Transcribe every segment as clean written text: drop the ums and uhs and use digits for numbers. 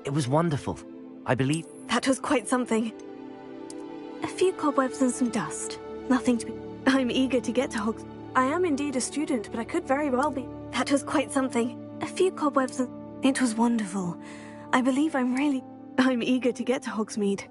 It was wonderful. I believe... That was quite something. A few cobwebs and some dust. Nothing to be... I'm eager to get to Hogs... I am indeed a student, but I could very well be... That was quite something. A few cobwebs and... It was wonderful. I believe I'm eager to get to Hogsmeade.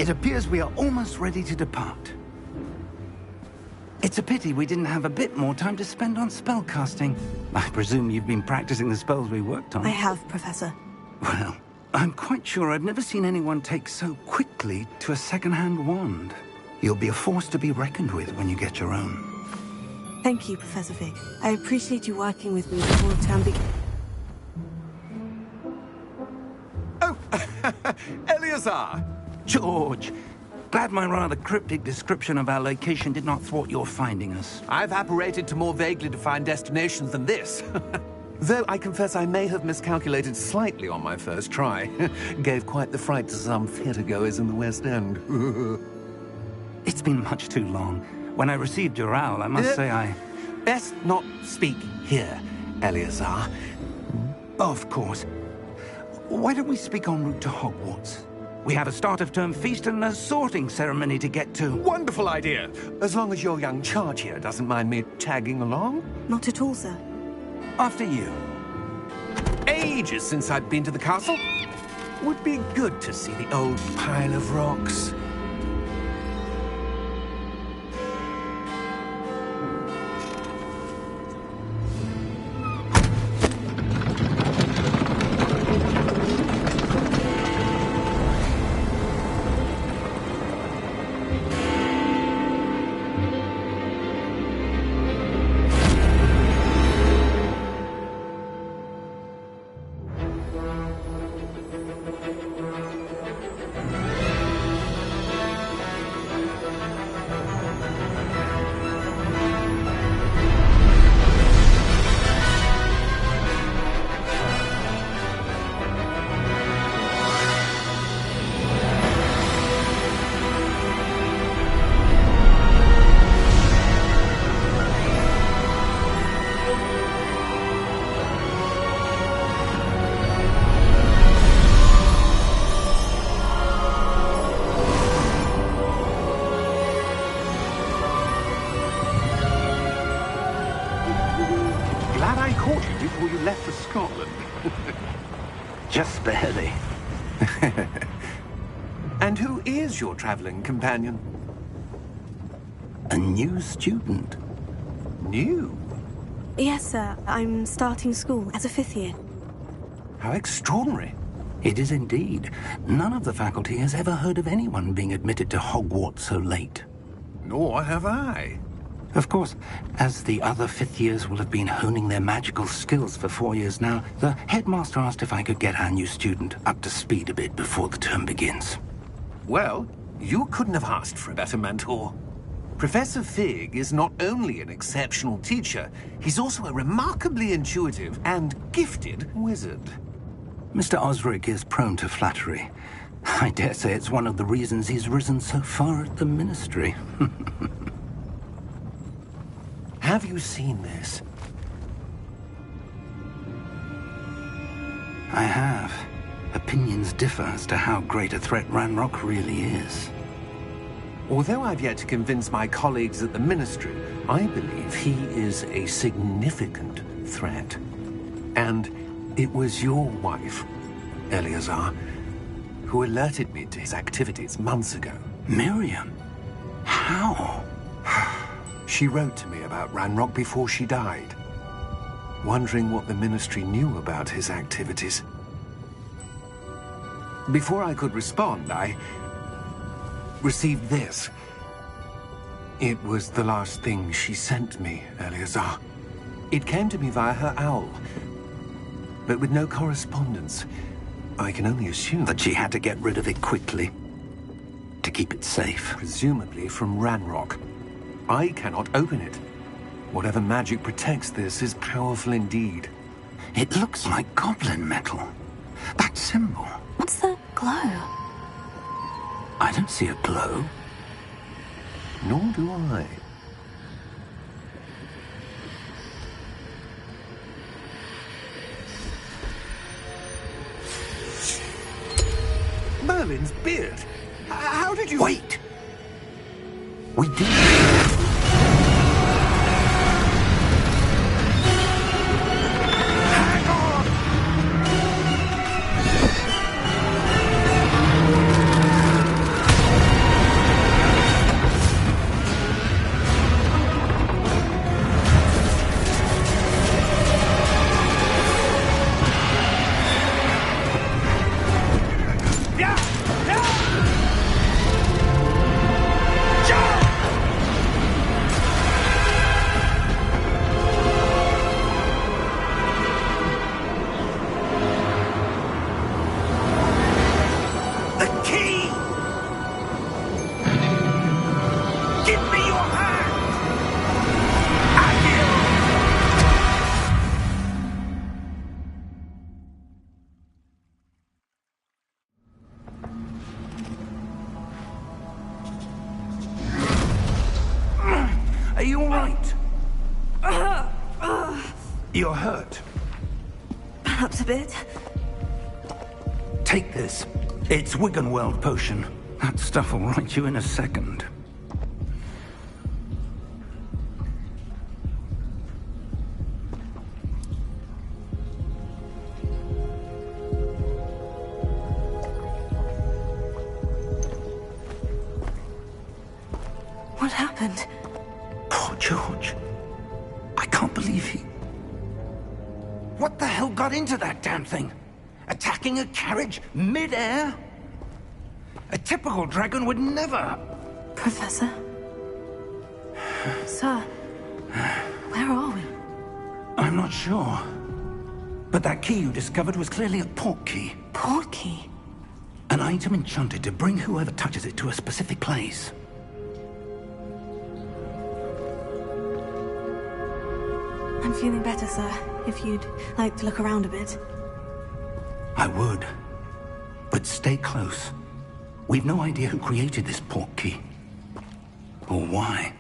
It appears we are almost ready to depart. It's a pity we didn't have a bit more time to spend on spellcasting. I presume you've been practicing the spells we worked on. I have, Professor. Well, I'm quite sure I've never seen anyone take so quickly to a second-hand wand. You'll be a force to be reckoned with when you get your own. Thank you, Professor Fig. I appreciate you working with me before the term begins. Oh, Eleazar! George, glad my rather cryptic description of our location did not thwart your finding us. I've apparated to more vaguely defined destinations than this. Though I confess I may have miscalculated slightly on my first try. Gave quite the fright to some theatre-goers in the West End. It's been much too long. When I received your owl, I must say I... Best not speak here, Eleazar. Of course. Why don't we speak en route to Hogwarts? We have a start-of-term feast and a sorting ceremony to get to. Wonderful idea! As long as your young charge here doesn't mind me tagging along. Not at all, sir. After you. Ages since I'd been to the castle. Would be good to see the old pile of rocks. Glad I caught you before you left for Scotland. Just barely. And who is your traveling companion? A new student. New? Yes, sir. I'm starting school as a 5th year. How extraordinary. It is indeed. None of the faculty has ever heard of anyone being admitted to Hogwarts so late. Nor have I. Of course, as the other 5th years will have been honing their magical skills for 4 years now, the headmaster asked if I could get our new student up to speed a bit before the term begins. Well, you couldn't have asked for a better mentor. Professor Fig is not only an exceptional teacher, he's also a remarkably intuitive and gifted wizard. Mr. Osric is prone to flattery. I dare say it's one of the reasons he's risen so far at the Ministry. Have you seen this? I have. Opinions differ as to how great a threat Ranrock really is. Although I've yet to convince my colleagues at the Ministry, I believe he is a significant threat. And it was your wife, Eleazar, who alerted me to his activities months ago. Miriam? How? She wrote to me about Ranrock before she died, wondering what the Ministry knew about his activities. Before I could respond, I received this. It was the last thing she sent me, Eleazar. It came to me via her owl, but with no correspondence. I can only assume That she had to get rid of it quickly, to keep it safe. presumably from Ranrock. I cannot open it. Whatever magic protects this is powerful indeed. It looks like goblin metal. That symbol. What's the glow? I don't see a glow. Nor do I. Merlin's beard. How did you... Wait! We did. Hang on! You're hurt. Perhaps a bit. Take this. It's Wiggenweld potion. That stuff will right you in a second. What happened? Poor George. I can't believe he... What the hell got into that damn thing? Attacking a carriage mid-air? A typical dragon would never... Professor? Sir, where are we? I'm not sure. But that key you discovered was clearly a port key. Port key? An item enchanted to bring whoever touches it to a specific place. I'm feeling better, sir. If you'd like to look around a bit. I would. But stay close. We've no idea who created this port key. Or why.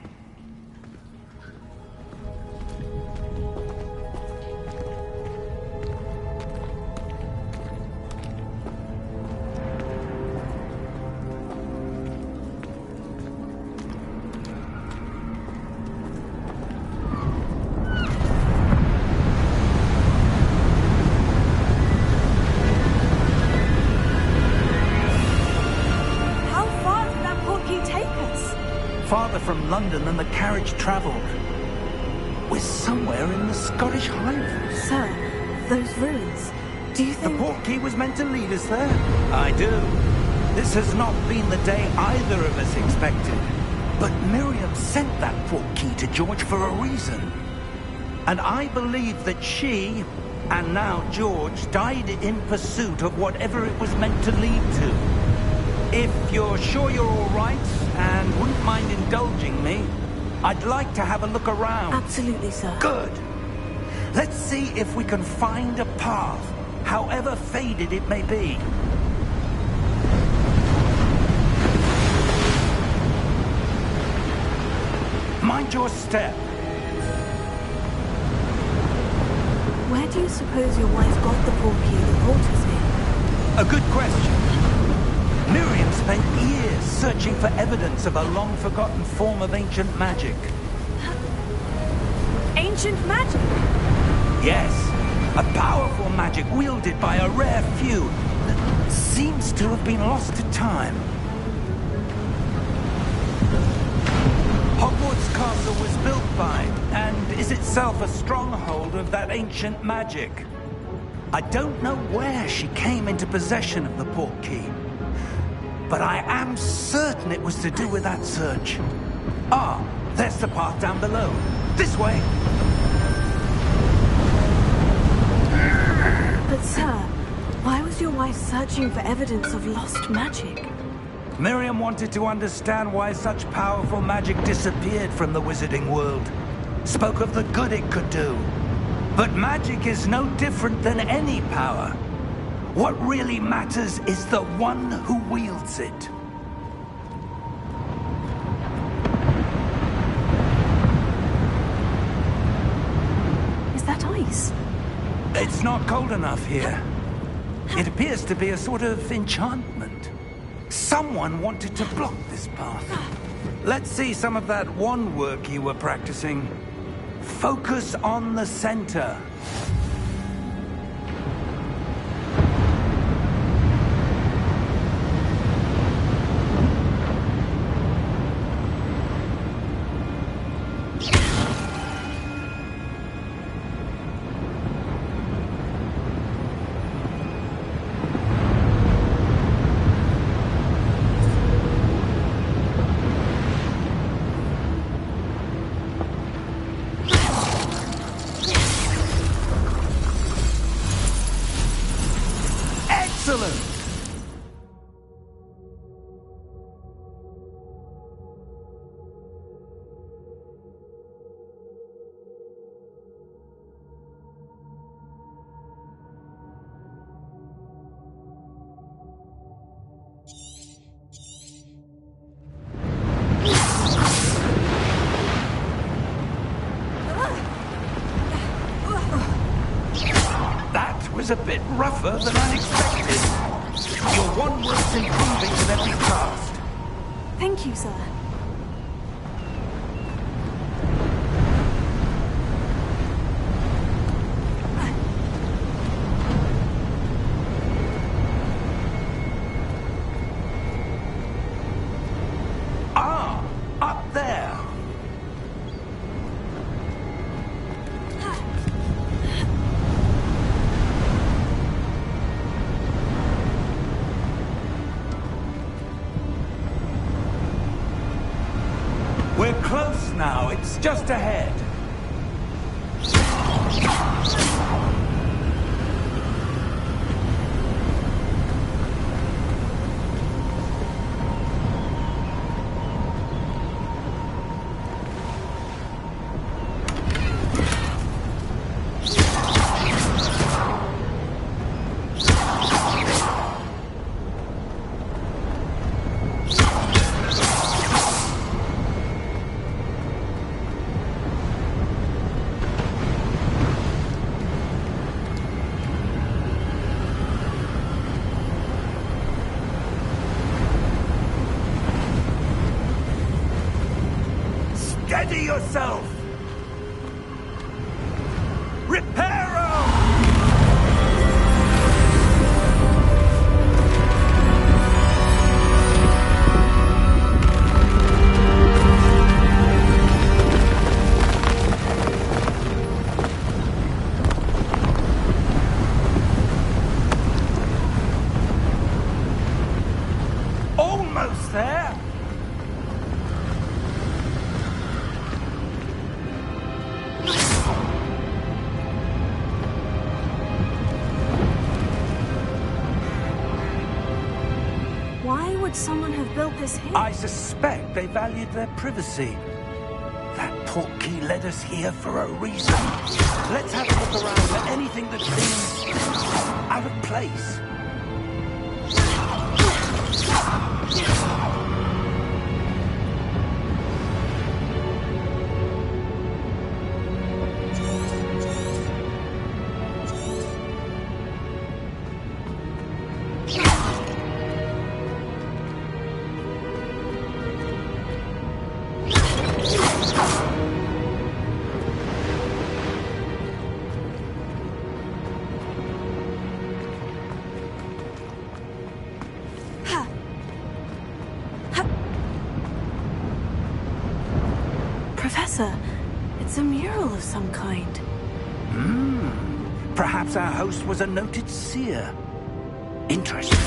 Farther from London than the carriage travelled. We're somewhere in the Scottish Highlands. Sir, those ruins. Do you think... The port key was meant to lead us there? I do. This has not been the day either of us expected. But Miriam sent that port key to George for a reason. And I believe that she, and now George, died in pursuit of whatever it was meant to lead to. If you're sure you're all right, and wouldn't mind indulging me, I'd like to have a look around. Absolutely, sir. Good. Let's see if we can find a path, however faded it may be. Mind your step. Where do you suppose your wife got the port key that brought us here? A good question. Miriam spent years searching for evidence of a long-forgotten form of ancient magic. Ancient magic? Yes, a powerful magic wielded by a rare few that seems to have been lost to time. Hogwarts Castle was built by, and is itself a stronghold of that ancient magic. I don't know where she came into possession of the port key, but I am certain it was to do with that search. Ah, there's the path down below. This way. But sir, why was your wife searching for evidence of lost magic? Miriam wanted to understand why such powerful magic disappeared from the wizarding world. Spoke of the good it could do. But magic is no different than any power. What really matters is the one who wields it. Is that ice? It's not cold enough here. It appears to be a sort of enchantment. Someone wanted to block this path. Let's see some of that wand work you were practicing. Focus on the center. a bit rougher than I expected. Your one work's improving with every cast. Thank you, sir. Ah, up there. We're close now. It's just ahead. Steady yourself! Reparo! Almost there! Why would someone have built this here? I suspect they valued their privacy. That portkey led us here for a reason. Let's have a look around for anything that seems out of place. Professor, it's a mural of some kind. Perhaps our host was a noted seer. Interesting.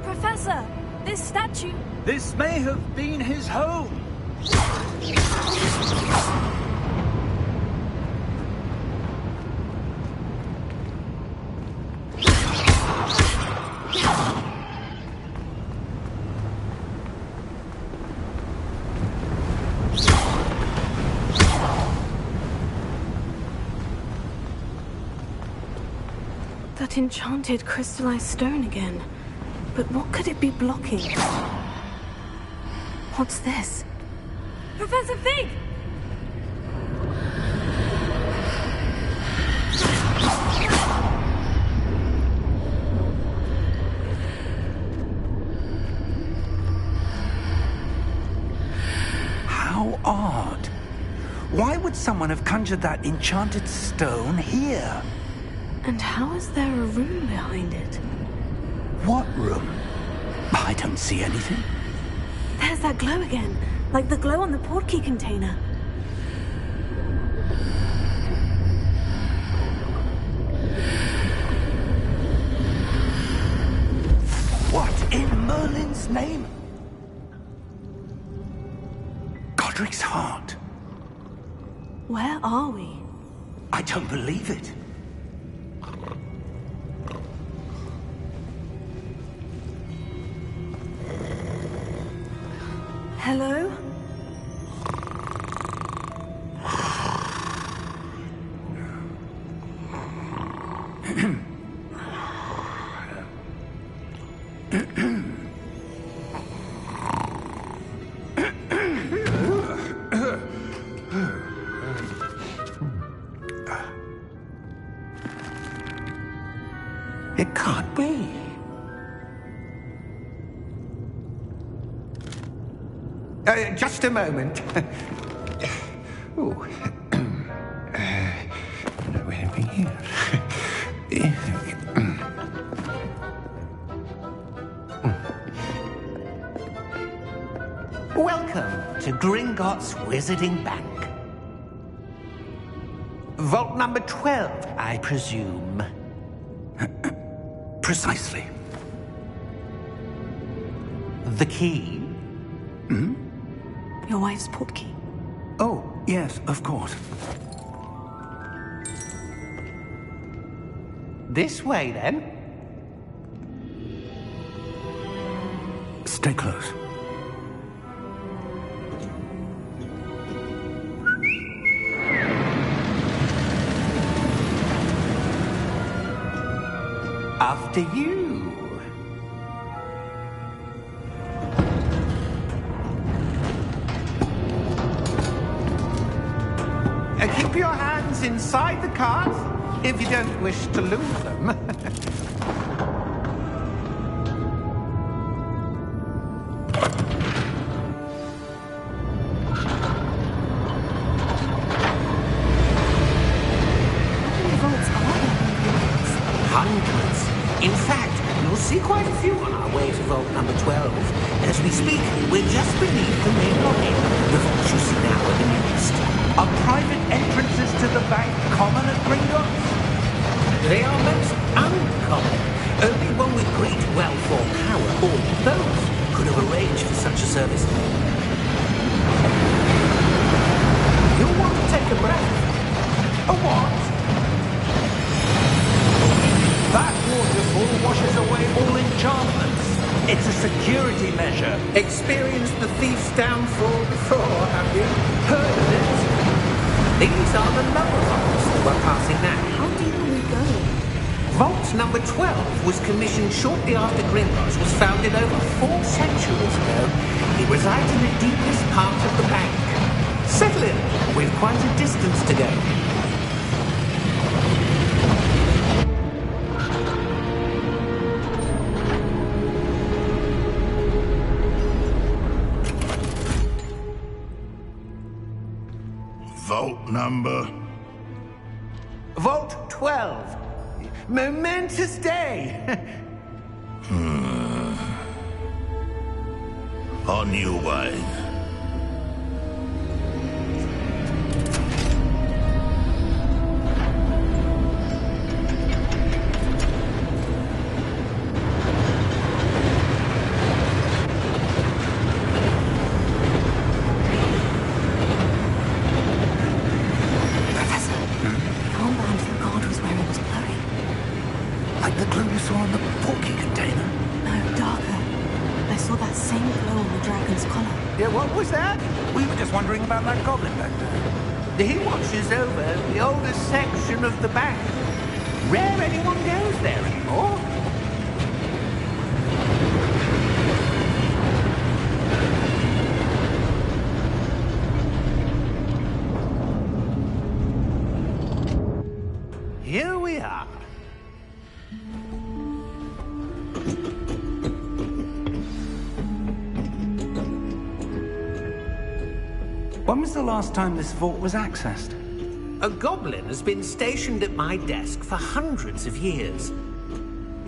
Professor, this statue... This may have been his home. That enchanted crystallized stone again. But what could it be blocking? What's this? Professor Fig! How odd. Why would someone have conjured that enchanted stone here? And how is there a room behind it? What room? I don't see anything. There's that glow again, like the glow on the portkey container. What in Merlin's name? Godric's heart. Where are we? I don't believe it. Hello? It can't be. Just a moment. Oh. Welcome to Gringotts Wizarding Bank. Vault number 12, I presume. Precisely. The key? Hmm? Your wife's portkey. Oh, yes, of course. This way, then. Stay close. After you. Keep your hands inside the cart if you don't wish to lose them. Hundreds. In fact, you'll see quite a few on our way to vault number 12. As we speak, we're just beneath the main lobby. The vault you see now are the newest. Are private entrances to the bank common at Gringotts? They are most uncommon. Only one with great wealth or power, or both, could have arranged for such a service. You'll want to take a breath. A what? That waterfall washes away all enchantments. It's a security measure. Experienced the thief's downfall before, have you? Heard of it? These are the lower vaults we're passing now. How deep are we going? Vault number 12 was commissioned shortly after Gringotts was founded over 4 centuries ago. It resides in the deepest part of the bank. Settle in. We've quite a distance to go. Vault number? Vault 12. Momentous day. On your way. Wondering about that goblin back there. He watches over the oldest section of the bank. Rare anyone goes there anymore. Here we are. When was the last time this vault was accessed? A goblin has been stationed at my desk for hundreds of years.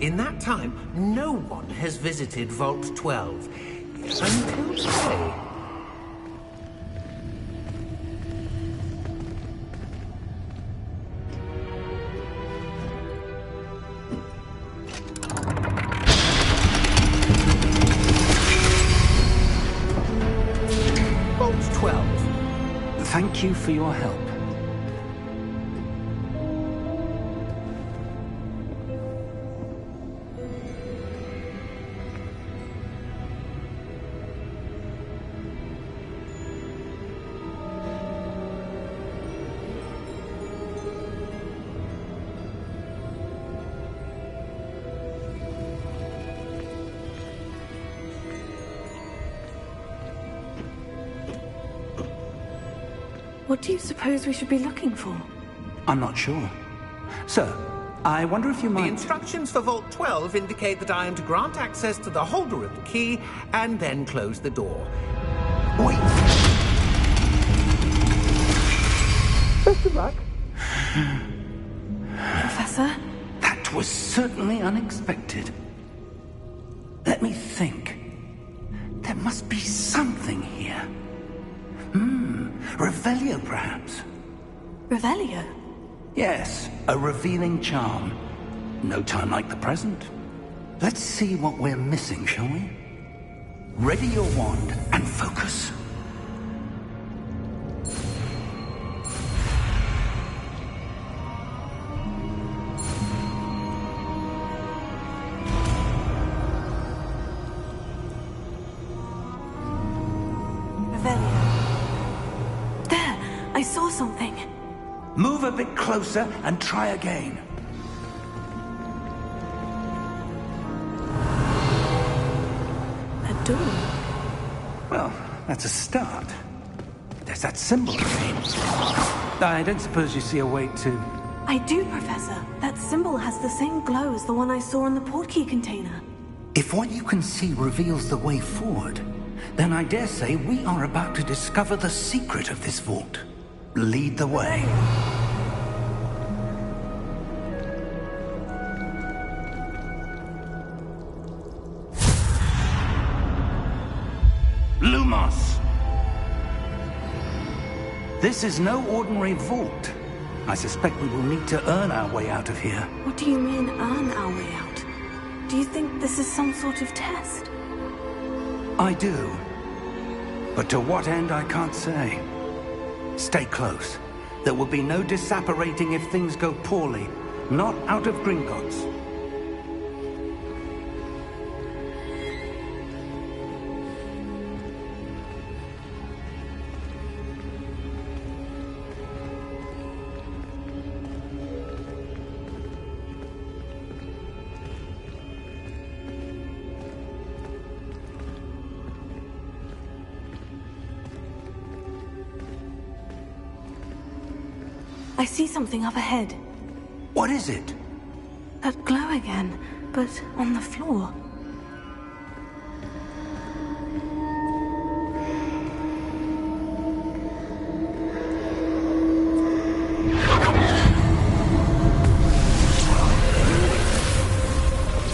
In that time, no one has visited Vault 12. Until today. Vault 12. Thank you for your help. What do you suppose we should be looking for? I'm not sure. Sir, I wonder if you The might... instructions for Vault 12 indicate that I am to grant access to the holder of the key and then close the door. Wait! Best of luck. Professor? That was certainly unexpected. Let me think. There must be something here. Revelio, perhaps? Revelio? Yes, a revealing charm. No time like the present. Let's see what we're missing, shall we? Ready your wand and focus. Revelio. There! I saw something. Move a bit closer and try again. A door. Well, that's a start. There's that symbol again. I don't suppose you see a way to... I do, Professor. That symbol has the same glow as the one I saw in the portkey container. If what you can see reveals the way forward, then I dare say we are about to discover the secret of this vault. Lead the way. Lumos! This is no ordinary vault. I suspect we will need to earn our way out of here. What do you mean, earn our way out? Do you think this is some sort of test? I do. But to what end, I can't say. Stay close. There will be no disapparating if things go poorly. Not out of Gringotts. I see something up ahead. What is it? That glow again, but on the floor.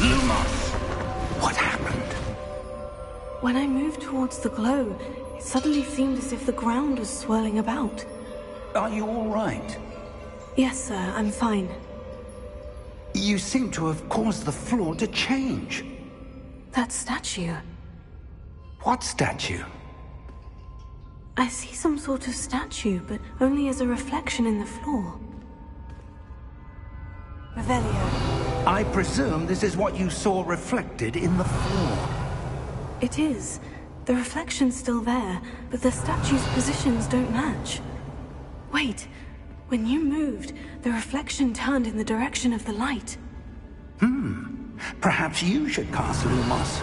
Lumos! What happened? When I moved towards the glow, it suddenly seemed as if the ground was swirling about. Are you all right? Yes, sir, I'm fine. You seem to have caused the floor to change. That statue. What statue? I see some sort of statue, but only as a reflection in the floor. Revelio. I presume this is what you saw reflected in the floor. It is. The reflection's still there, but the statue's positions don't match. Wait. When you moved, the reflection turned in the direction of the light. Perhaps you should cast Lumos.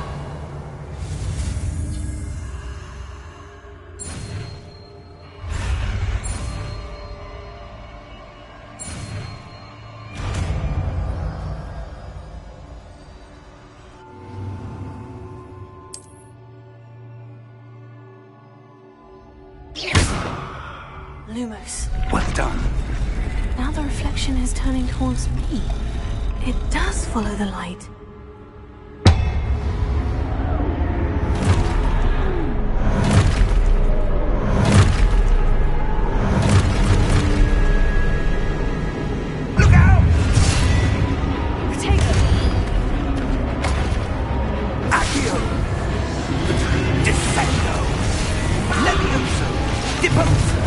Lumos. Well done. Now the reflection is turning towards me. It does follow the light. Look out! Protego! Accio! Descendo! Levioso! Deposa!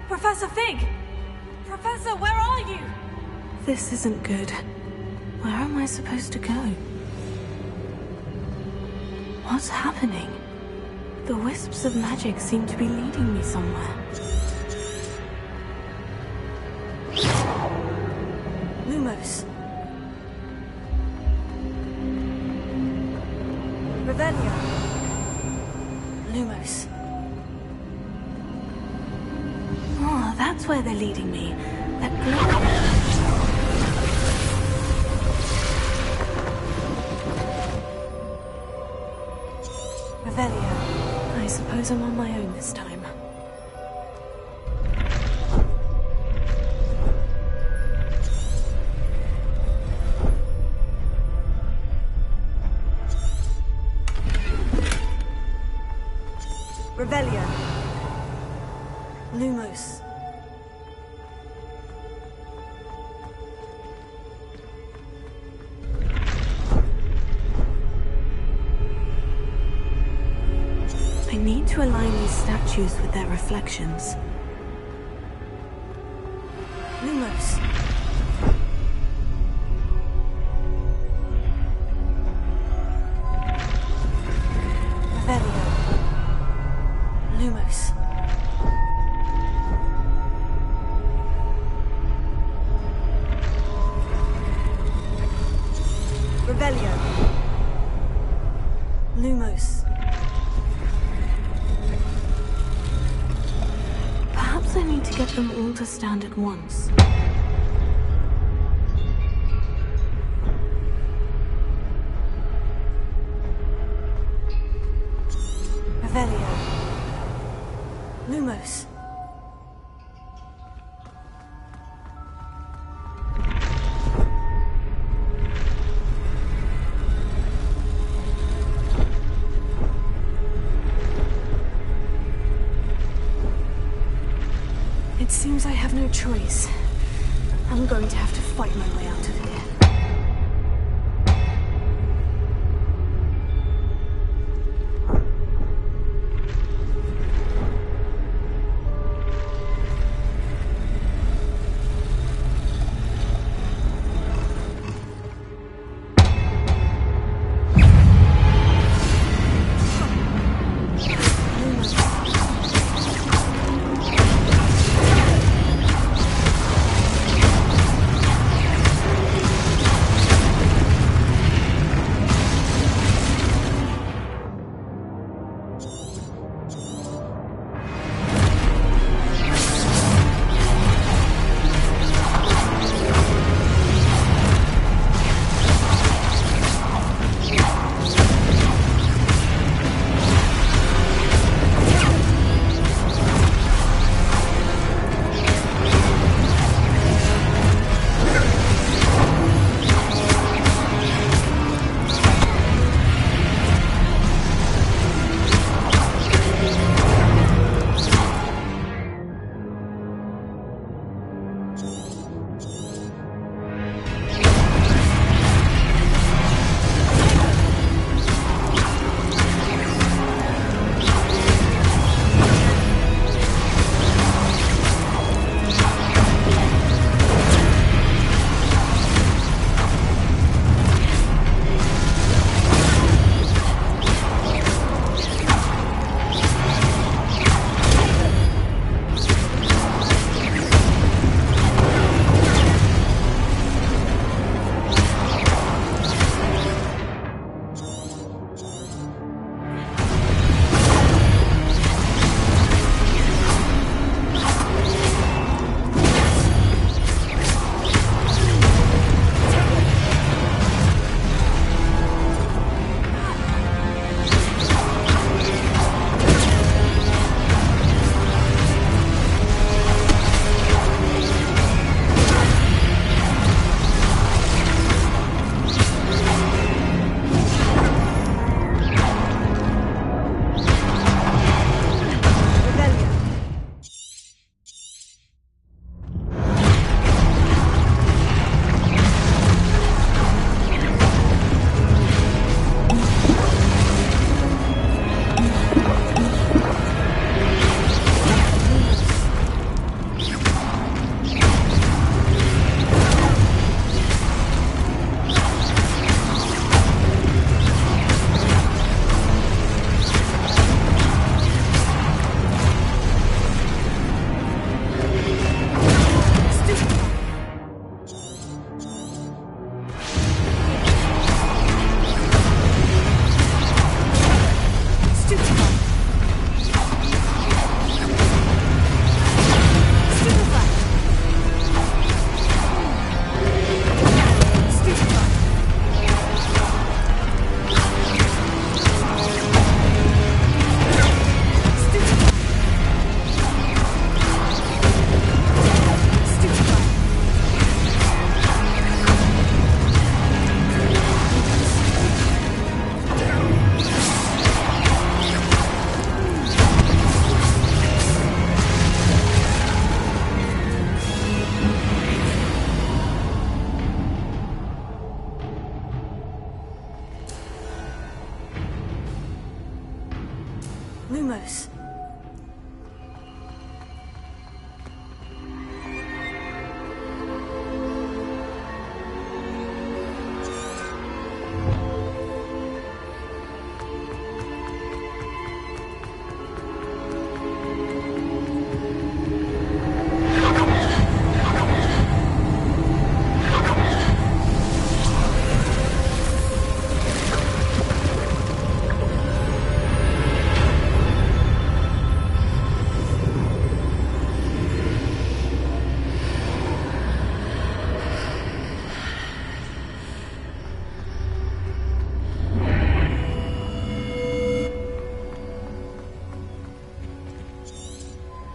Professor Fig! Professor, where are you? This isn't good. Where am I supposed to go? What's happening? The wisps of magic seem to be leading me somewhere. Lumos. Revelio. Lumos. Oh, that's where they're leading me. That glow. Revelio. I suppose I'm on my own this time. Revelio. Lumos. I need to align these statues with their reflections. Lumos. Revelio. Lumos. Revelio. Lumos. Perhaps I need to get them all to stand at once. Revelio. Lumos. It seems I have no choice. I'm going to have to fight my way out of here.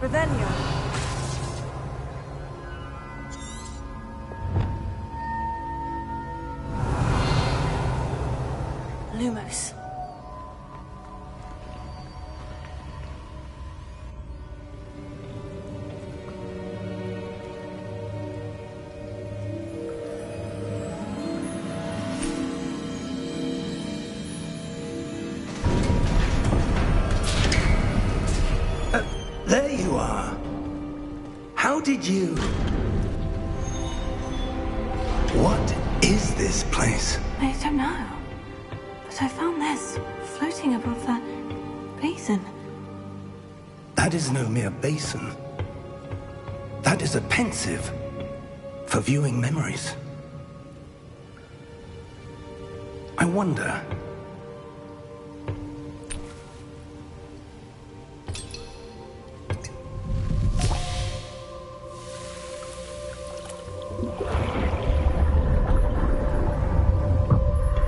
Revelio. Lumos. There you are. How did you... What is this place? I don't know. But I found this floating above that basin. That is no mere basin. That is a pensive for viewing memories. I wonder...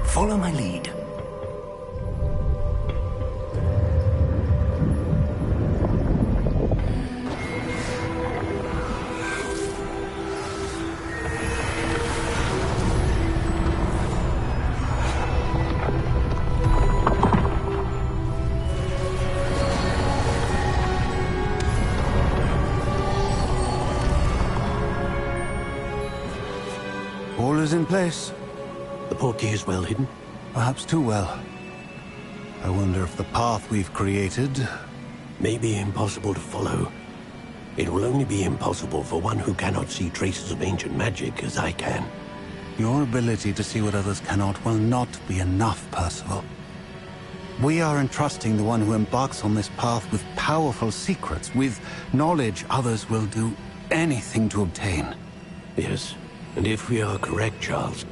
Follow my lead. All is in place. The portkey is well hidden? Perhaps too well. I wonder if the path we've created... May be impossible to follow. It will only be impossible for one who cannot see traces of ancient magic as I can. Your ability to see what others cannot will not be enough, Percival. We are entrusting the one who embarks on this path with powerful secrets, with knowledge others will do anything to obtain. Yes, and if we are correct, Charles,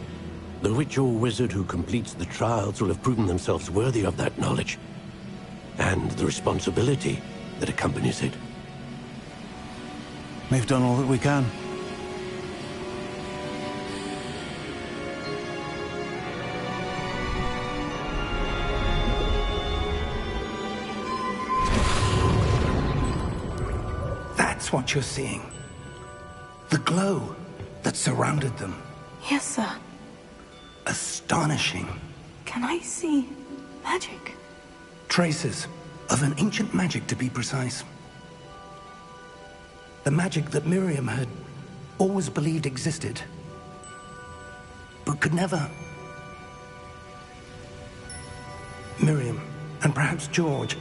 the witch or wizard who completes the trials will have proven themselves worthy of that knowledge, and the responsibility that accompanies it. We've done all that we can. That's what you're seeing. The glow that surrounded them. Yes, sir. Astonishing. Can I see magic? Traces of an ancient magic, to be precise. The magic that Miriam had always believed existed, but could never. Miriam, and perhaps George,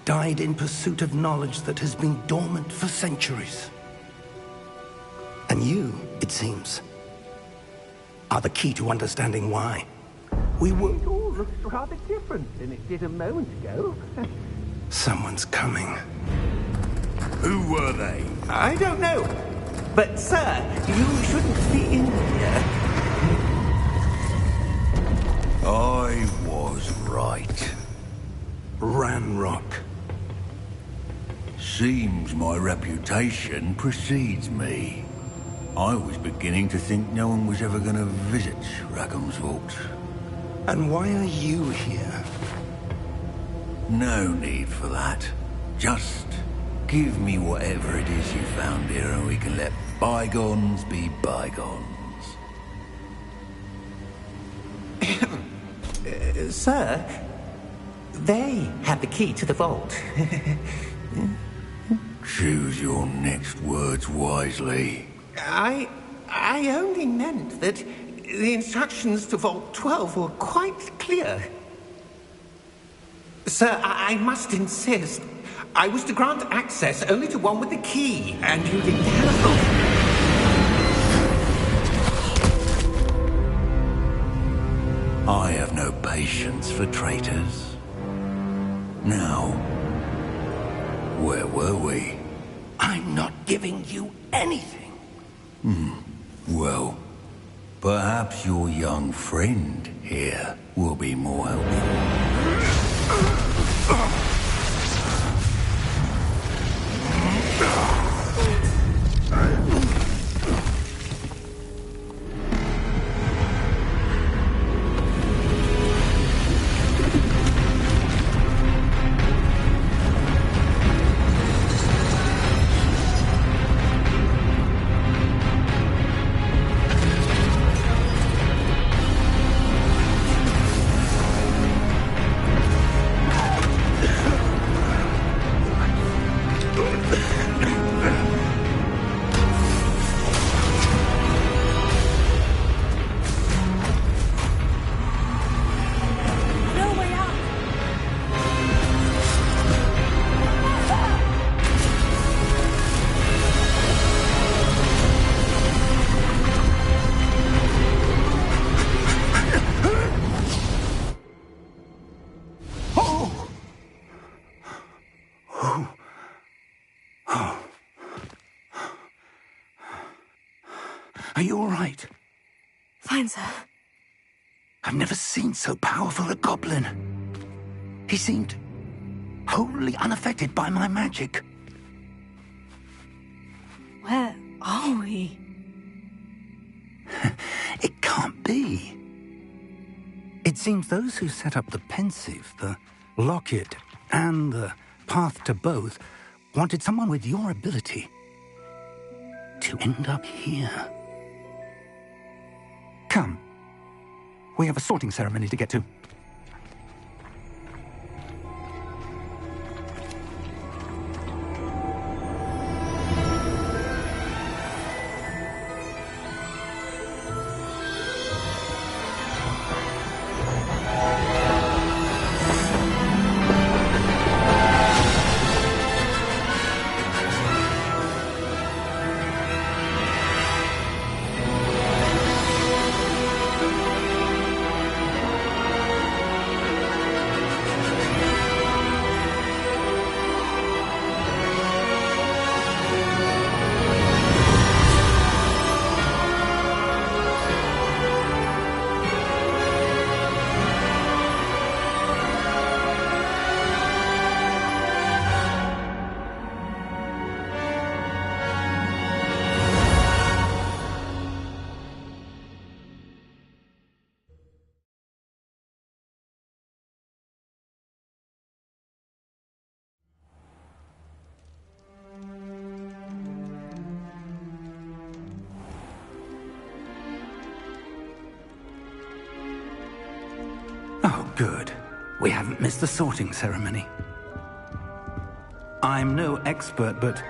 died in pursuit of knowledge that has been dormant for centuries. And you, it seems, are the key to understanding why. We were... It all looks rather different than it did a moment ago. Someone's coming. Who were they? I don't know. But, sir, you shouldn't be in here. I was right. Ranrock. Seems my reputation precedes me. I was beginning to think no one was ever going to visit Rackham's Vault. And why are you here? No need for that. Just give me whatever it is you found here and we can let bygones be bygones. Sir, they had the key to the vault. Choose your next words wisely. I only meant that the instructions to Vault 12 were quite clear. Sir, I must insist. I was to grant access only to one with the key, and you didn't have... I have no patience for traitors. Now, where were we? I'm not giving you anything. Well, perhaps your young friend here will be more helpful. Are you all right? Fine, sir. I've never seen so powerful a goblin. He seemed wholly unaffected by my magic. Where are we? It can't be. It seems those who set up the Pensieve, the Locket, and the Path to Both wanted someone with your ability to end up here. Come. We have a sorting ceremony to get to. Oh, good. We haven't missed the sorting ceremony. I'm no expert, but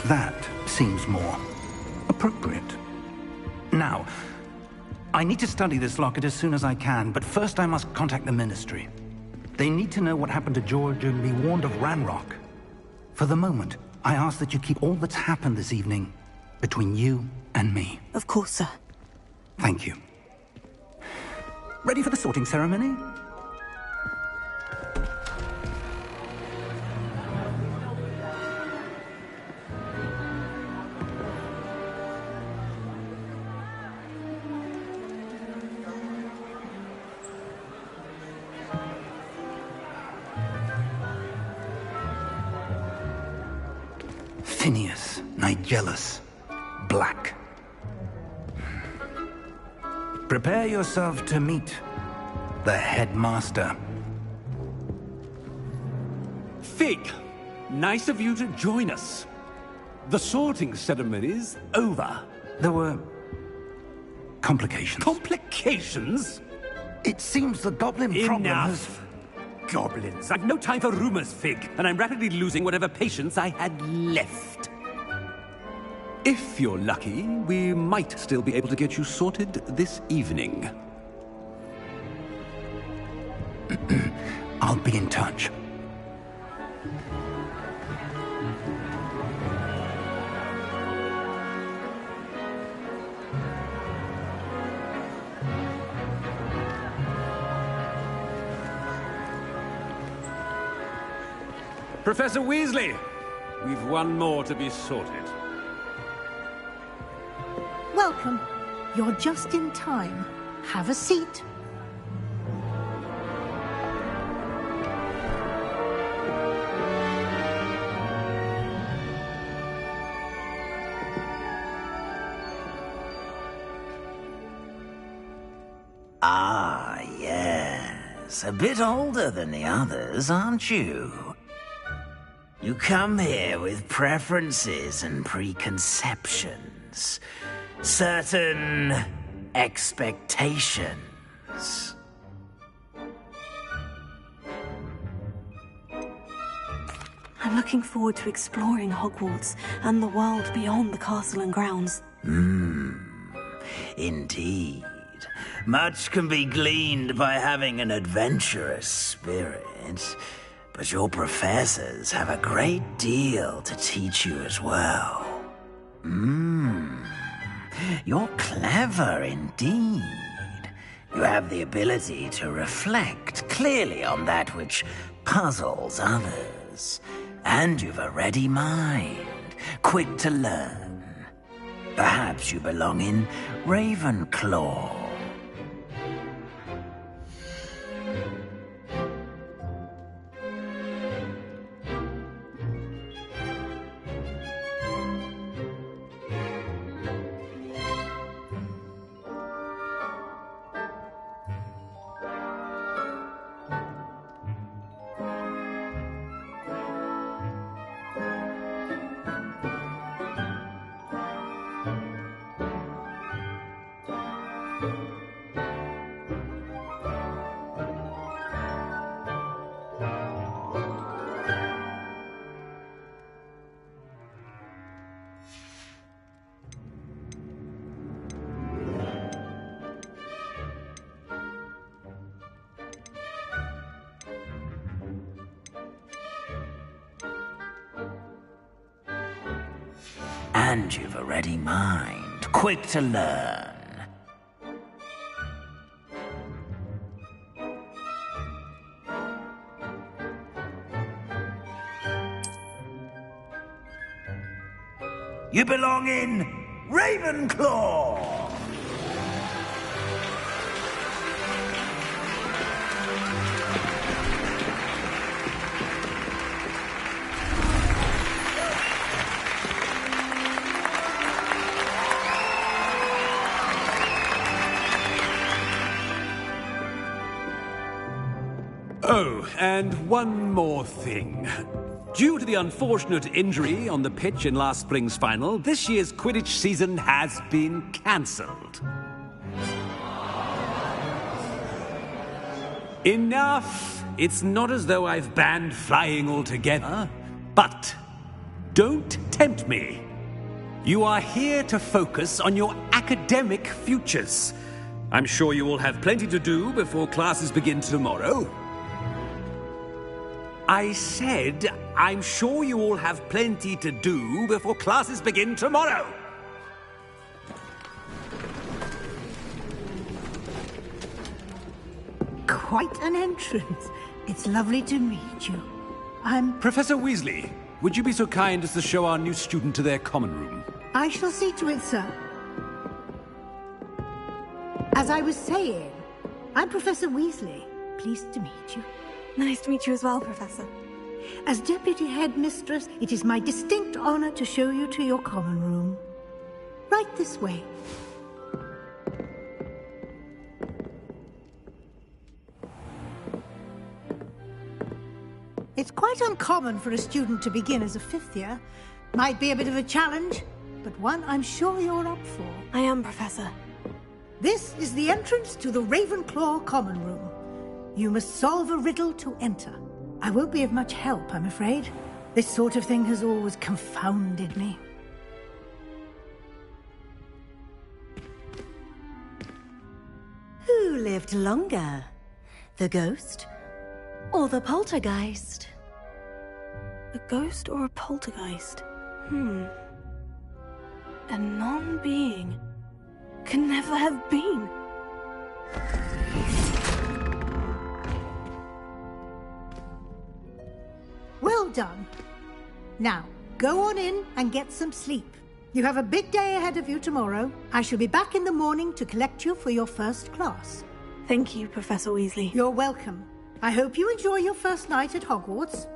that seems more appropriate. Now, I need to study this locket as soon as I can, but first I must contact the Ministry. They need to know what happened to George and be warned of Ranrock. For the moment, I ask that you keep all that's happened this evening between you and me. Of course, sir. Thank you. Ready for the sorting ceremony? Phineas Nigellus Black. Prepare yourself to meet the headmaster. Fig, nice of you to join us. The sorting ceremony's over. There were complications. Complications? It seems the goblin problem has... Enough! Goblins. I've no time for rumors, Fig, and I'm rapidly losing whatever patience I had left. If you're lucky, we might still be able to get you sorted this evening. I'll be in touch. Professor Weasley, we've one more to be sorted. Welcome. You're just in time. Have a seat. Ah, yes. A bit older than the others, aren't you? You come here with preferences and preconceptions. Certain expectations. I'm looking forward to exploring Hogwarts and the world beyond the castle and grounds. Indeed. Much can be gleaned by having an adventurous spirit, but your professors have a great deal to teach you as well. You're clever indeed. You have the ability to reflect clearly on that which puzzles others. And you've a ready mind, quick to learn. Perhaps you belong in Ravenclaw. And you've a ready mind, quick to learn. You belong in Ravenclaw! Oh, and one more thing. Due to the unfortunate injury on the pitch in last spring's final, this year's Quidditch season has been cancelled. Enough! It's not as though I've banned flying altogether, but don't tempt me. You are here to focus on your academic futures. I'm sure you will have plenty to do before classes begin tomorrow. I said, I'm sure you all have plenty to do before classes begin tomorrow. Quite an entrance. It's lovely to meet you. I'm... Professor Weasley, would you be so kind as to show our new student to their common room? I shall see to it, sir. As I was saying, I'm Professor Weasley. Pleased to meet you. Nice to meet you as well, Professor. As Deputy Headmistress, it is my distinct honor to show you to your common room. Right this way. It's quite uncommon for a student to begin as a fifth year. Might be a bit of a challenge, but one I'm sure you're up for. I am, Professor. This is the entrance to the Ravenclaw common room. You must solve a riddle to enter. I won't be of much help, I'm afraid. This sort of thing has always confounded me. Who lived longer? The ghost or the poltergeist? A ghost or a poltergeist? A non-being can never have been. Well done. Now, go on in and get some sleep. You have a big day ahead of you tomorrow. I shall be back in the morning to collect you for your first class. Thank you, Professor Weasley. You're welcome. I hope you enjoy your first night at Hogwarts.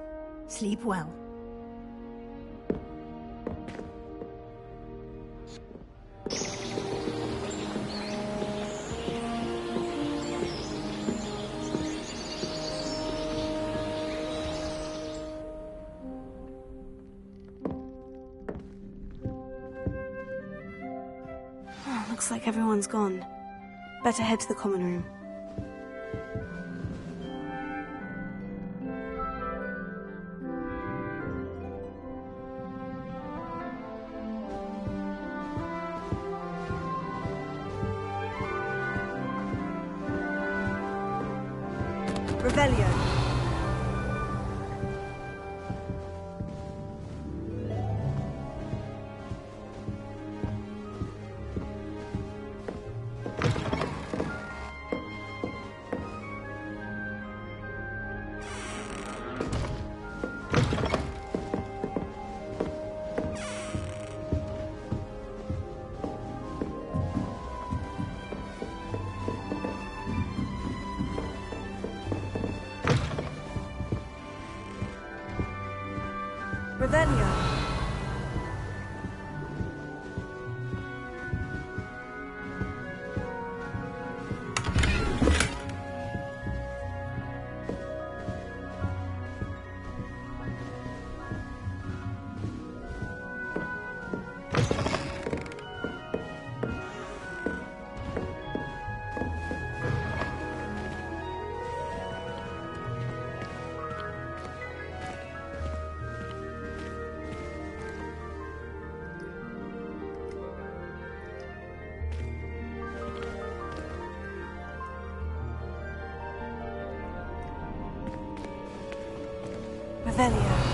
Sleep well. Looks like everyone's gone. Better head to the common room. Revelio. Revelio. Revelio.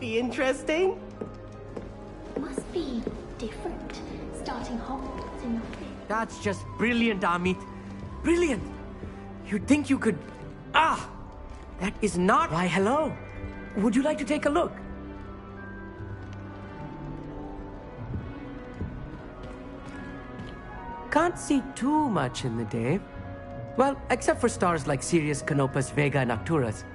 Interesting. Must be different, starting Hogwarts in nothing. That's just brilliant, Amit. Brilliant. You'd think you could... Ah! That is not... Why, hello. Would you like to take a look? Can't see too much in the day. Well, except for stars like Sirius, Canopus, Vega, and Arcturus.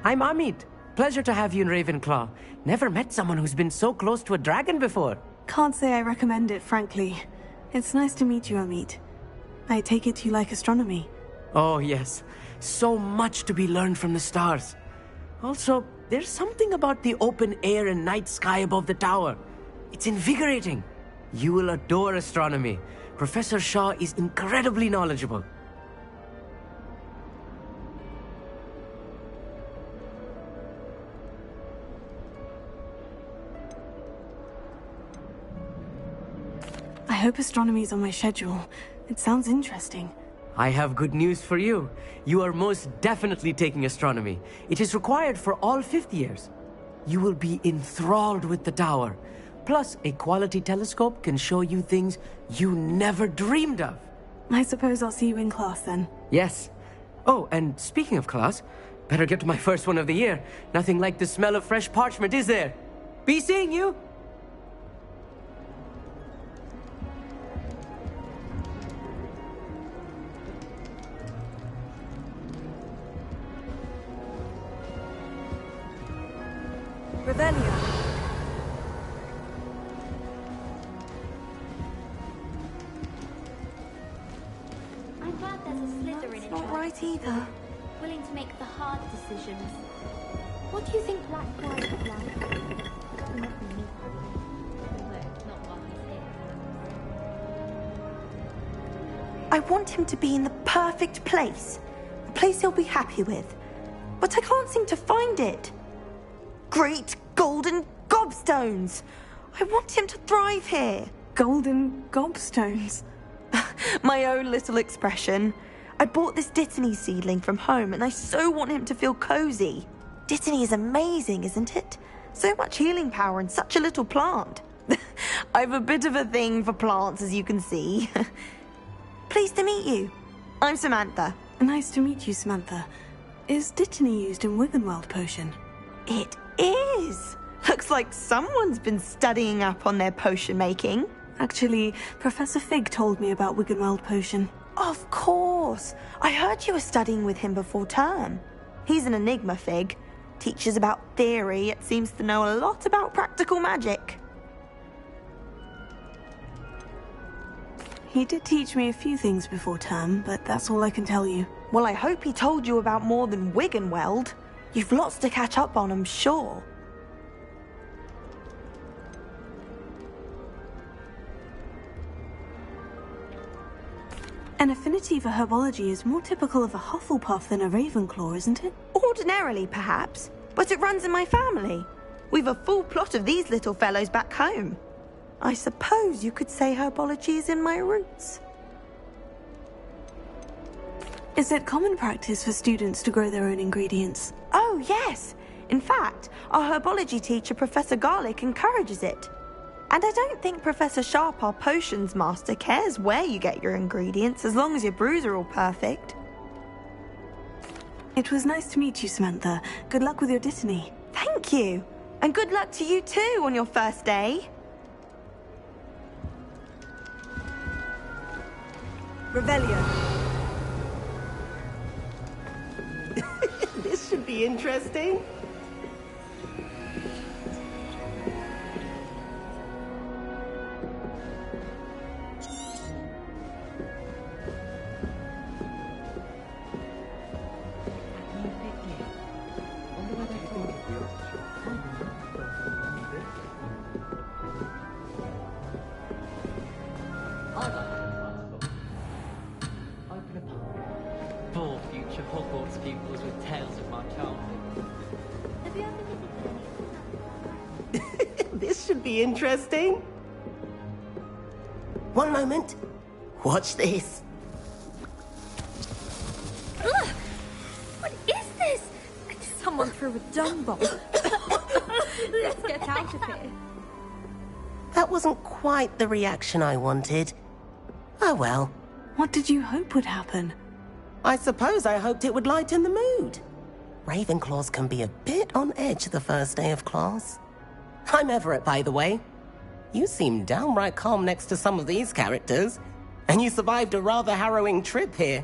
I'm Amit. Pleasure to have you in Ravenclaw. Never met someone who's been so close to a dragon before. Can't say I recommend it, frankly. It's nice to meet you, Amit. I take it you like astronomy. Oh, yes. So much to be learned from the stars. Also, there's something about the open air and night sky above the tower. It's invigorating. You will adore astronomy. Professor Shaw is incredibly knowledgeable. I hope astronomy's on my schedule. It sounds interesting. I have good news for you. You are most definitely taking astronomy. It is required for all 5th years. You will be enthralled with the tower. Plus, a quality telescope can show you things you never dreamed of. I suppose I'll see you in class then. Yes. Oh, and speaking of class, better get to my first one of the year. Nothing like the smell of fresh parchment, is there? Be seeing you! Revelio. I'm glad there's a Slytherin in Not right either. willing to make the hard decisions. What do you think Blackfire would like? Not me. Not while he's here. I want him to be in the perfect place. A place he'll be happy with. But I can't seem to find it. Great golden gobstones! I want him to thrive here. Golden gobstones? My own little expression. I bought this Dittany seedling from home and I so want him to feel cozy. Dittany is amazing, isn't it? So much healing power in such a little plant. I've a bit of a thing for plants, as you can see. Pleased to meet you. I'm Samantha. Nice to meet you, Samantha. Is Dittany used in Wiggenweld potion? It is. Looks like someone's been studying up on their potion making. Actually, Professor Fig told me about Wiggenweld potion. Of course. I heard you were studying with him before term. He's an enigma, Fig. Teaches about theory, yet seems to know a lot about practical magic. He did teach me a few things before term, but that's all I can tell you. Well, I hope he told you about more than Wiggenweld. You've lots to catch up on, I'm sure. An affinity for herbology is more typical of a Hufflepuff than a Ravenclaw, isn't it? Ordinarily, perhaps, but it runs in my family. We've a full plot of these little fellows back home. I suppose you could say herbology is in my roots. Is it common practice for students to grow their own ingredients? Oh, yes. In fact, our herbology teacher, Professor Garlick, encourages it. And I don't think Professor Sharp, our potions master, cares where you get your ingredients, as long as your brews are all perfect. It was nice to meet you, Samantha. Good luck with your Dittany. Thank you. And good luck to you too on your first day. Revelio. This should be interesting. For future Hogwarts pupils with tales of my childhood. Have you ever visited This should be interesting. One moment. Watch this. Ugh! What is this? Someone threw a dung bomb. Let's get out of here. That wasn't quite the reaction I wanted. Oh well. What did you hope would happen? I suppose I hoped it would lighten the mood. Ravenclaws can be a bit on edge the first day of class. I'm Everett, by the way. You seem downright calm next to some of these characters, and you survived a rather harrowing trip here.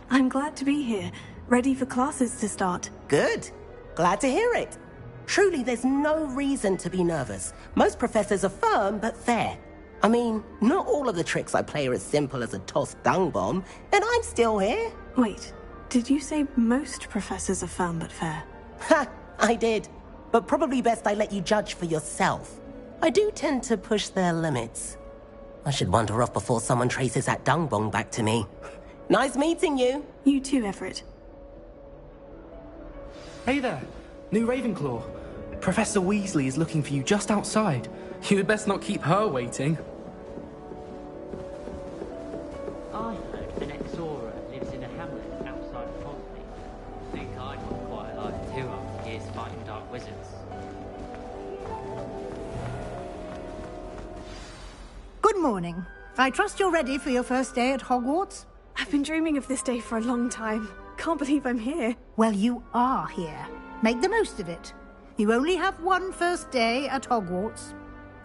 I'm glad to be here, ready for classes to start. Good. Glad to hear it. Truly, there's no reason to be nervous. Most professors are firm but fair. I mean, not all of the tricks I play are as simple as a tossed dung bomb, and I'm still here. Wait, did you say most professors are firm but fair? Ha! I did. But probably best I let you judge for yourself. I do tend to push their limits. I should wander off before someone traces that dung bomb back to me. Nice meeting you. You too, Everett. Hey there, new Ravenclaw. Professor Weasley is looking for you just outside. You had best not keep her waiting. I heard an Exora lives in a hamlet outside of Hogsmeade. Think I'd want quite a life too after years fighting dark wizards. Good morning. I trust you're ready for your first day at Hogwarts? I've been dreaming of this day for a long time. Can't believe I'm here. Well, you are here. Make the most of it. You only have one first day at Hogwarts.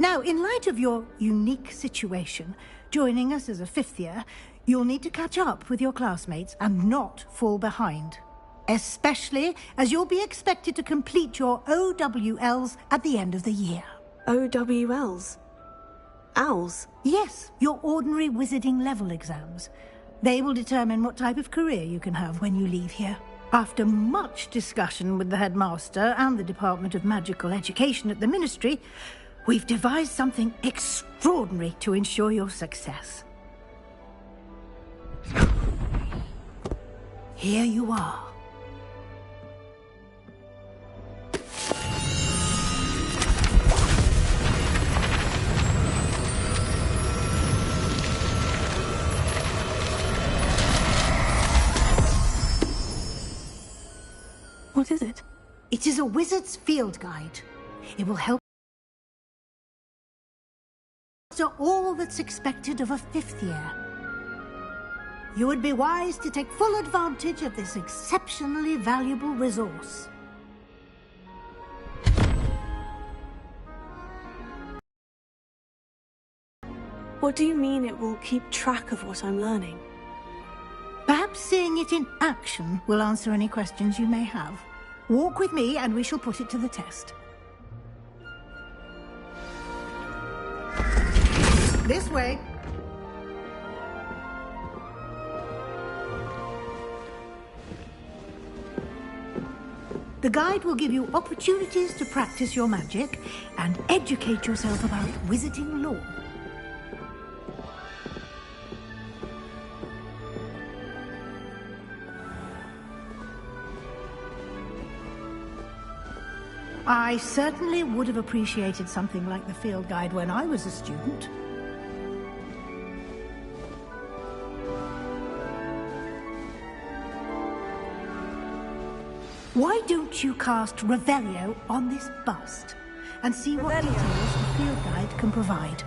Now, in light of your unique situation, joining us as a fifth year, you'll need to catch up with your classmates and not fall behind. Especially as you'll be expected to complete your OWLs at the end of the year. OWLs? Owls? Yes, your ordinary wizarding level exams. They will determine what type of career you can have when you leave here. After much discussion with the headmaster and the Department of Magical Education at the Ministry, we've devised something extraordinary to ensure your success. Here you are. What is it? It is a wizard's field guide. It will help to all that's expected of a 5th year. You would be wise to take full advantage of this exceptionally valuable resource. What do you mean it will keep track of what I'm learning? Perhaps seeing it in action will answer any questions you may have. Walk with me and we shall put it to the test. This way. The guide will give you opportunities to practice your magic and educate yourself about wizarding lore. I certainly would have appreciated something like the field guide when I was a student. Why don't you cast Revelio on this bust and see what details the field guide can provide?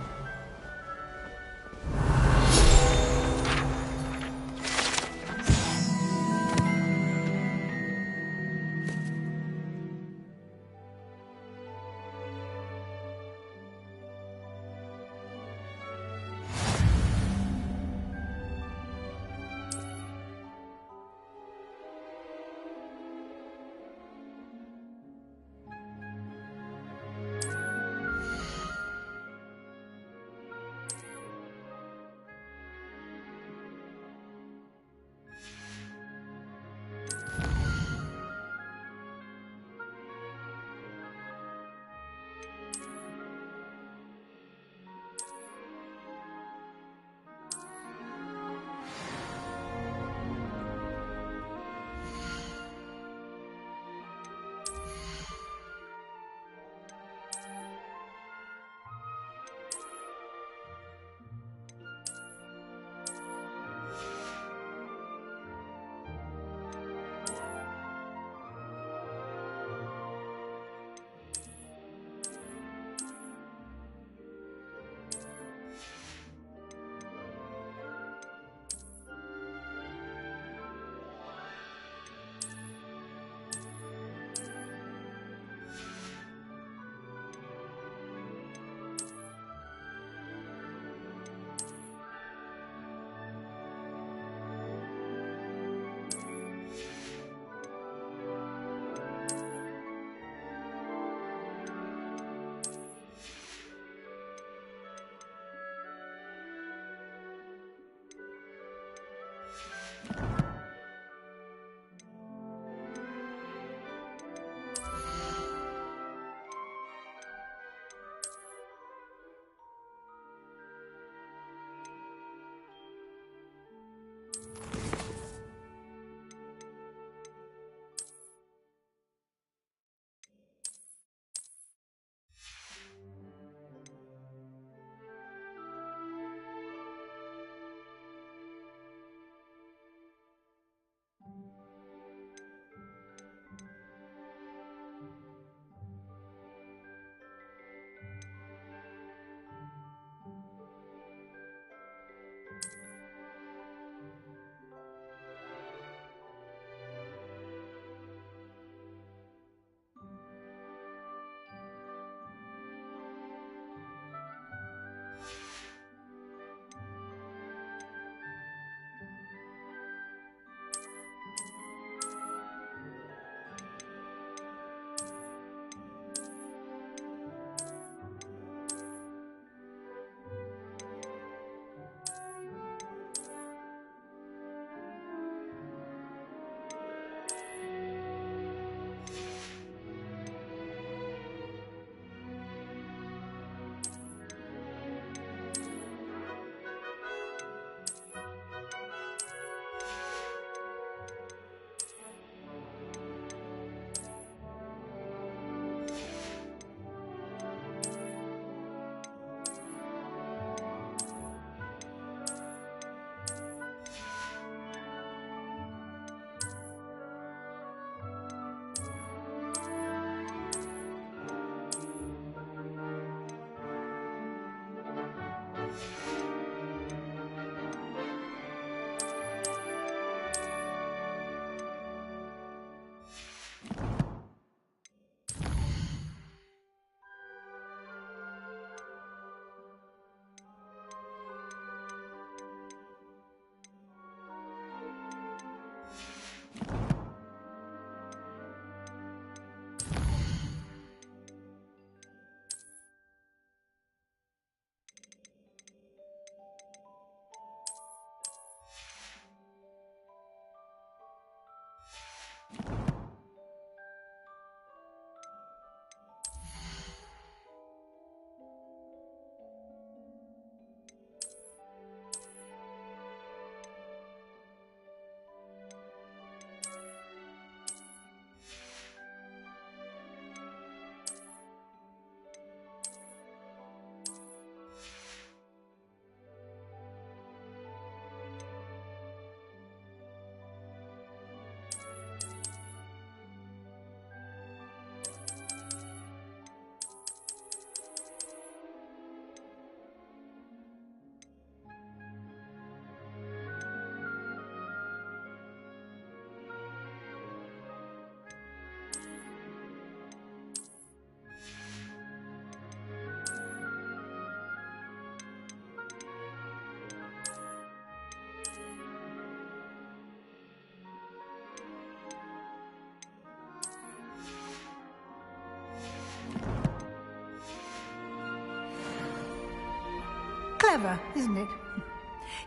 clever, isn't it?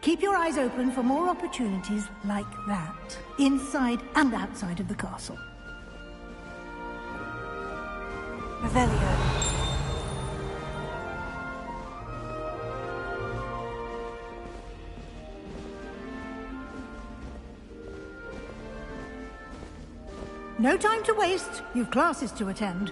Keep your eyes open for more opportunities like that, inside and outside of the castle. Revelio. No time to waste. You've classes to attend.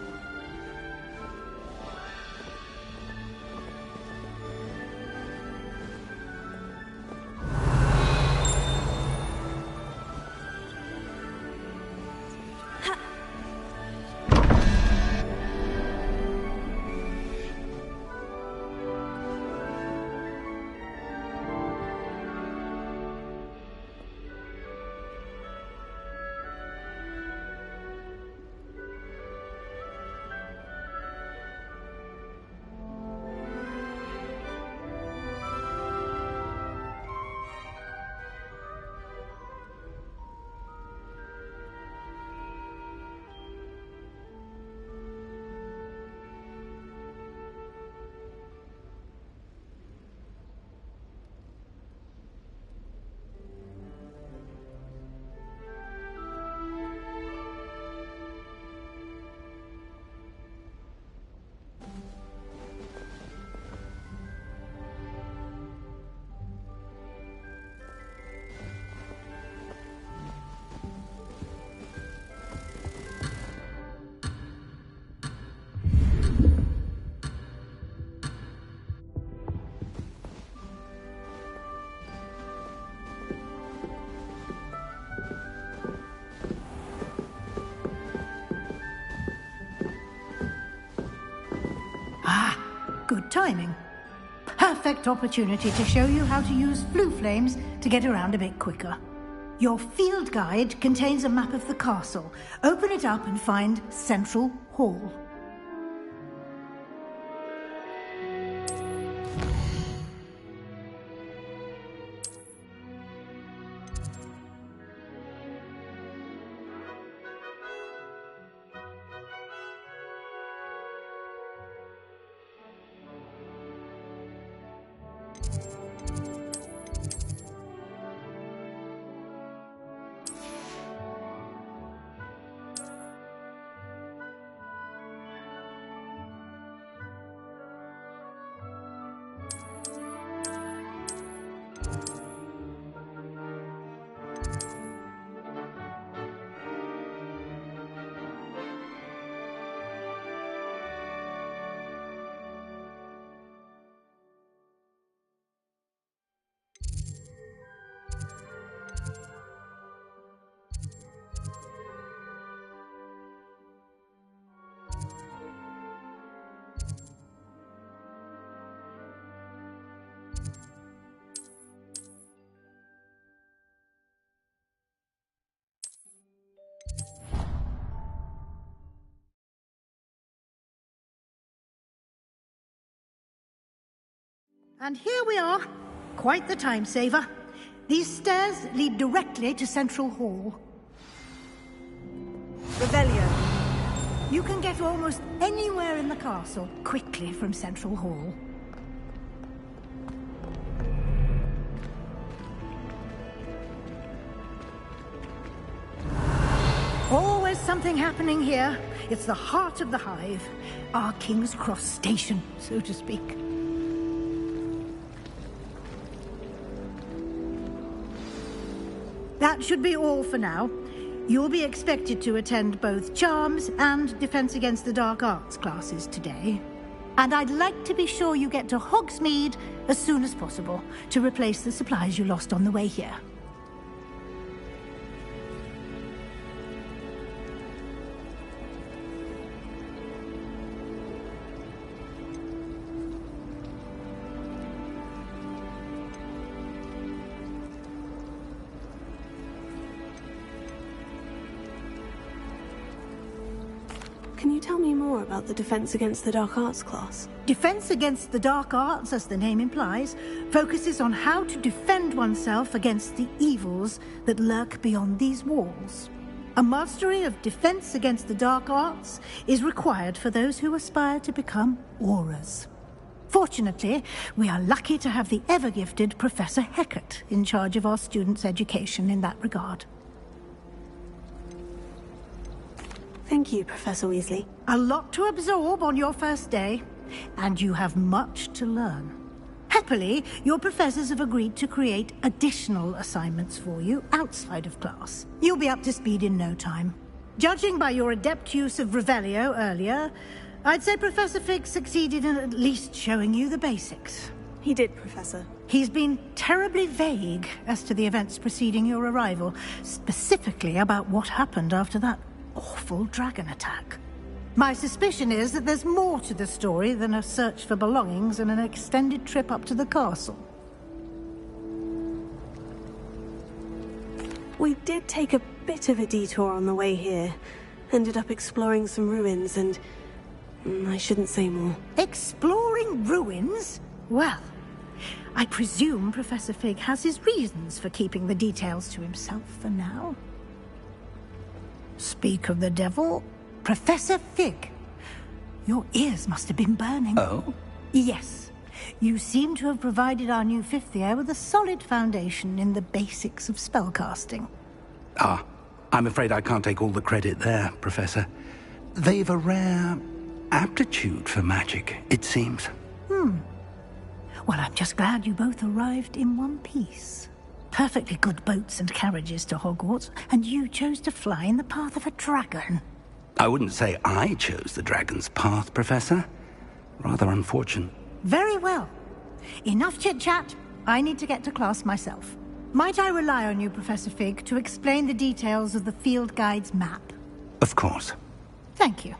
Good timing. Perfect opportunity to show you how to use flue flames to get around a bit quicker. Your field guide contains a map of the castle. Open it up and find Central Hall. And here we are. Quite the time saver. These stairs lead directly to Central Hall. Revelio. You can get almost anywhere in the castle quickly from Central Hall. Always something happening here. It's the heart of the Hive. Our King's Cross station, so to speak. That should be all for now. You'll be expected to attend both Charms and Defense Against the Dark Arts classes today. And I'd like to be sure you get to Hogsmeade as soon as possible to replace the supplies you lost on the way here. Can you tell me more about the Defense Against the Dark Arts class? Defense Against the Dark Arts, as the name implies, focuses on how to defend oneself against the evils that lurk beyond these walls. A mastery of Defense Against the Dark Arts is required for those who aspire to become Aurors. Fortunately, we are lucky to have the ever-gifted Professor Hecat in charge of our students' education in that regard. Thank you, Professor Weasley. A lot to absorb on your first day, and you have much to learn. Happily, your professors have agreed to create additional assignments for you outside of class. You'll be up to speed in no time. Judging by your adept use of Revelio earlier, I'd say Professor Fig succeeded in at least showing you the basics. He did, Professor. He's been terribly vague as to the events preceding your arrival, specifically about what happened after that awful dragon attack. My suspicion is that there's more to the story than a search for belongings and an extended trip up to the castle. We did take a bit of a detour on the way here. Ended up exploring some ruins and... I shouldn't say more. Exploring ruins? Well, I presume Professor Fig has his reasons for keeping the details to himself for now. Speak of the devil, Professor Fig. Your ears must have been burning. Oh? Yes. You seem to have provided our new fifth year with a solid foundation in the basics of spellcasting. Ah, I'm afraid I can't take all the credit there, Professor. They've a rare aptitude for magic, it seems. Well, I'm just glad you both arrived in one piece. Perfectly good boats and carriages to Hogwarts, and you chose to fly in the path of a dragon. I wouldn't say I chose the dragon's path, Professor. Rather unfortunate. Very well. Enough chit-chat. I need to get to class myself. Might I rely on you, Professor Fig, to explain the details of the field guide's map? Of course. Thank you.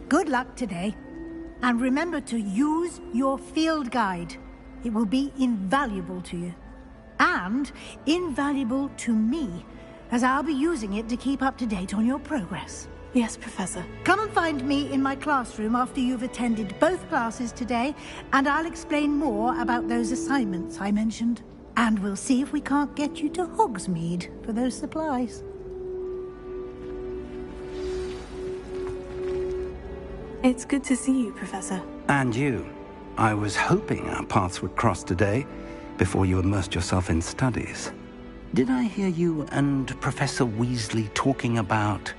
Good luck today. And remember to use your field guide. It will be invaluable to you. And invaluable to me, as I'll be using it to keep up to date on your progress. Yes, Professor. Come and find me in my classroom after you've attended both classes today, and I'll explain more about those assignments I mentioned. And we'll see if we can't get you to Hogsmeade for those supplies. It's good to see you, Professor. And you. I was hoping our paths would cross today, before you immersed yourself in studies. Did I hear you and Professor Weasley talking about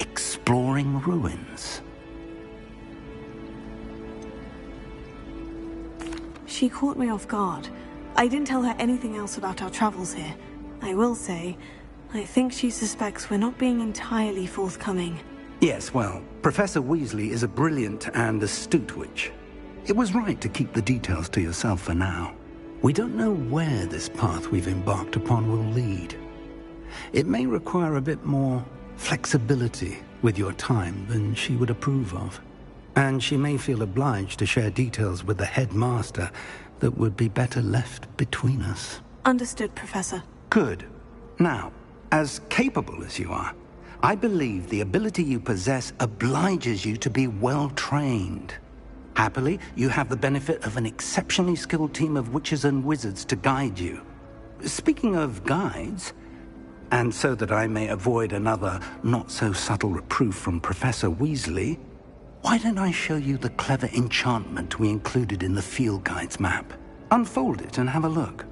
exploring ruins? She caught me off guard. I didn't tell her anything else about our travels here. I will say, I think she suspects we're not being entirely forthcoming. Yes, well, Professor Weasley is a brilliant and astute witch. It was right to keep the details to yourself for now. We don't know where this path we've embarked upon will lead. It may require a bit more flexibility with your time than she would approve of. And she may feel obliged to share details with the headmaster that would be better left between us. Understood, Professor. Good. Now, as capable as you are, I believe the ability you possess obliges you to be well trained. Happily, you have the benefit of an exceptionally skilled team of witches and wizards to guide you. Speaking of guides, and so that I may avoid another not-so-subtle reproof from Professor Weasley, why don't I show you the clever enchantment we included in the field guide's map? Unfold it and have a look.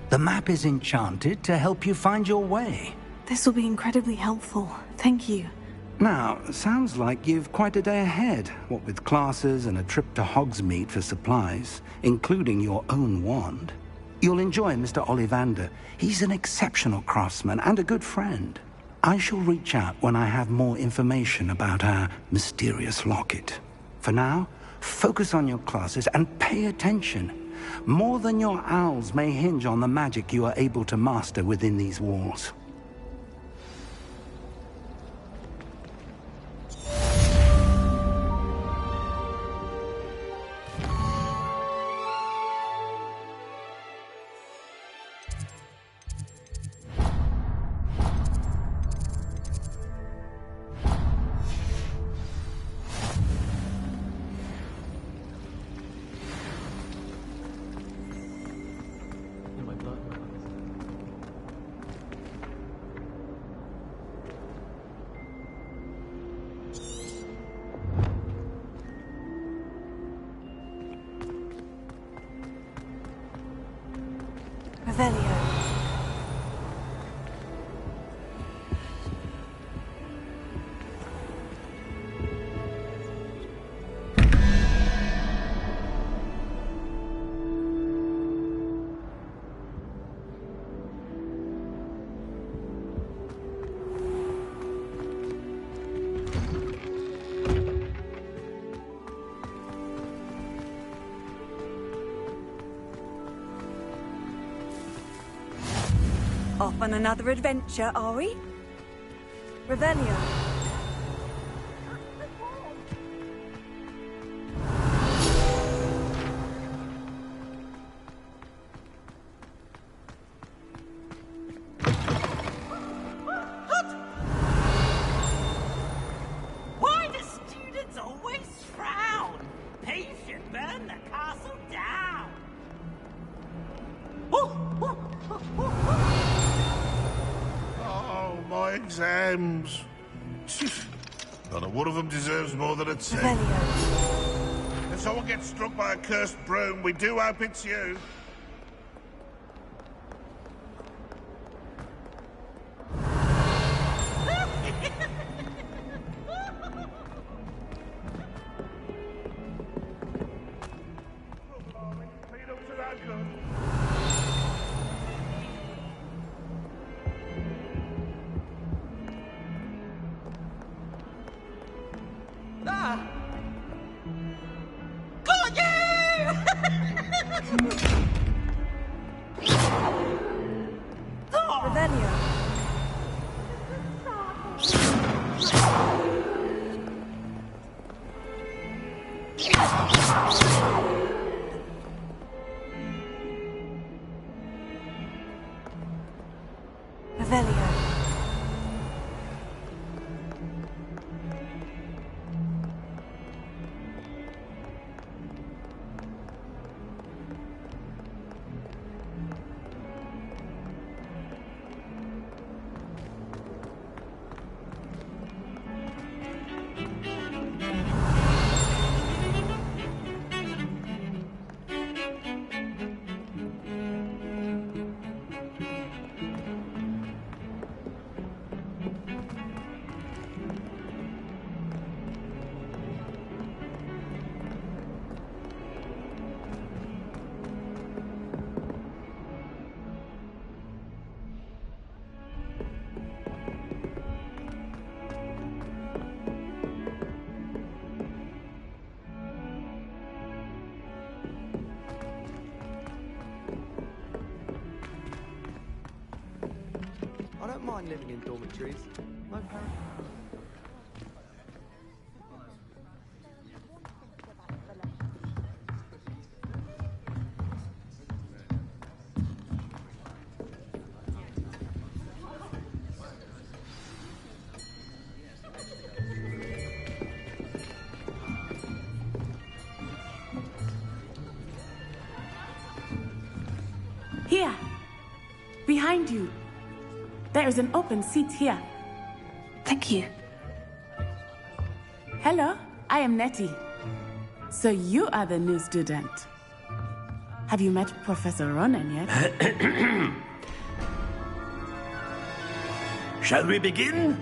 The map is enchanted to help you find your way. This will be incredibly helpful. Thank you. Now, sounds like you've quite a day ahead, what with classes and a trip to Hogsmeade for supplies, including your own wand. You'll enjoy Mr. Ollivander. He's an exceptional craftsman and a good friend. I shall reach out when I have more information about our mysterious locket. For now, focus on your classes and pay attention. More than your owls may hinge on the magic you are able to master within these walls. Revelio. Off on another adventure, are we? Revelio. Why do students always frown? Patient, burn the castle down. Oh, my exams. Not a one of them deserves more than a 10. Revelio. If someone gets struck by a cursed broom, we do hope it's you. Got you! Revelio. Revelio. I don't mind living in dormitories. My parents... Here! Behind you! There is an open seat here. Thank you. Hello, I am Nettie. So you are the new student. Have you met Professor Ronan yet? Shall we begin?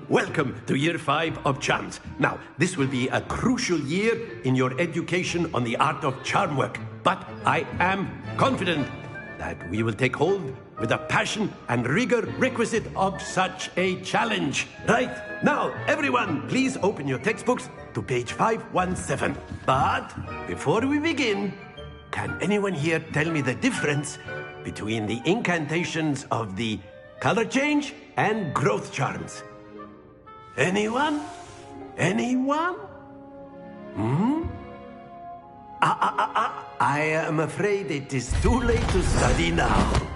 Welcome to Year 5 of Charms. Now, this will be a crucial year in your education on the art of charm work. But I am confident that we will take hold with the passion and rigor requisite of such a challenge. Right, now, everyone, please open your textbooks to page 517. But before we begin, can anyone here tell me the difference between the incantations of the color change and growth charms? Anyone? Anyone? I am afraid it is too late to study now.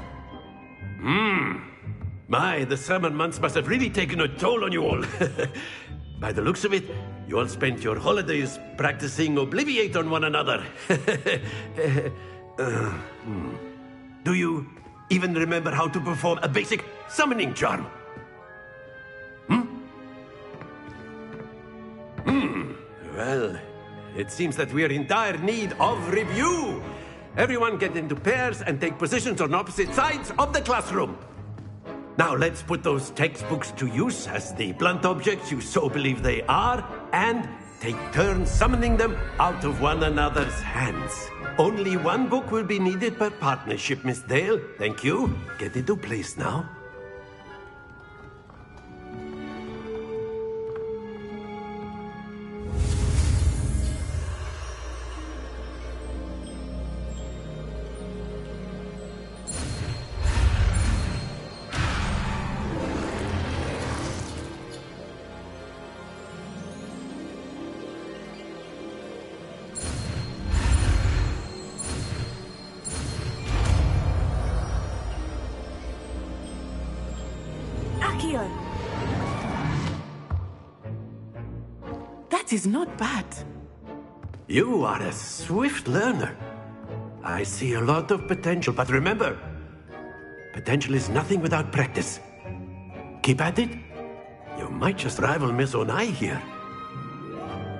My, the summer months must have really taken a toll on you all. By the looks of it, you all spent your holidays practicing Obliviate on one another. Do you even remember how to perform a basic summoning charm? Well, it seems that we are in dire need of review. Everyone get into pairs and take positions on opposite sides of the classroom. Now let's put those textbooks to use as the blunt objects you so believe they are, and take turns summoning them out of one another's hands. Only one book will be needed per partnership, Miss Dale. Thank you. Get into place now. Accio! That is not bad. You are a swift learner. I see a lot of potential, but remember, potential is nothing without practice. Keep at it. You might just rival Miss Onai here.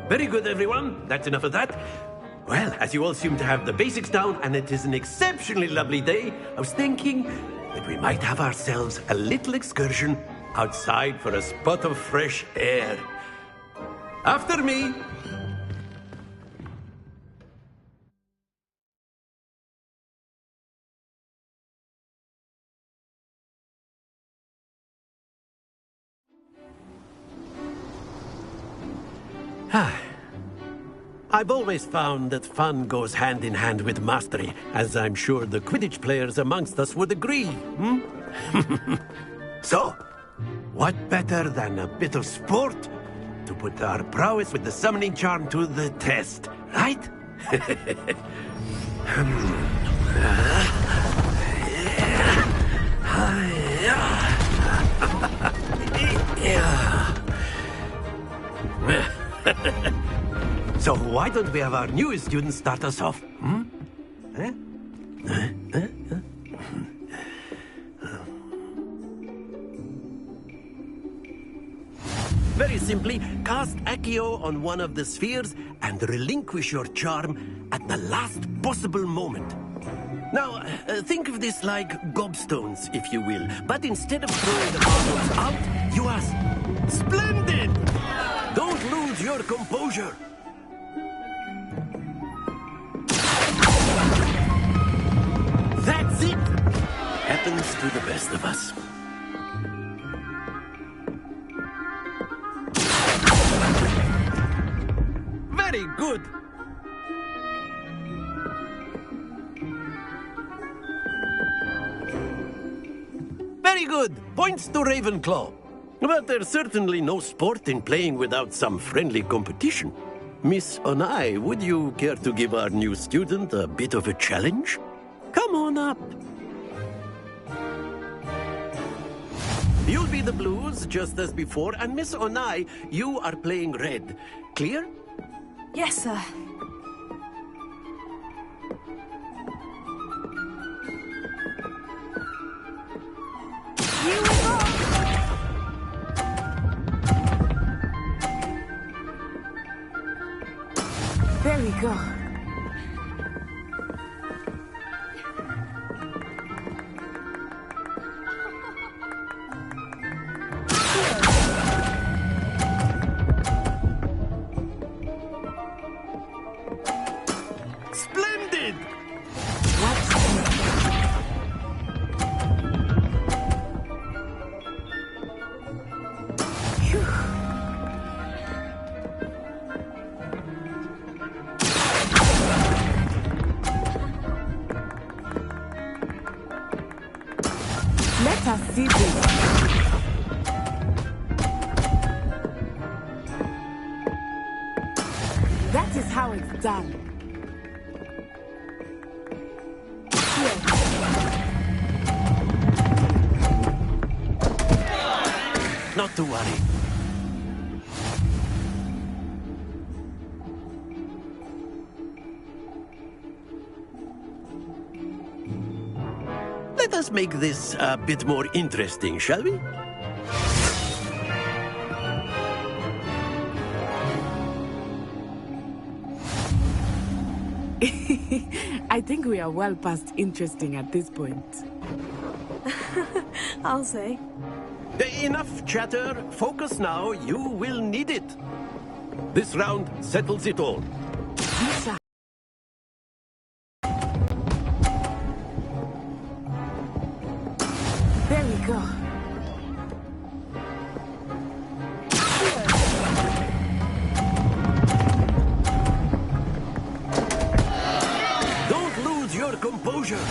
Very good, everyone. That's enough of that. Well, as you all seem to have the basics down, and it is an exceptionally lovely day, I was thinking that we might have ourselves a little excursion outside for a spot of fresh air. After me. I've always found that fun goes hand in hand with mastery, as I'm sure the Quidditch players amongst us would agree. So, what better than a bit of sport to put our prowess with the summoning charm to the test, right? So why don't we have our newest student start us off? Very simply, cast Accio on one of the spheres and relinquish your charm at the last possible moment. Now, think of this like gobstones, if you will. But instead of throwing the marbles out, you ask, "Splendid! Don't lose your composure." That's it! Happens to the best of us. Very good! Very good! Points to Ravenclaw. But there's certainly no sport in playing without some friendly competition. Miss Onai, would you care to give our new student a bit of a challenge? Come on up. You'll be the blues, just as before, and Miss Onai, you are playing red. Clear? Yes, sir. There we go. Splendid! Let us see this. That is how it's done. Not to worry. Let us make this a bit more interesting, shall we? I think we are well past interesting at this point. I'll say. Enough chatter. Focus now. You will need it. This round settles it all. There we go. Don't lose your composure.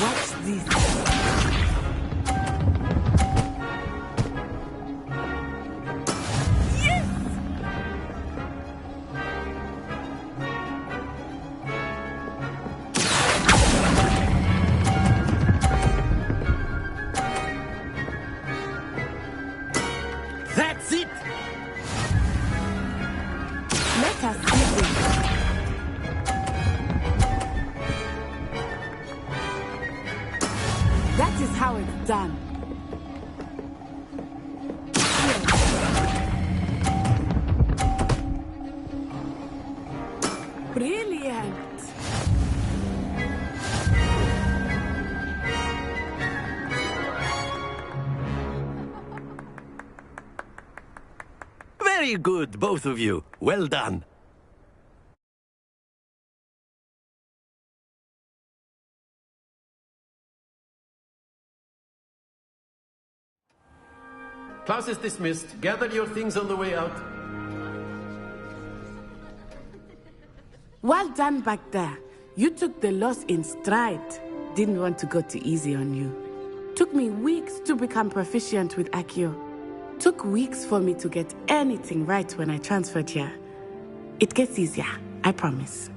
Watch this. That's it. Let us see this. That is how it's done. Brilliant. Very good, both of you. Well done. Class is dismissed. Gather your things on the way out. Well done back there. You took the loss in stride. Didn't want to go too easy on you. Took me weeks to become proficient with Accio. Took weeks for me to get anything right when I transferred here. It gets easier, I promise.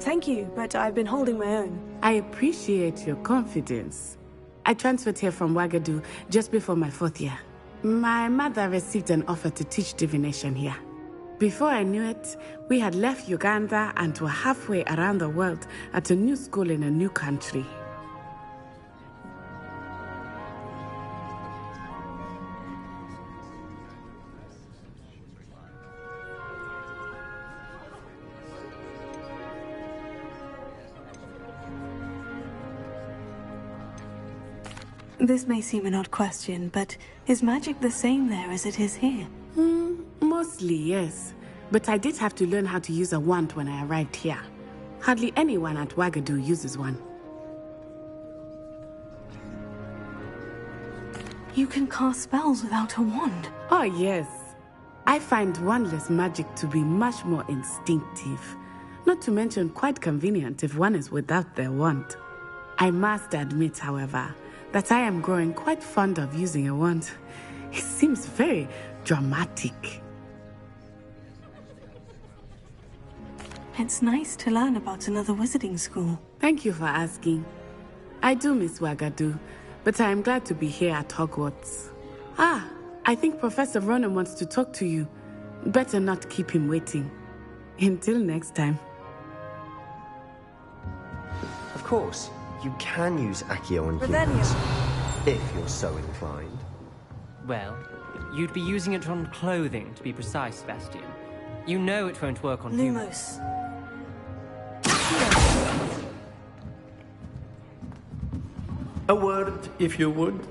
Thank you, but I've been holding my own. I appreciate your confidence. I transferred here from Wagadu just before my 4th year. My mother received an offer to teach divination here. Before I knew it, we had left Uganda and were halfway around the world at a new school in a new country. This may seem an odd question, but is magic the same there as it is here? Mostly, yes. But I did have to learn how to use a wand when I arrived here. Hardly anyone at Wagadu uses one. You can cast spells without a wand? Oh, yes. I find wandless magic to be much more instinctive. Not to mention quite convenient if one is without their wand. I must admit, however, that I am growing quite fond of using a wand. It seems very dramatic. It's nice to learn about another wizarding school. Thank you for asking. I do miss Wagadu, but I am glad to be here at Hogwarts. Ah, I think Professor Ronen wants to talk to you. Better not keep him waiting. Until next time. Of course. You can use Accio on Revelio. humans, if you're so inclined. Well, you'd be using it on clothing, to be precise, Sebastian. You know it won't work on humans. Lumos. A word, if you would.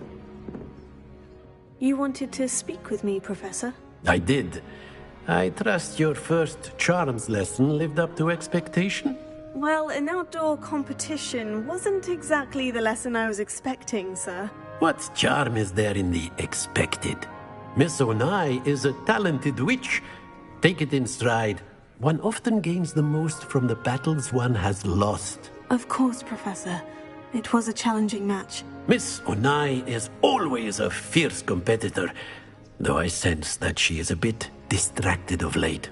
You wanted to speak with me, Professor? I did. I trust your first charms lesson lived up to expectation? Well, an outdoor competition wasn't exactly the lesson I was expecting, sir. What charm is there in the expected? Miss Onai is a talented witch. Take it in stride. One often gains the most from the battles one has lost. Of course, Professor. It was a challenging match. Miss Onai is always a fierce competitor, though I sense that she is a bit distracted of late.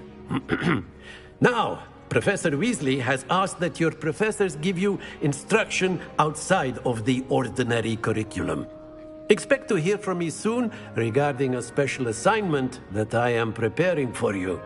Now, Professor Weasley has asked that your professors give you instruction outside of the ordinary curriculum. Expect to hear from me soon regarding a special assignment that I am preparing for you.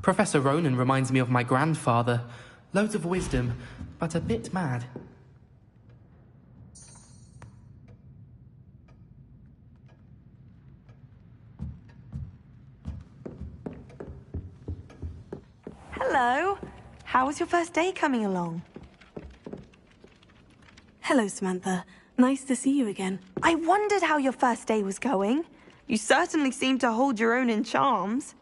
Professor Ronen reminds me of my grandfather. Loads of wisdom, but a bit mad. Hello. How was your first day coming along? Hello, Samantha. Nice to see you again. I wondered how your first day was going. You certainly seem to hold your own in charms.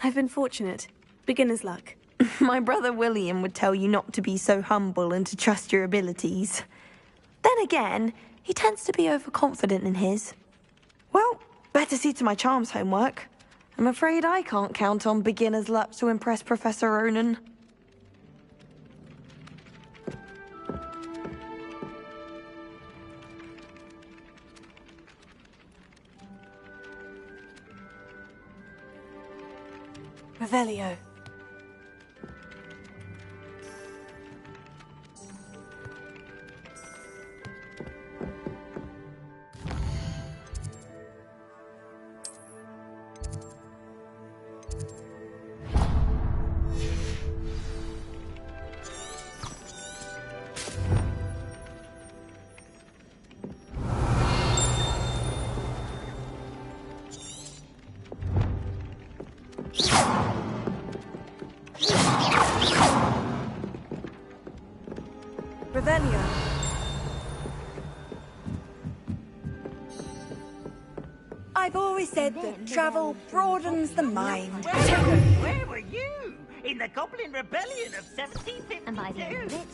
I've been fortunate. Beginner's luck. My brother William would tell you not to be so humble and to trust your abilities. Then again, he tends to be overconfident in his. Well, better see to my charms homework. I'm afraid I can't count on beginner's luck to impress Professor Ronen. Revelio. Revelio. I've always said that travel broadens the mind. Where were you? In the Goblin Rebellion of 1752? And by the end of it,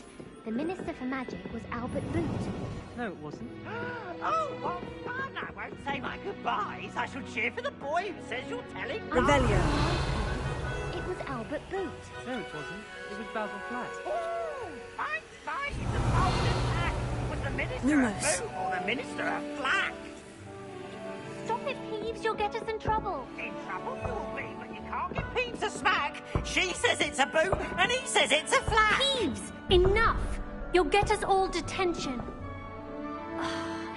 the Minister for Magic was Albert Boot. No, it wasn't. Oh, what fun! I won't say my goodbyes. I shall cheer for the boy who says you're telling lies. Revelio. It was Albert Boot. No, it wasn't. It was Basil Flat. Oh, fine, fine. It's a bold attack. Was the Minister Lumos. of Boot or the Minister of Flack? Stop it, Peeves. You'll get us in trouble. In trouble you'll be, but you can't give Peeves a smack. She says it's a boot, and he says it's a flack. Peeves, enough. You'll get us all detention.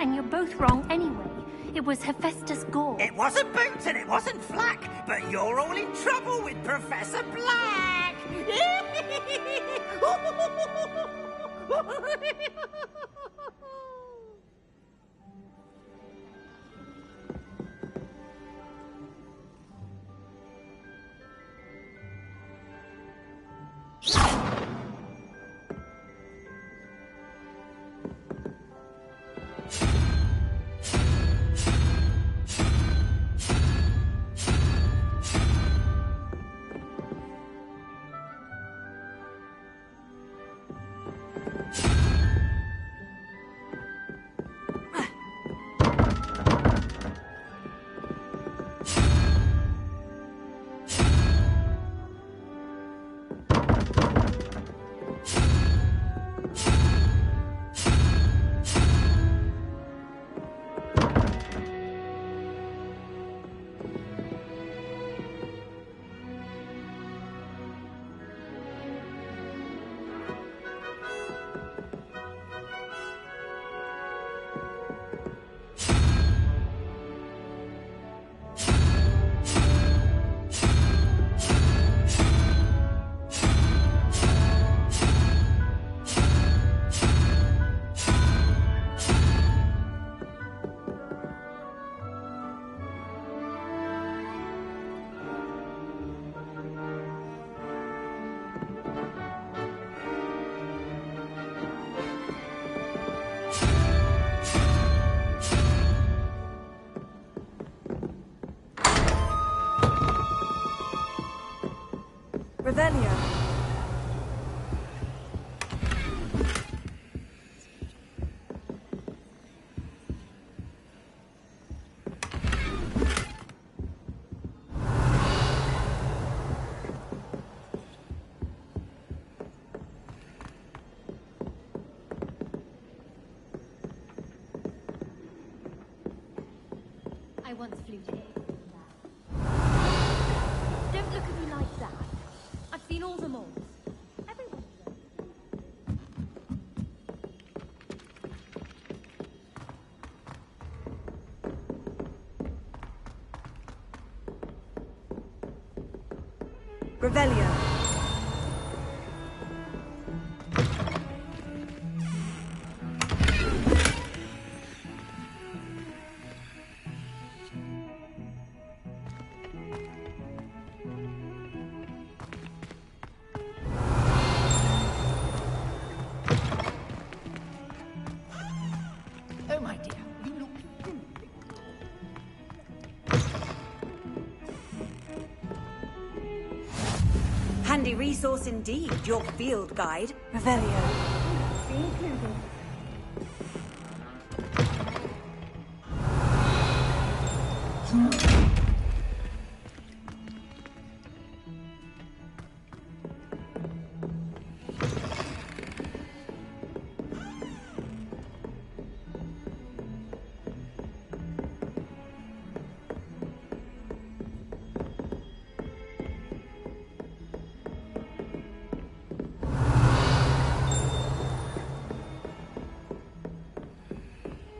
And you're both wrong anyway. It was Hephaestus Gore. It wasn't Boot and it wasn't Flack, but you're all in trouble with Professor Black. Revelio. I once flew to Don't look at me like that. I've seen all the malls. Everyone Revelio. Oh, my dear, you look... Handy resource indeed, your field guide. Revelio.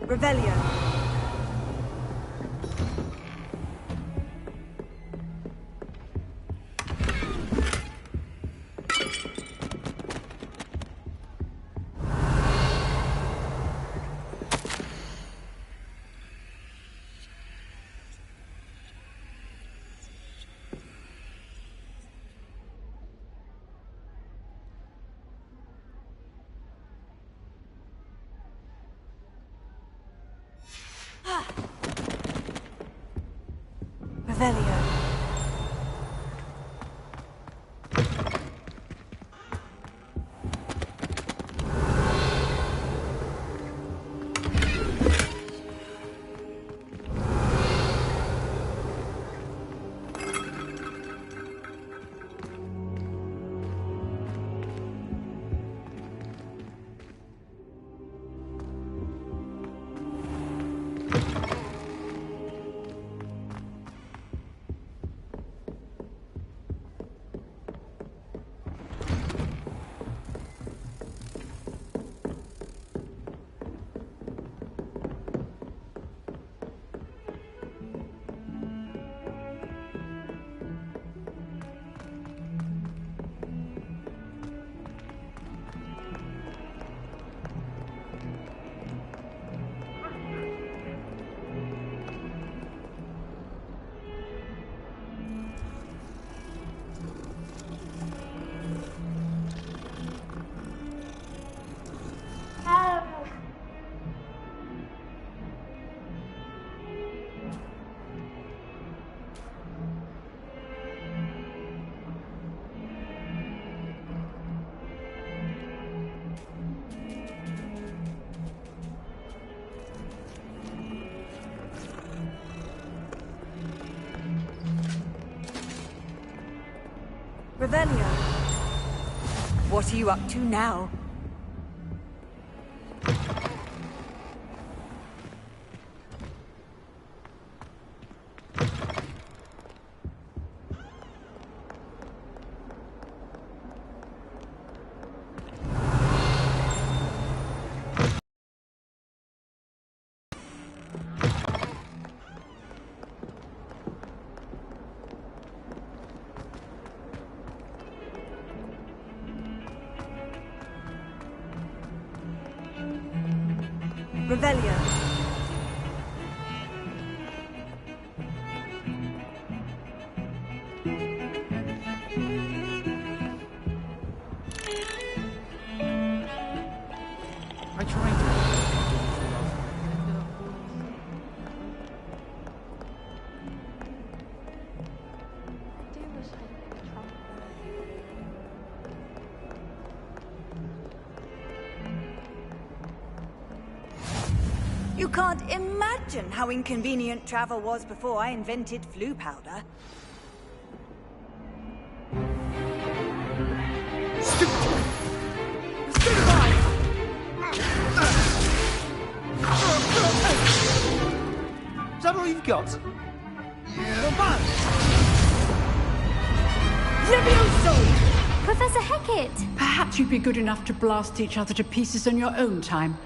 Revelio. Revelio. Revelio. What are you up to now? Revelio. I tried to. You can't imagine how inconvenient travel was before I invented flu powder. Is that all you've got? Levioso! Professor Hecat! Perhaps you'd be good enough to blast each other to pieces on your own time.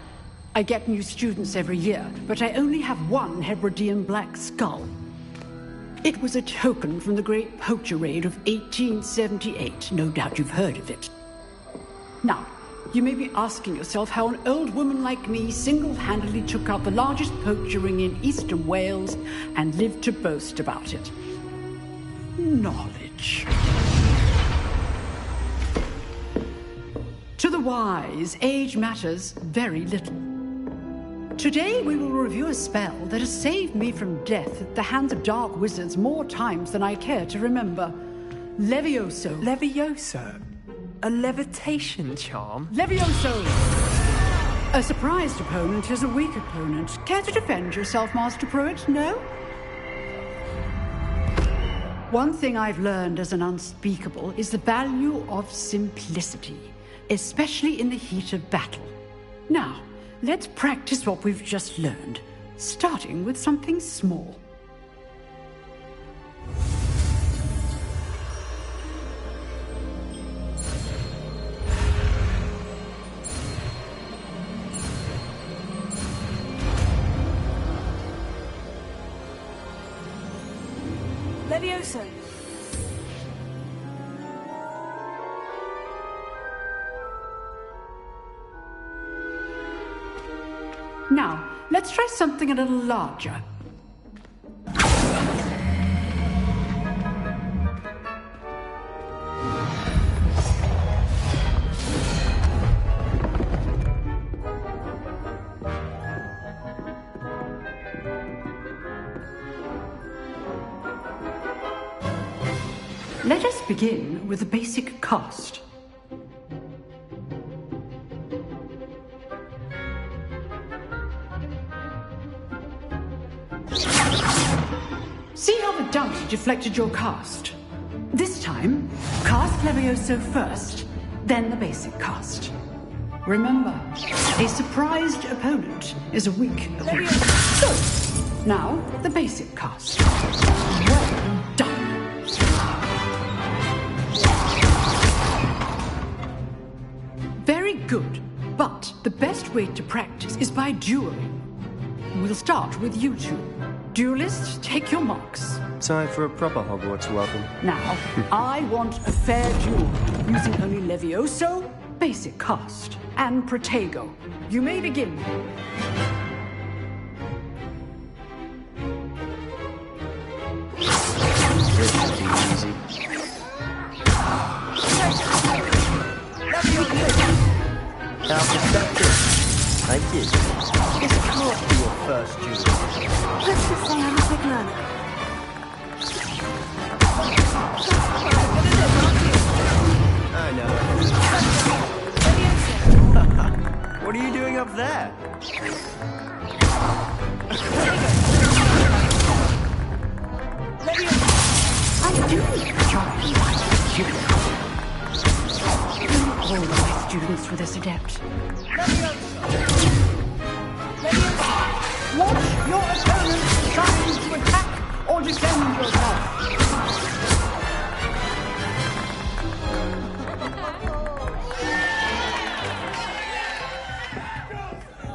I get new students every year, but I only have one Hebridean black skull. It was a token from the Great Poacher Raid of 1878. No doubt you've heard of it. Now, you may be asking yourself how an old woman like me single-handedly took out the largest poacher ring in eastern Wales and lived to boast about it. Knowledge. To the wise, age matters very little. Today we will review a spell that has saved me from death at the hands of dark wizards more times than I care to remember. Levioso. Levioso? A levitation charm? Levioso! A surprised opponent is a weak opponent. Care to defend yourself, Master Pruitt? No? One thing I've learned as an unspeakable is the value of simplicity, especially in the heat of battle. Now, let's practice what we've just learned, starting with something small. Levioso. Now, let's try something a little larger. Let us begin with the basic cast. See how the dice deflected your cast? This time, cast Levioso first, then the basic cast. Remember, a surprised opponent is a weak opponent. Good. Now, the basic cast. Well done. Very good, but the best way to practice is by dueling. We'll start with you two. Duelists, take your marks. Time for a proper Hogwarts welcome. Now, I want a fair duel, using only Levioso, basic cast, and Protego. You may begin. This should be easy. How productive. Thank you. This can't be your first duel. Let's just say I'm a quick learner. I know. What are you doing up there? I'm doing the job all my students with this adept. Watch your opponent trying to attack or defend yourself.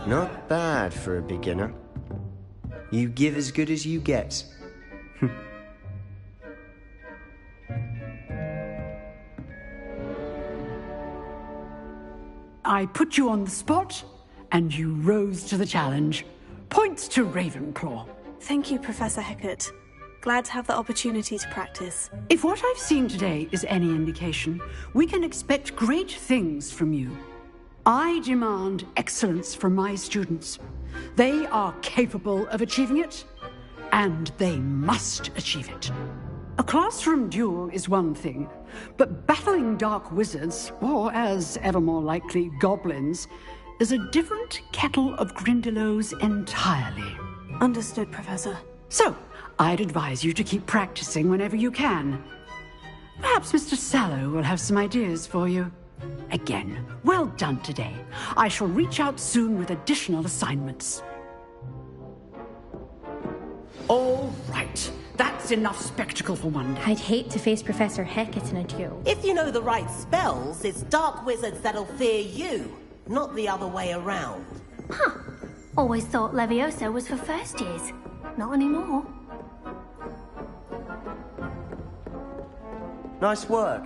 Not bad for a beginner. You give as good as you get. I put you on the spot, and you rose to the challenge. Points to Ravenclaw. Thank you, Professor Hecat. Glad to have the opportunity to practice. If what I've seen today is any indication, we can expect great things from you. I demand excellence from my students. They are capable of achieving it, and they must achieve it. A classroom duel is one thing, but battling dark wizards, or as ever more likely, goblins, is a different kettle of Grindylows entirely. Understood, Professor. So, I'd advise you to keep practicing whenever you can. Perhaps Mr. Sallow will have some ideas for you. Again, well done today. I shall reach out soon with additional assignments. All right. That's enough spectacle for one day. I'd hate to face Professor Hecat in a duel. If you know the right spells, it's dark wizards that'll fear you, not the other way around. Huh. Always thought Leviosa was for first years. Not anymore. Nice work.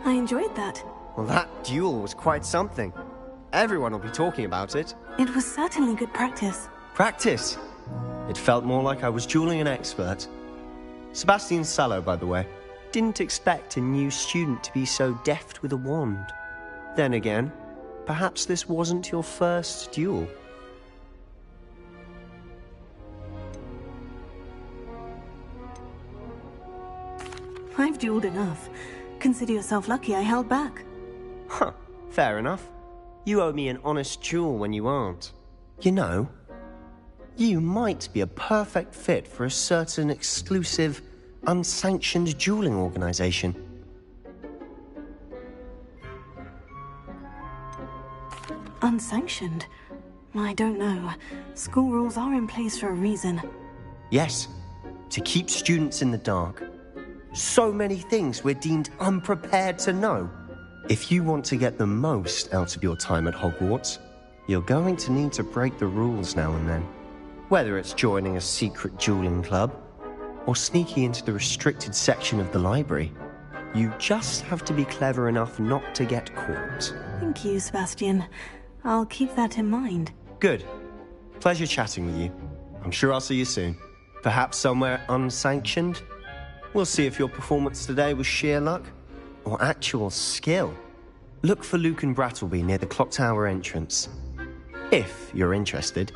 I enjoyed that. Well, that duel was quite something. Everyone will be talking about it. It was certainly good practice. Practice? It felt more like I was dueling an expert. Sebastian Sallow, by the way. Didn't expect a new student to be so deft with a wand. Then again, perhaps this wasn't your first duel. I've dueled enough. Consider yourself lucky I held back. Huh, fair enough. You owe me an honest duel when you aren't. You know, you might be a perfect fit for a certain exclusive, unsanctioned dueling organization. Unsanctioned? I don't know. School rules are in place for a reason. Yes, to keep students in the dark. So many things we're deemed unprepared to know. If you want to get the most out of your time at Hogwarts, you're going to need to break the rules now and then. Whether it's joining a secret dueling club, or sneaking into the restricted section of the library, you just have to be clever enough not to get caught. Thank you, Sebastian. I'll keep that in mind. Good. Pleasure chatting with you. I'm sure I'll see you soon. Perhaps somewhere unsanctioned? We'll see if your performance today was sheer luck or actual skill. Look for Lucan Brattleby near the Clock Tower entrance, if you're interested.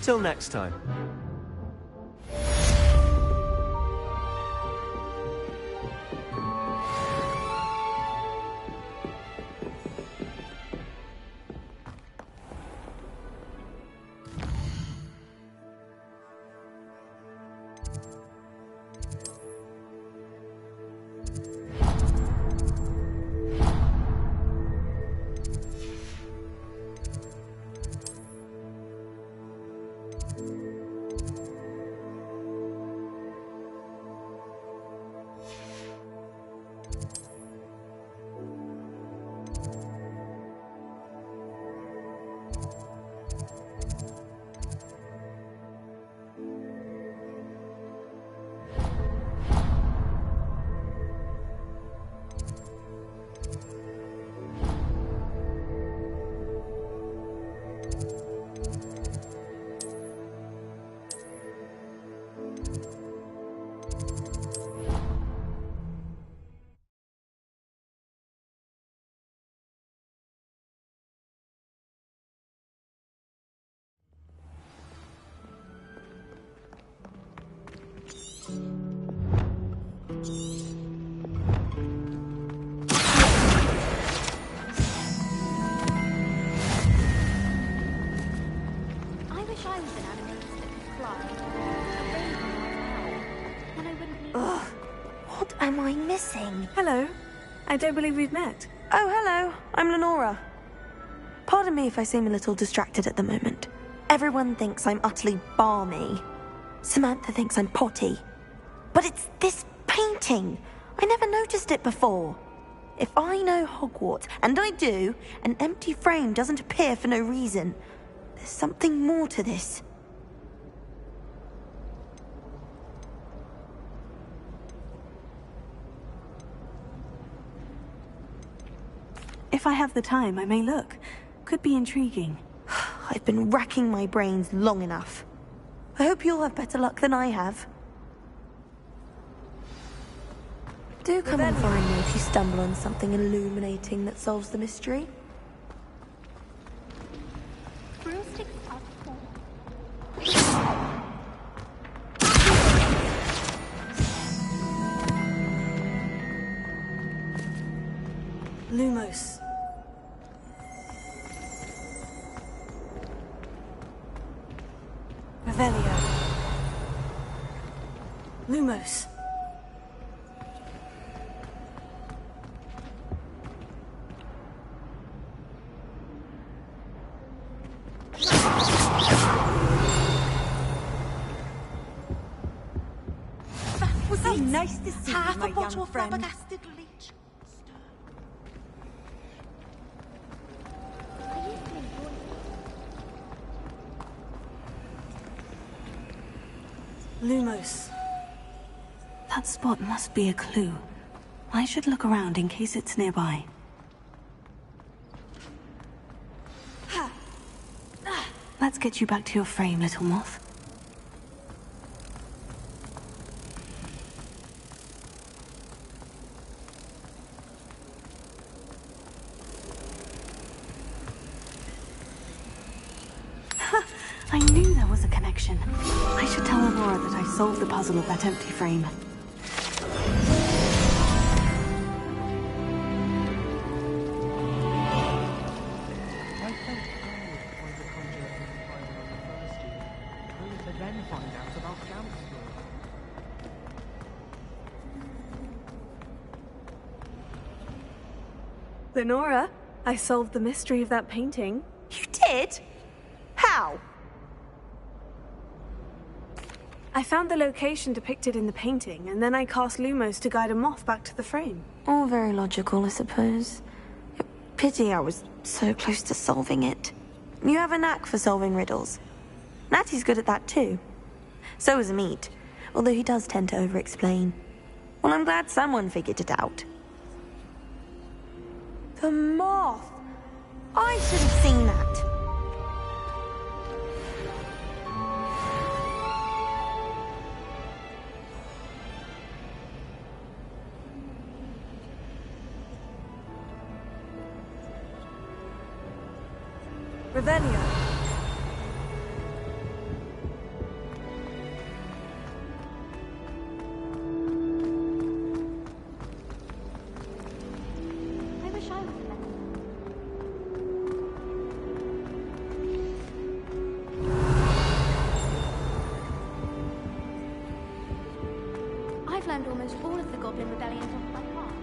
Till next time. am I missing? Hello. I don't believe we've met. Oh, hello. I'm Lenora. Pardon me if I seem a little distracted at the moment. Everyone thinks I'm utterly balmy. Samantha thinks I'm potty. But it's this painting. I never noticed it before. If I know Hogwarts, and I do, an empty frame doesn't appear for no reason. There's something more to this. If I have the time, I may look. Could be intriguing. I've been racking my brains long enough. I hope you'll have better luck than I have. Do come and find me if you stumble on something illuminating that solves the mystery. Lumos. Lumos. Was so nice to see you, Half my a bottle young of friend. flabbergasted leech. Lumos. That spot must be a clue. I should look around in case it's nearby. Let's get you back to your frame, little moth. I knew there was a connection. I should tell Aurora that I solved the puzzle of that empty frame. Lenora, I solved the mystery of that painting. You did? How? I found the location depicted in the painting, and then I cast Lumos to guide a moth back to the frame. All very logical, I suppose. Pity I was so close to solving it. You have a knack for solving riddles. Natty's good at that too. So is Amit, although he does tend to over-explain. Well, I'm glad someone figured it out. The moth! I should have seen that. Revelio. I wish I was better. I've learned almost all of the Goblin Rebellion off by heart.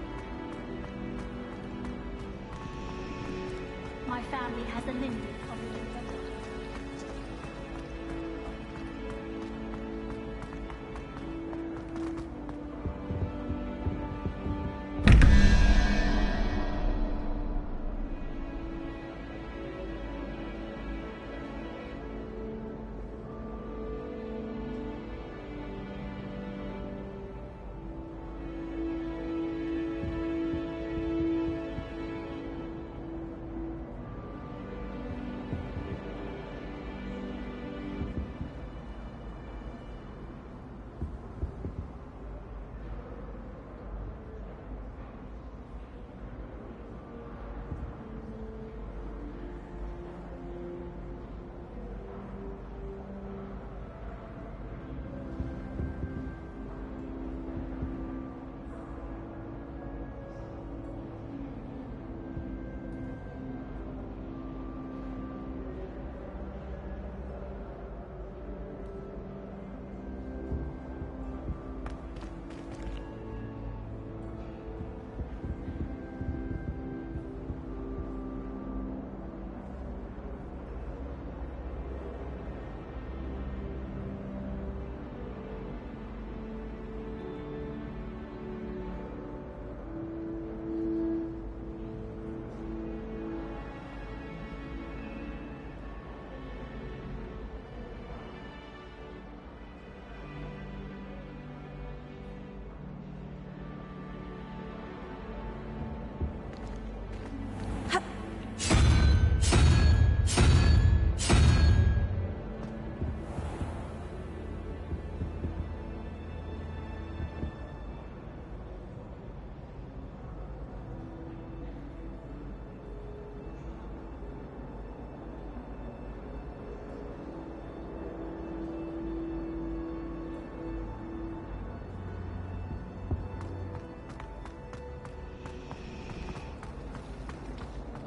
My family has a lineage of the Rebellion.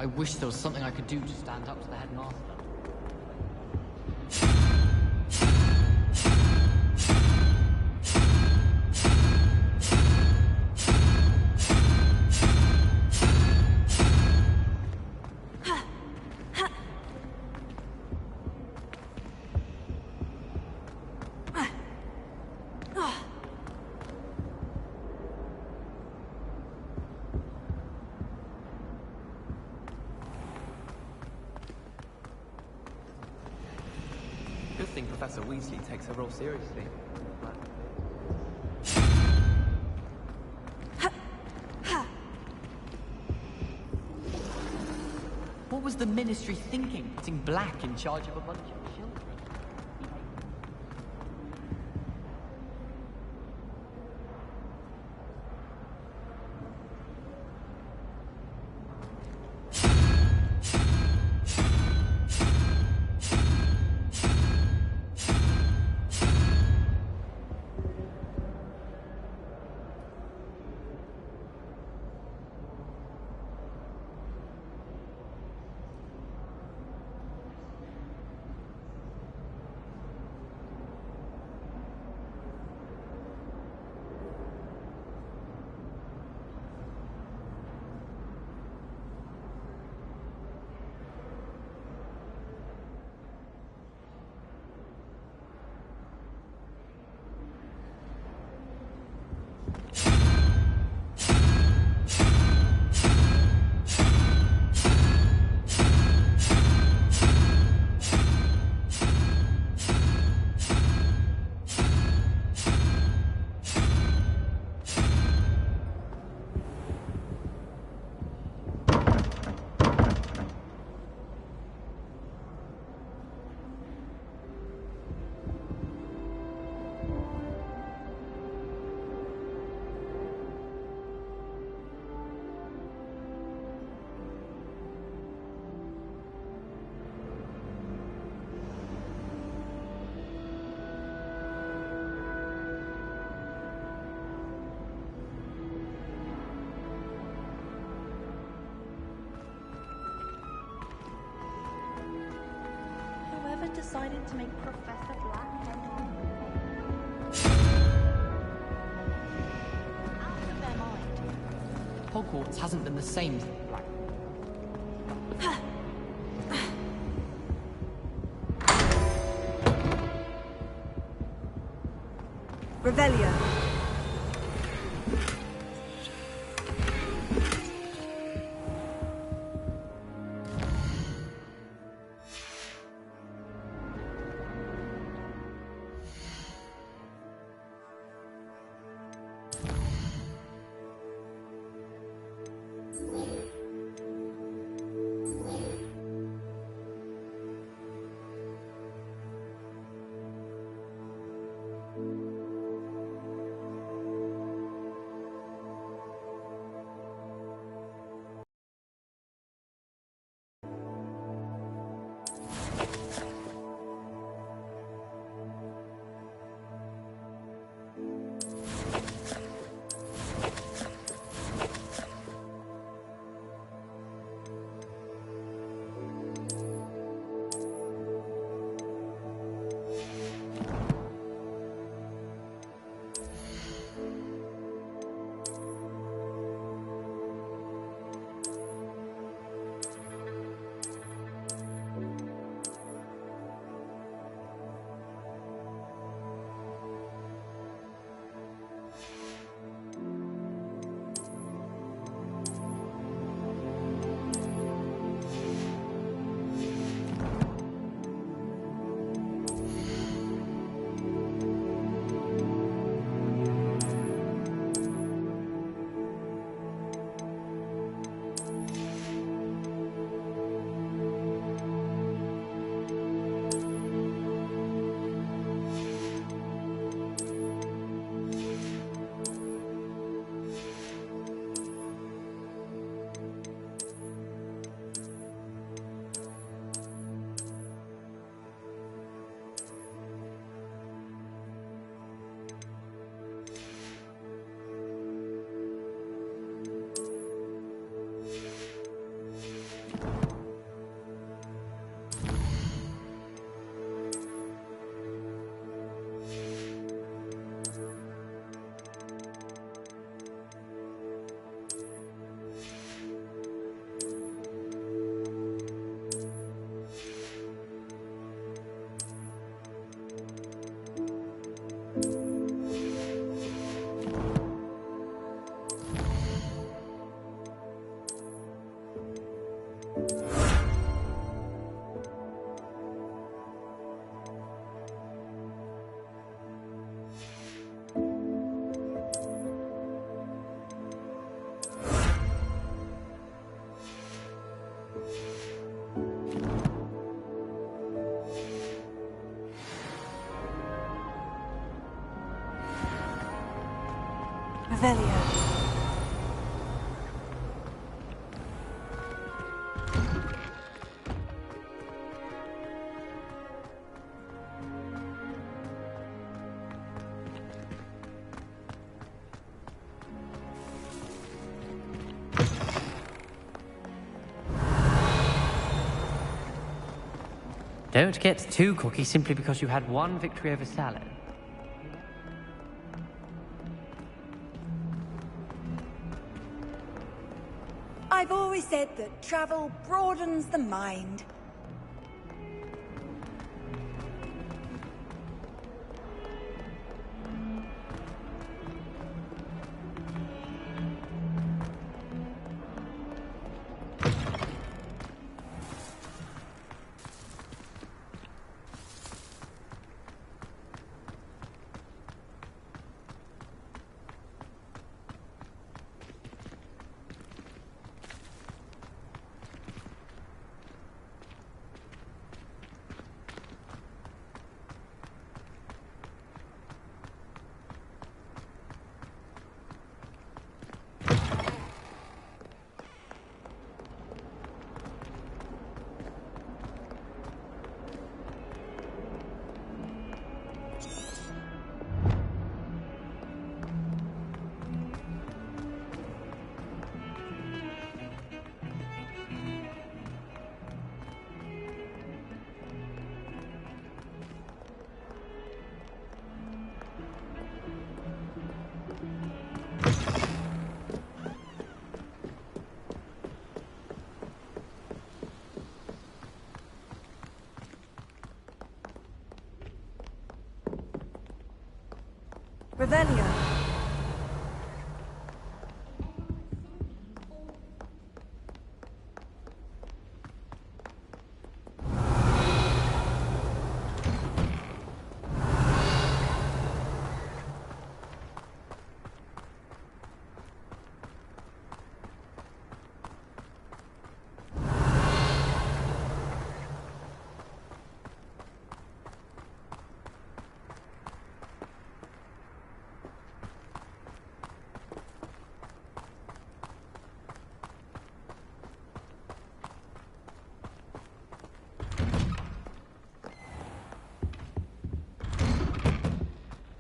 I wish there was something I could do to stand up to the headmaster. Professor Weasley takes her role seriously. What was the Ministry thinking, putting Black in charge of a bunch of children? Whoever decided to make Professor Black head out of their mind. Hogwarts hasn't been the same since Black. Revelio. Revelio. Don't get too cocky simply because you had one victory over Salad. I've always said that travel broadens the mind. Revelio.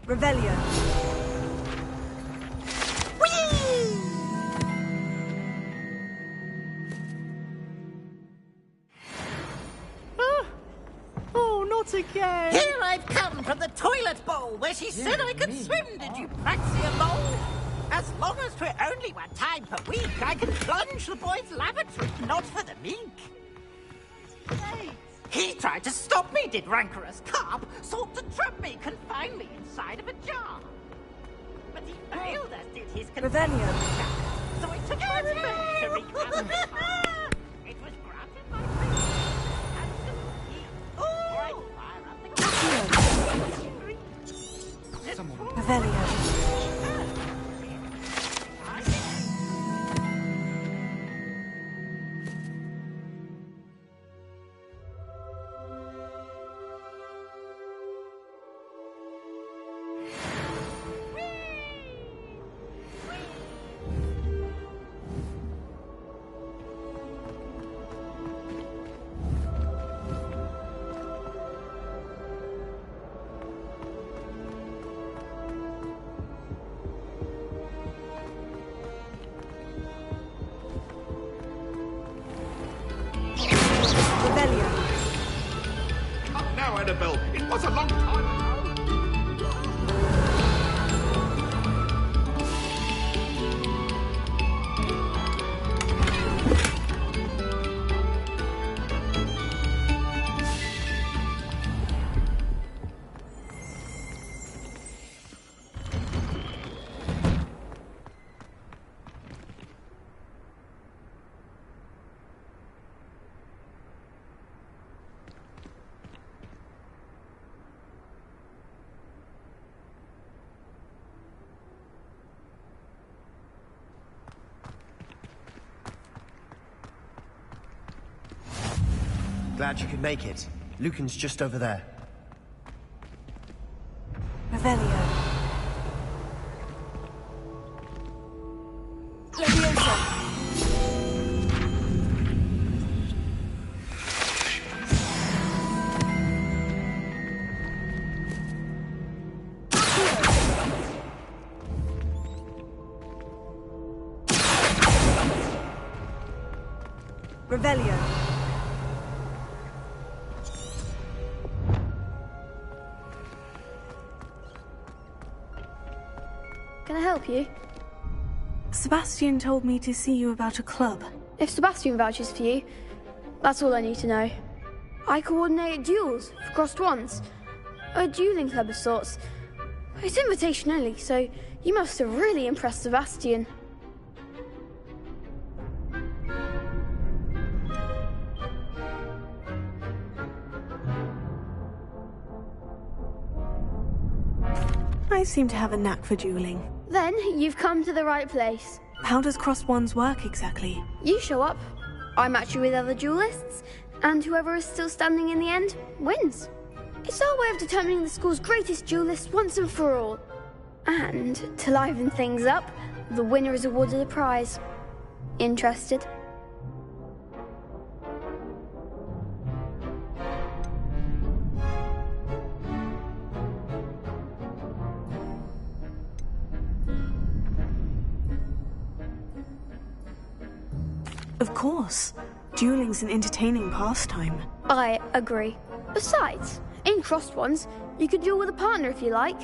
Revelio. Oh, not again! Here I've come from the toilet bowl where she said I could swim, did you praxia mole? As long as 'twere only one time per week, I can plunge the boy's lavatory, not for the meek. He tried to stop me, did rancorous carp, sought to trap me, confine me inside of a jar. But he failed, as did his Revelio. so I took my revenge to wreak havoc. It was granted by fate, and so he, or I fire up the Revelio. Now, Annabelle, it was a long time ago. Glad you could make it. Lucan's just over there. Revelio. Revelio. Can I help you? Sebastian told me to see you about a club. If Sebastian vouches for you, that's all I need to know. I coordinate duels for crossed wands. A dueling club of sorts. It's invitation only, so you must have really impressed Sebastian. I seem to have a knack for dueling. Then you've come to the right place. How does crossed wands work exactly? You show up, I match you with other duelists, and whoever is still standing in the end wins. It's our way of determining the school's greatest duelist once and for all. And to liven things up, the winner is awarded a prize. Interested? Of course. Dueling's an entertaining pastime. I agree. Besides, in crossed ones, you could duel with a partner if you like.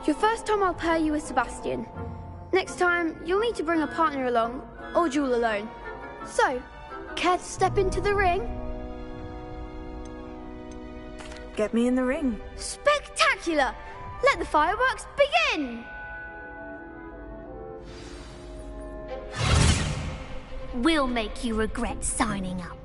Your first time I'll pair you with Sebastian. Next time, you'll need to bring a partner along, or duel alone. So, care to step into the ring? Get me in the ring. Spectacular! Let the fireworks begin! We'll make you regret signing up.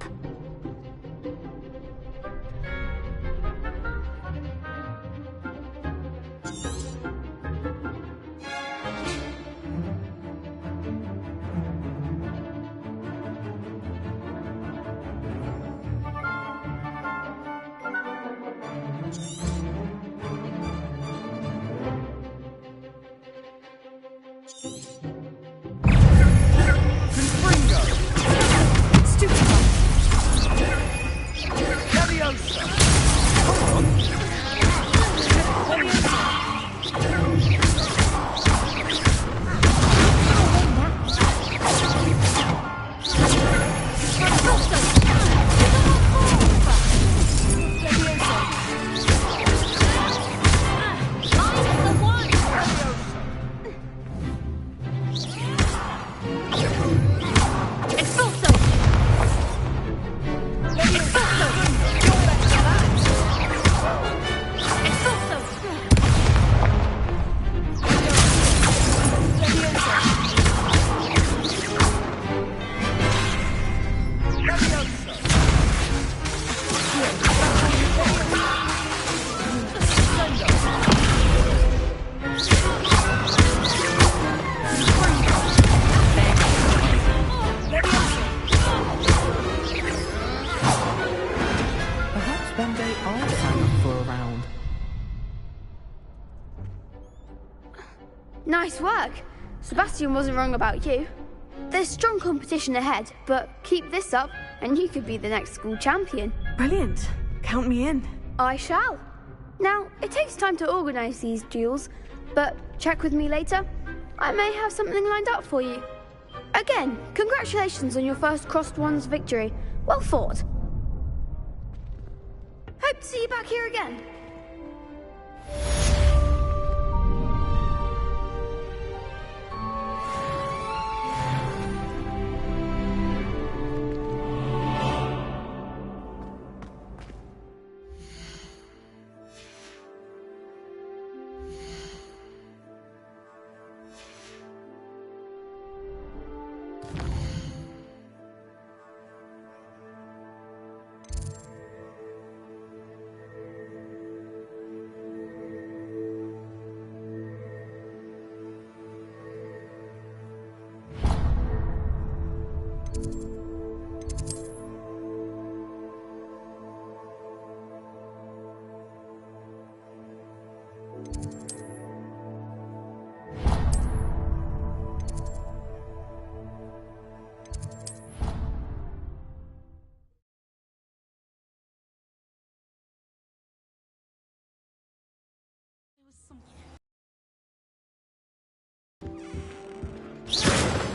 Nice work. Sebastian wasn't wrong about you. There's strong competition ahead, but keep this up and you could be the next school champion. Brilliant. Count me in. I shall. Now, it takes time to organise these duels, but check with me later. I may have something lined up for you. Again, congratulations on your first crossed wands victory. Well fought. Hope to see you back here again.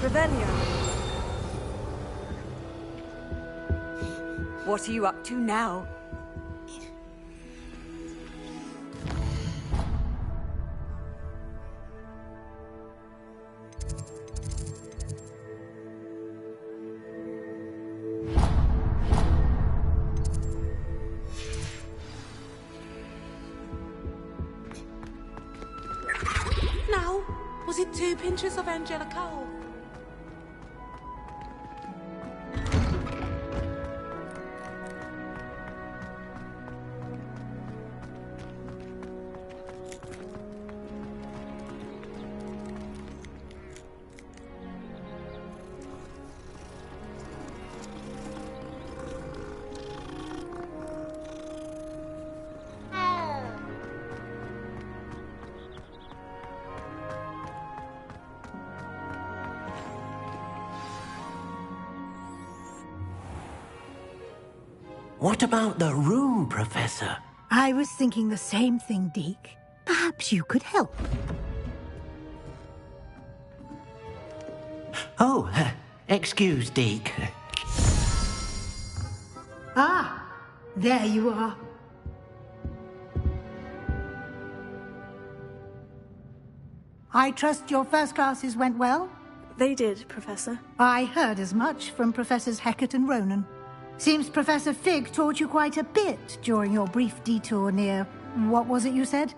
Revelio. What are you up to now? Now, was it 2 pinches of Angelica? What about the room, Professor? I was thinking the same thing, Deke. Perhaps you could help. Oh, excuse, Deke. Ah, there you are. I trust your first classes went well? They did, Professor. I heard as much from Professors Hecat and Ronan. Seems Professor Fig taught you quite a bit during your brief detour near... what was it you said?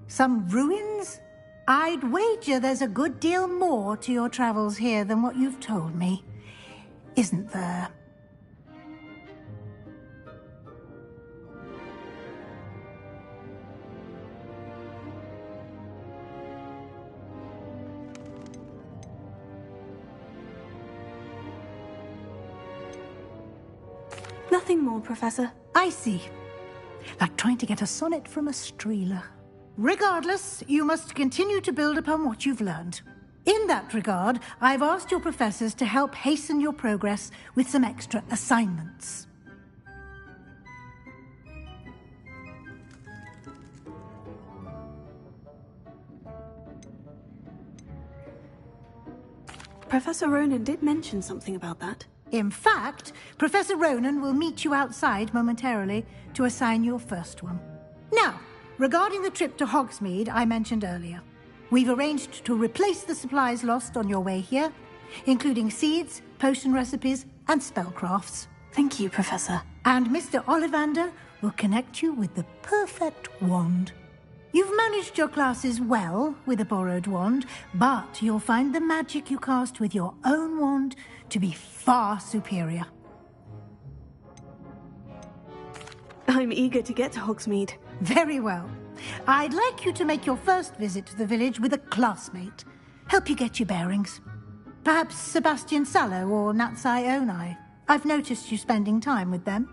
Some ruins? I'd wager there's a good deal more to your travels here than what you've told me. Isn't there? Nothing more, Professor. I see. Like trying to get a sonnet from a streeler. Regardless, you must continue to build upon what you've learned. In that regard, I've asked your professors to help hasten your progress with some extra assignments. Professor Ronan did mention something about that. In fact, Professor Ronan will meet you outside momentarily to assign your first one. Now, regarding the trip to Hogsmeade I mentioned earlier, we've arranged to replace the supplies lost on your way here, including seeds, potion recipes, and spellcrafts. Thank you, Professor. And Mr. Ollivander will connect you with the perfect wand. You've managed your classes well with a borrowed wand, but you'll find the magic you cast with your own wand to be far superior. I'm eager to get to Hogsmeade. Very well. I'd like you to make your first visit to the village with a classmate. Help you get your bearings. Perhaps Sebastian Sallow or Natsai Onai. I've noticed you spending time with them.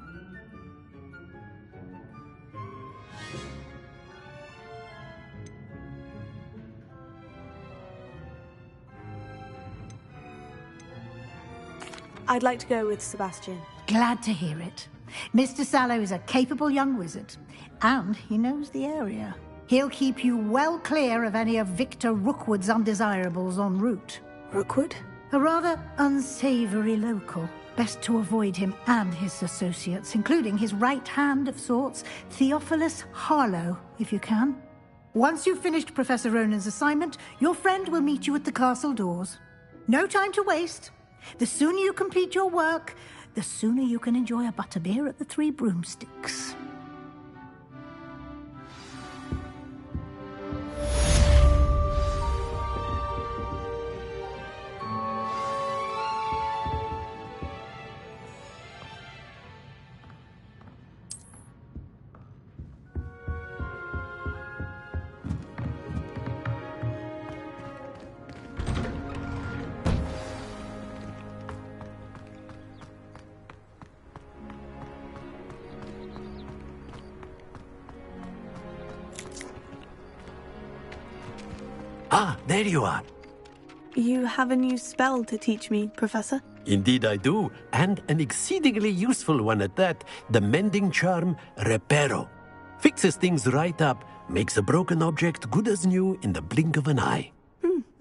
I'd like to go with Sebastian. Glad to hear it. Mr. Sallow is a capable young wizard, and he knows the area. He'll keep you well clear of any of Victor Rookwood's undesirables en route. Rookwood? A rather unsavory local. Best to avoid him and his associates, including his right hand of sorts, Theophilus Harlow, if you can. Once you've finished Professor Ronan's assignment, your friend will meet you at the castle doors. No time to waste. The sooner you complete your work, the sooner you can enjoy a butterbeer at the Three Broomsticks. Ah, there you are. You have a new spell to teach me, Professor? Indeed I do, and an exceedingly useful one at that. The mending charm, Reparo. Fixes things right up, makes a broken object good as new in the blink of an eye.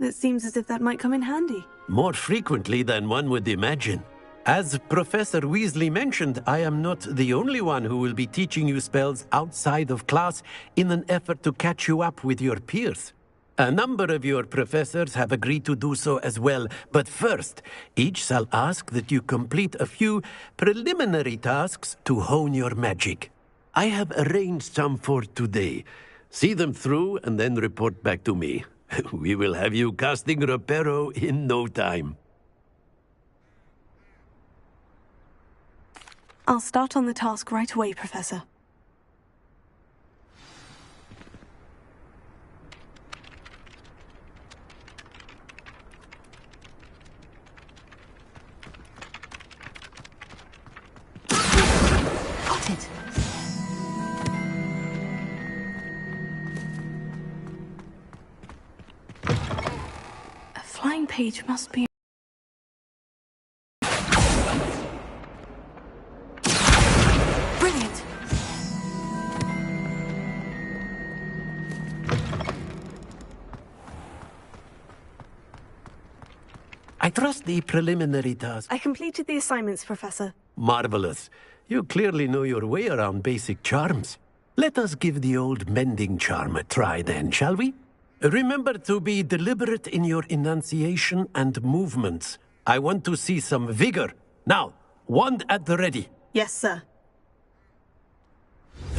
It seems as if that might come in handy. More frequently than one would imagine. As Professor Weasley mentioned, I am not the only one who will be teaching you spells outside of class in an effort to catch you up with your peers. A number of your professors have agreed to do so as well, but first, each shall ask that you complete a few preliminary tasks to hone your magic. I have arranged some for today. See them through and then report back to me. We will have you casting Reparo in no time. I'll start on the task right away, Professor. Got it. A flying page must be... Brilliant! I trust the preliminary task. I completed the assignments, Professor. Marvelous. You clearly know your way around basic charms. Let us give the old mending charm a try then, shall we? Remember to be deliberate in your enunciation and movements. I want to see some vigor. Now, wand at the ready. Yes, sir.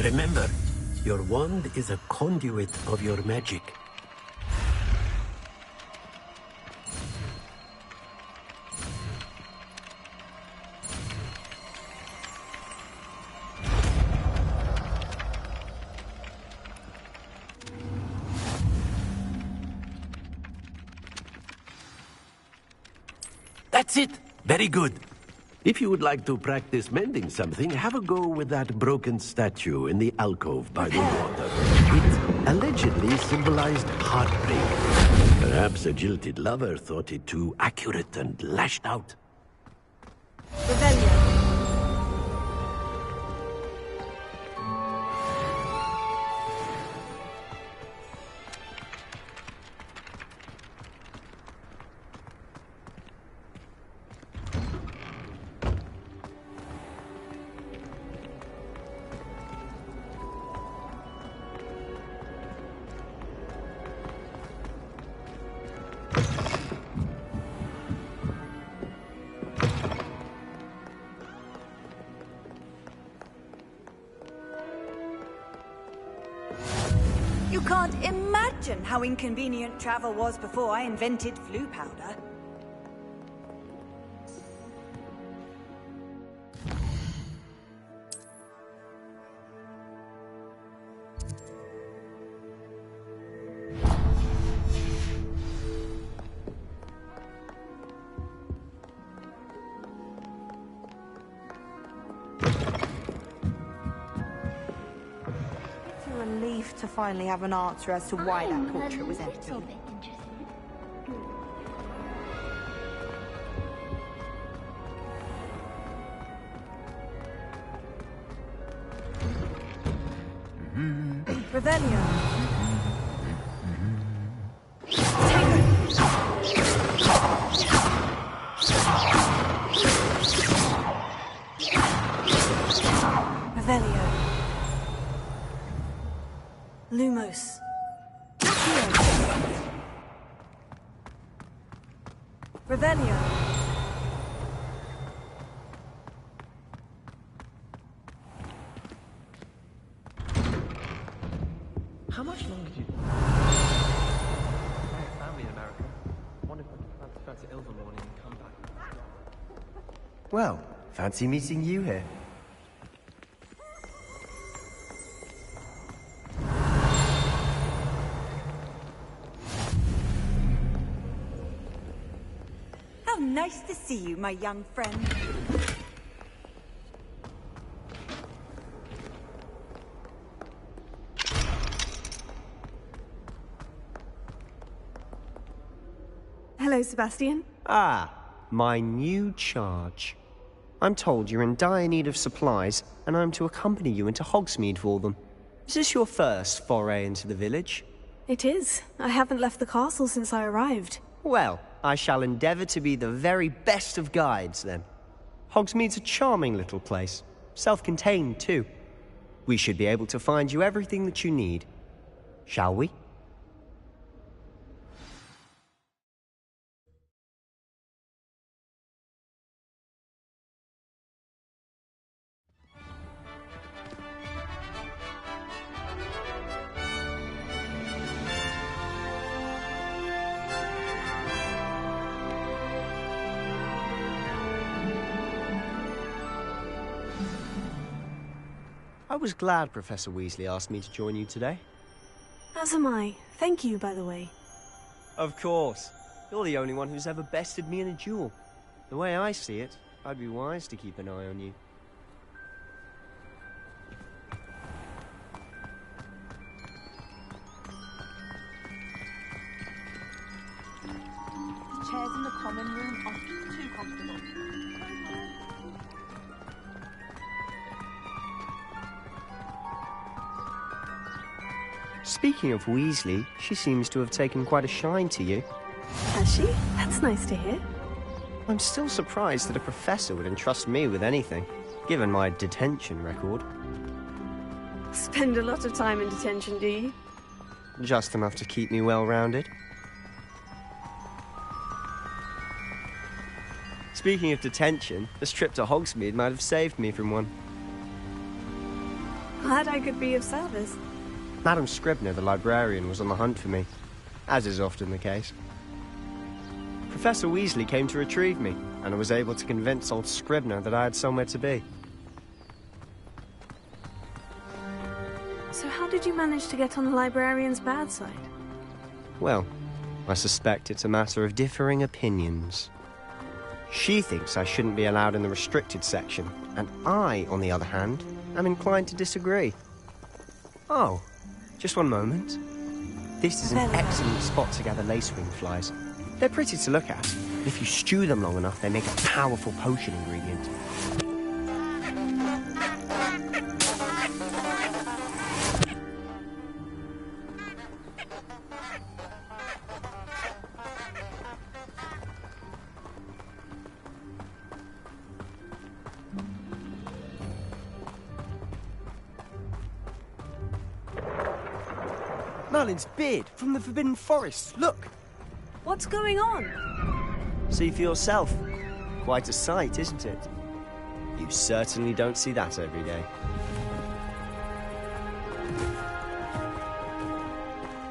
Remember, your wand is a conduit of your magic. That's it! Very good. If you would like to practice mending something, have a go with that broken statue in the alcove by the water. It allegedly symbolized heartbreak. Perhaps a jilted lover thought it too accurate and lashed out. Revelio. You can't imagine how inconvenient travel was before I invented flu powder. Relief to finally have an answer as to why that portrait was empty. Revelio. Revelio. Lumos. Revelio. How much longer do you... I have family in America. I wonder if I can transfer to Ilvermorny and come back. Well, fancy meeting you here. How nice to see you, my young friend. Hello, Sebastian. Ah, my new charge. I'm told you're in dire need of supplies, and I'm to accompany you into Hogsmeade for them. Is this your first foray into the village? It is. I haven't left the castle since I arrived. Well, I shall endeavour to be the very best of guides, then. Hogsmeade's a charming little place. Self-contained, too. We should be able to find you everything that you need. Shall we? I was glad Professor Weasley asked me to join you today. As am I. Thank you, by the way. Of course. You're the only one who's ever bested me in a duel. The way I see it, I'd be wise to keep an eye on you. The chairs in the common room are too comfortable. Speaking of Weasley, she seems to have taken quite a shine to you. Has she? That's nice to hear. I'm still surprised that a professor would entrust me with anything, given my detention record. Spend a lot of time in detention, do you? Just enough to keep me well-rounded. Speaking of detention, this trip to Hogsmeade might have saved me from one. Glad I could be of service. Madam Scribner, the librarian, was on the hunt for me, as is often the case. Professor Weasley came to retrieve me, and I was able to convince old Scribner that I had somewhere to be. So how did you manage to get on the librarian's bad side? Well, I suspect it's a matter of differing opinions. She thinks I shouldn't be allowed in the restricted section, and I, on the other hand, am inclined to disagree. Oh, just one moment. This is an excellent spot to gather lacewing flies. They're pretty to look at. If you stew them long enough, they make a powerful potion ingredient. Merlin's beard from the Forbidden Forest. Look! What's going on? See for yourself. Quite a sight, isn't it? You certainly don't see that every day.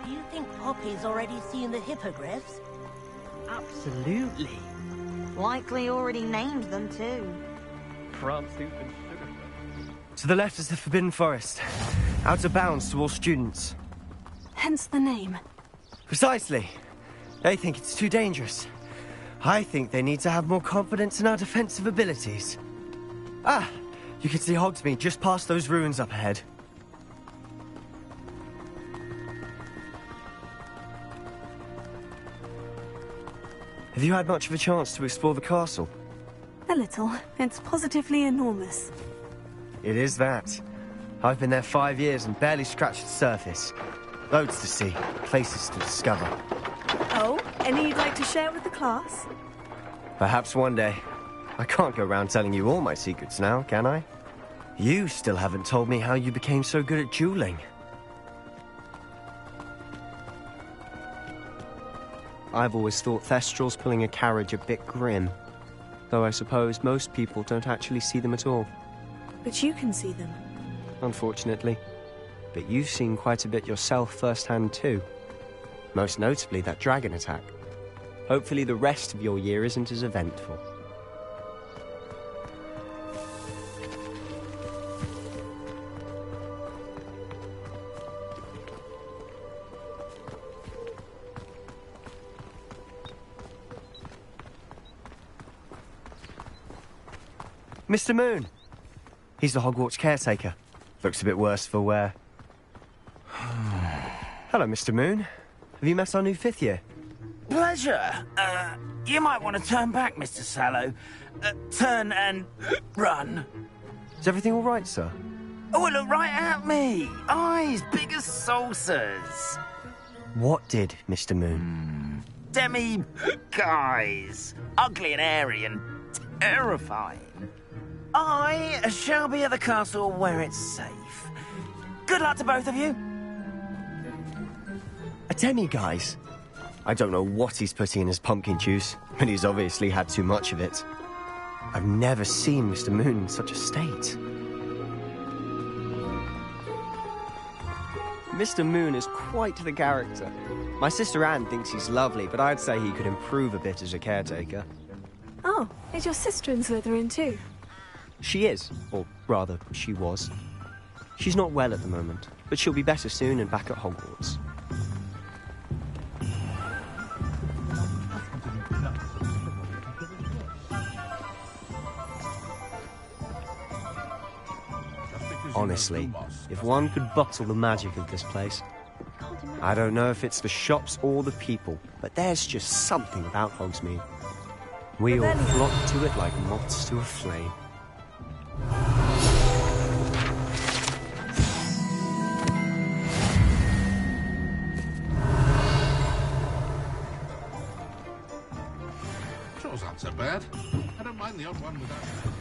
Do you think Poppy's already seen the hippogriffs? Absolutely. Likely already named them too. Prance, Hoop and Sugar. To the left is the Forbidden Forest. Out of bounds to all students. Hence the name. Precisely. They think it's too dangerous. I think they need to have more confidence in our defensive abilities. Ah! You can see Hogsmeade just past those ruins up ahead. Have you had much of a chance to explore the castle? A little. It's positively enormous. It is that. I've been there 5 years and barely scratched the surface. Loads to see, places to discover. Oh, any you'd like to share with the class? Perhaps one day. I can't go around telling you all my secrets now, can I? You still haven't told me how you became so good at dueling. I've always thought Thestrals pulling a carriage a bit grim. Though I suppose most people don't actually see them at all. But you can see them. Unfortunately. But you've seen quite a bit yourself firsthand too. Most notably that dragon attack. Hopefully the rest of your year isn't as eventful. Mr. Moon! He's the Hogwarts caretaker. Looks a bit worse for wear. Hello, Mr. Moon. Have you met our new 5th year? Pleasure. You might want to turn back, Mr. Sallow. Turn and run. Is everything all right, sir? Oh, look right at me. Eyes big as saucers. What did, Mr. Moon? Demi guys. Ugly and hairy and terrifying. I shall be at the castle where it's safe. Good luck to both of you. A demi-guise? I don't know what he's putting in his pumpkin juice, but he's obviously had too much of it. I've never seen Mr. Moon in such a state. Mr. Moon is quite the character. My sister Anne thinks he's lovely, but I'd say he could improve a bit as a caretaker. Oh, is your sister in Slytherin too? She is, or rather, she was. She's not well at the moment, but she'll be better soon and back at Hogwarts. Honestly, if one could bottle the magic of this place. I don't know if it's the shops or the people, but there's just something about Hogsmeade. We all flock to it like moths to a flame. Chore's not so bad. I don't mind the odd one without that.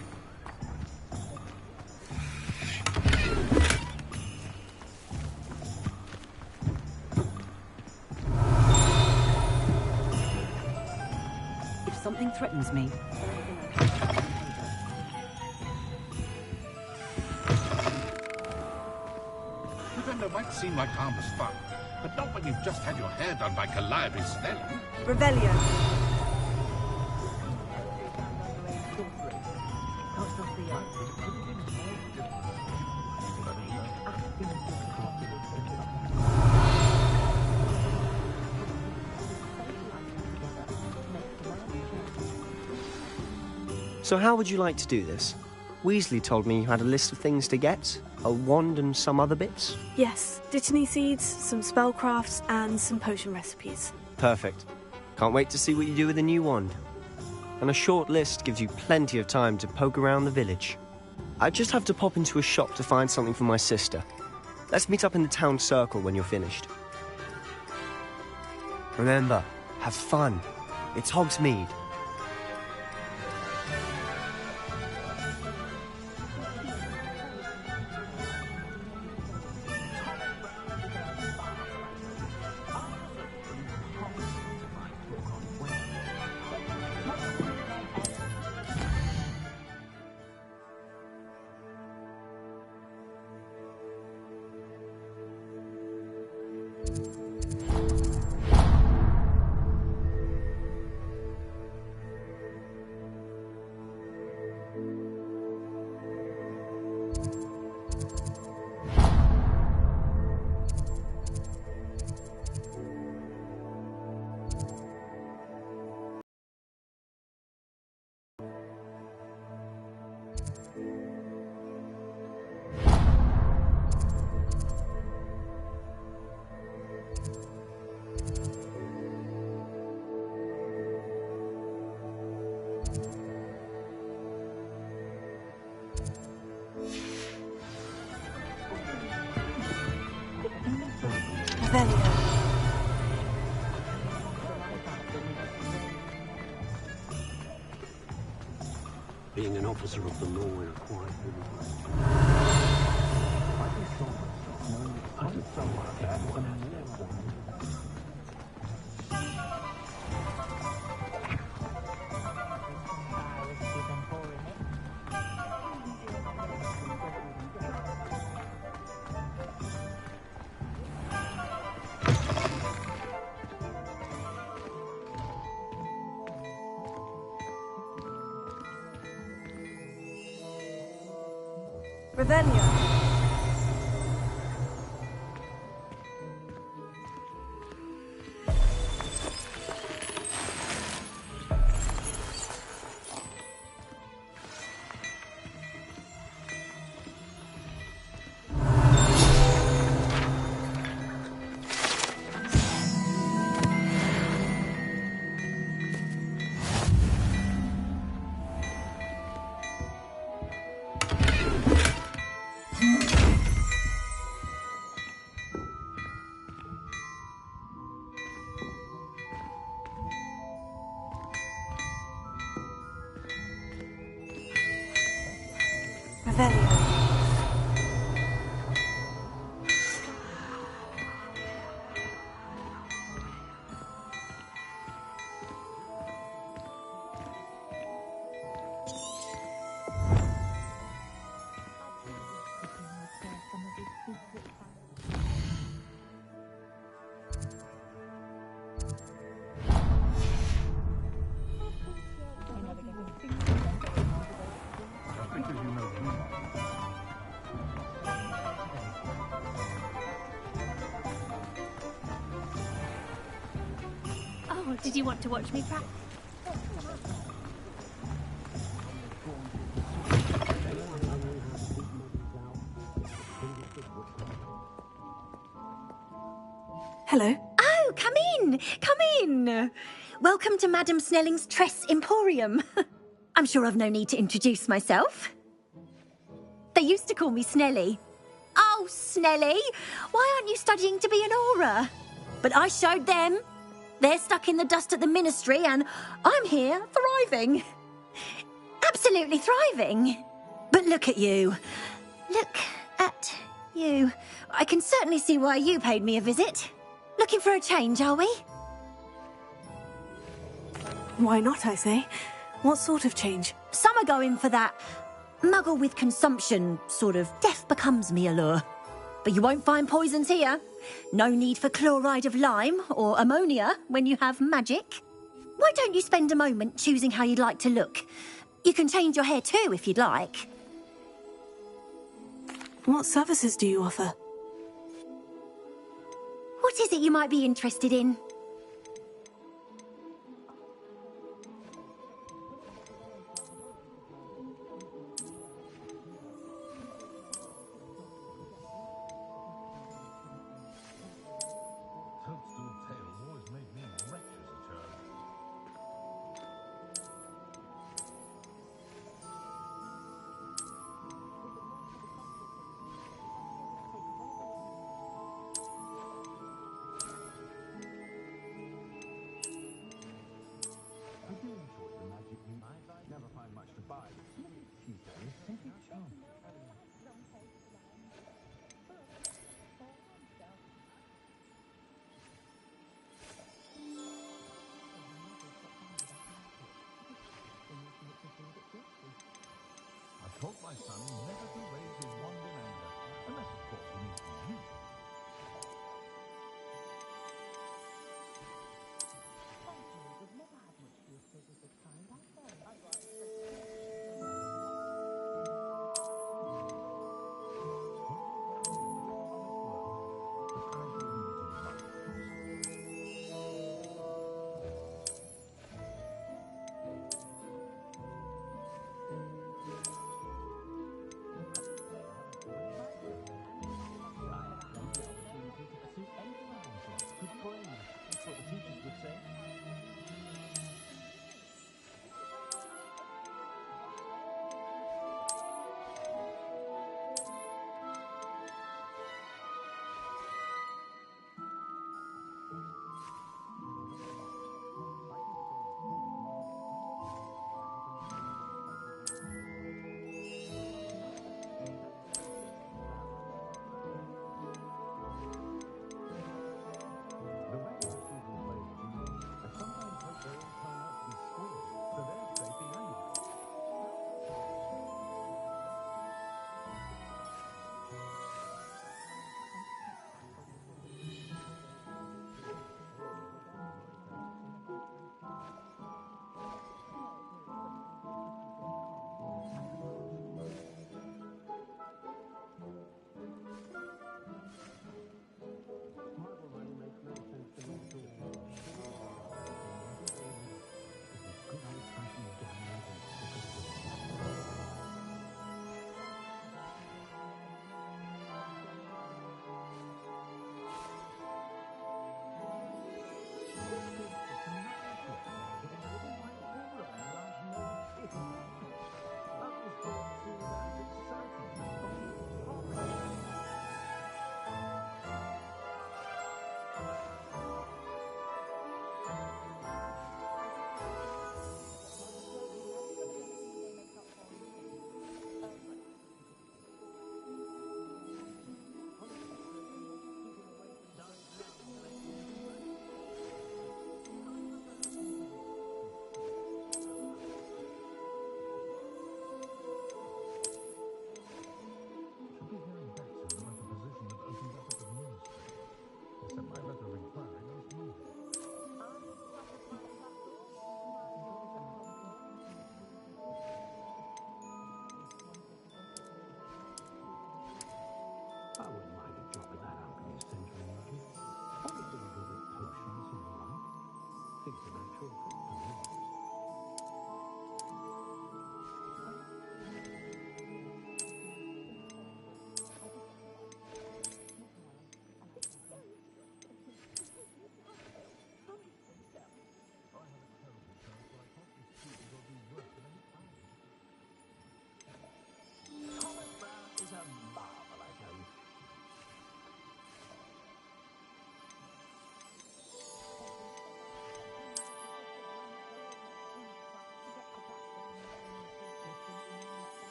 Something threatens me. Lavender might seem like harmless fun, but not when you've just had your hair done by Calliope Snelling. Revelio. So how would you like to do this? Weasley told me you had a list of things to get, a wand and some other bits. Yes, Dittany seeds, some spellcrafts, and some potion recipes. Perfect. Can't wait to see what you do with the new wand. And a short list gives you plenty of time to poke around the village. I just have to pop into a shop to find something for my sister. Let's meet up in the town circle when you're finished. Remember, have fun. It's Hogsmeade. Being an officer of the law in a quiet Revelio. Revelio. Oh, did you want to watch me practice? Hello. Oh, come in! Come in! Welcome to Madame Snelling's Tress Emporium. I'm sure I've no need to introduce myself. They used to call me Snelly. Oh, Snelly! Why aren't you studying to be an Auror? But I showed them. They're stuck in the dust at the Ministry, and I'm here, thriving. Absolutely thriving. But look at you. Look at you. I can certainly see why you paid me a visit. Looking for a change, are we? Why not, I say? What sort of change? Some are going for that muggle with consumption, sort of death becomes me allure. But you won't find poisons here. No need for chloride of lime or ammonia when you have magic. Why don't you spend a moment choosing how you'd like to look? You can change your hair too if you'd like. What services do you offer? What is it you might be interested in? I told my son never to raise his wand in anger, unless of course he needs to use it.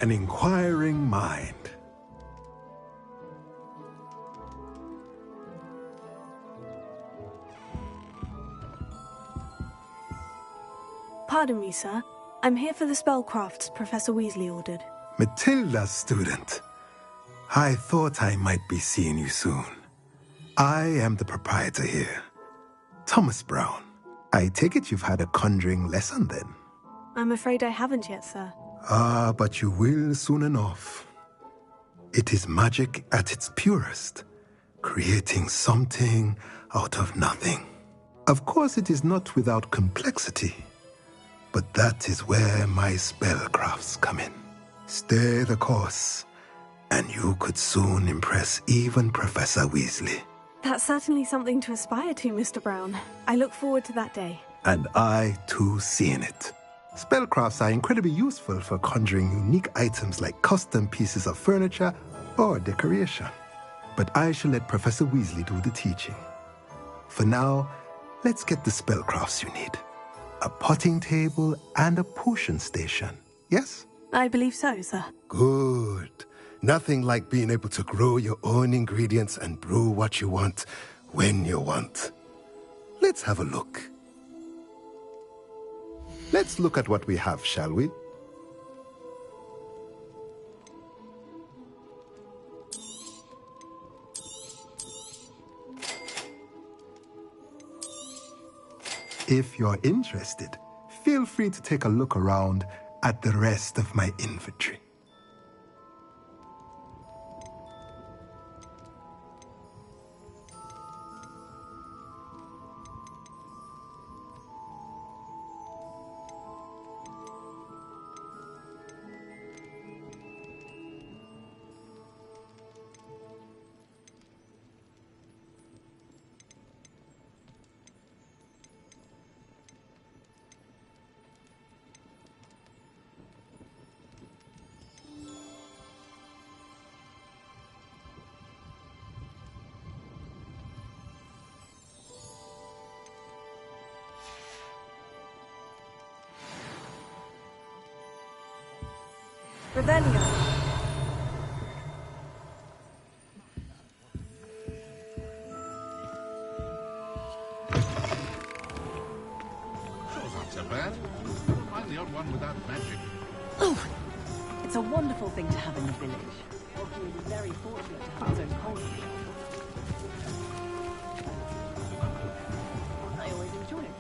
An inquiring mind. Pardon me, sir. I'm here for the spellcrafts Professor Weasley ordered. Matilda's student. I thought I might be seeing you soon. I am the proprietor here, Thomas Brown. I take it you've had a conjuring lesson then? I'm afraid I haven't yet, sir. Ah, but you will soon enough. It is magic at its purest, creating something out of nothing. Of course, it is not without complexity, but that is where my spellcrafts come in. Stay the course, and you could soon impress even Professor Weasley. That's certainly something to aspire to, Mr. Brown. I look forward to that day. And I, too, seeing it. Spellcrafts are incredibly useful for conjuring unique items like custom pieces of furniture or decoration. But I shall let Professor Weasley do the teaching. For now, let's get the spellcrafts you need. A potting table and a potion station, yes? I believe so, sir. Good. Nothing like being able to grow your own ingredients and brew what you want when you want. Let's have a look. Let's look at what we have, shall we? If you're interested, feel free to take a look around at the rest of my inventory. Revelio. Sure, not so bad. I'm the odd one without magic. Oh, it's a wonderful thing to have in the village. Orkney is very fortunate to have its own culture. I always enjoy it.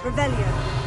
Revelio.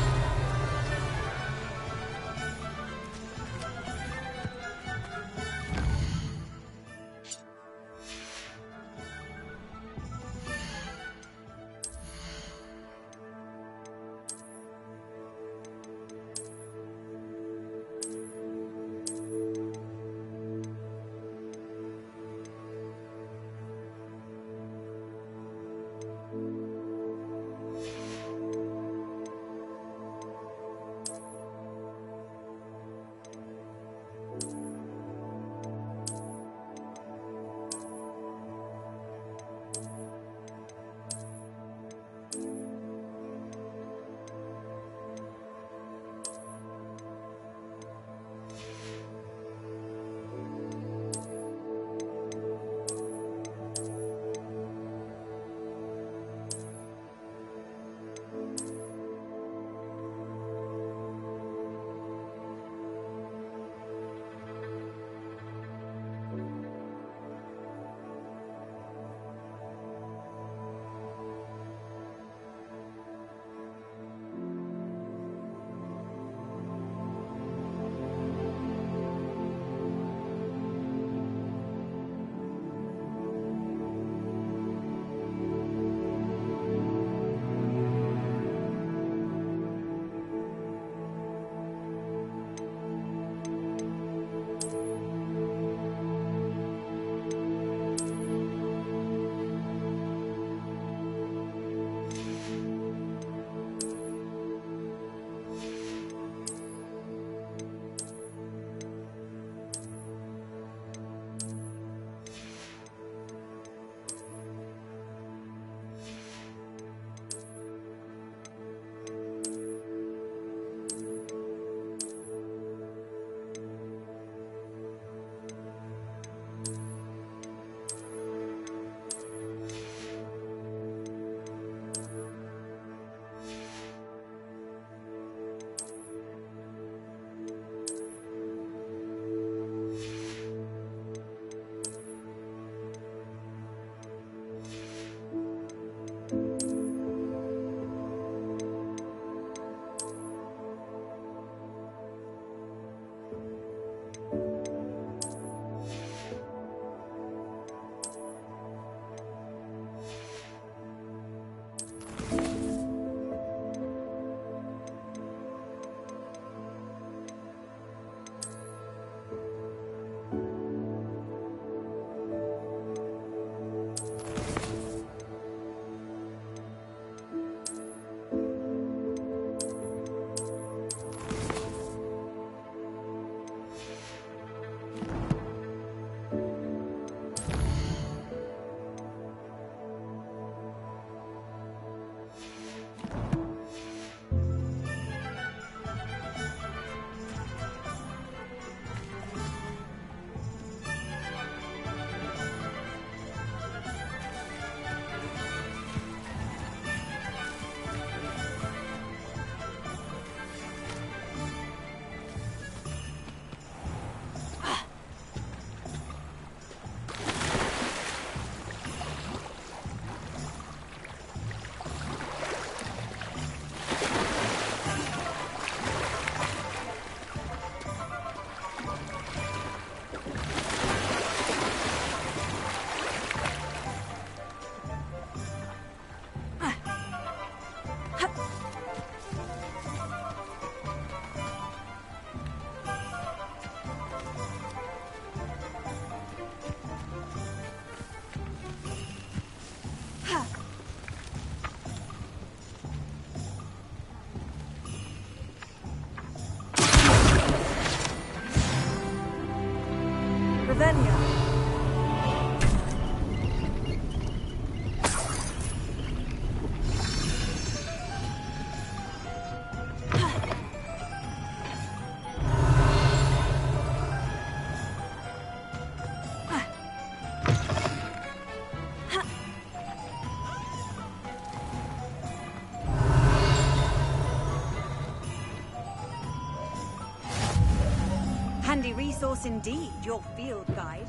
Handy resource indeed, your field guide.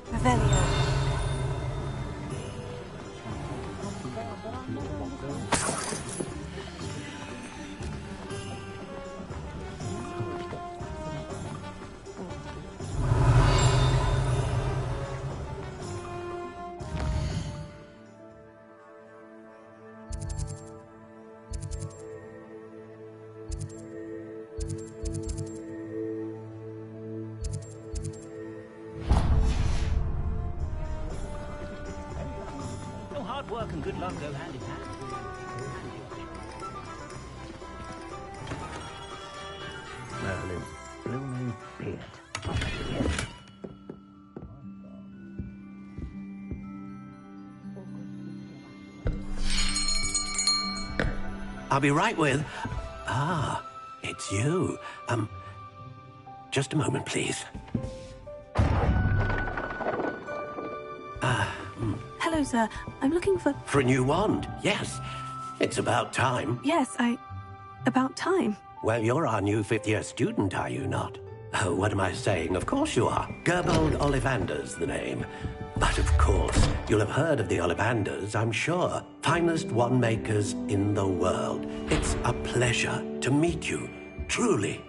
Revelio. Hard work and good luck go hand in hand. Merlin's blooming beard. I'll be right with... Ah, it's you. Just a moment, please. Hello, sir. I'm looking for... For a new wand, yes. It's about time. Yes, about time. Well, you're our new fifth-year student, are you not? Oh, what am I saying? Of course you are. Gerbold Ollivander's the name. But of course, you'll have heard of the Ollivanders, I'm sure. Finest wand makers in the world. It's a pleasure to meet you, truly.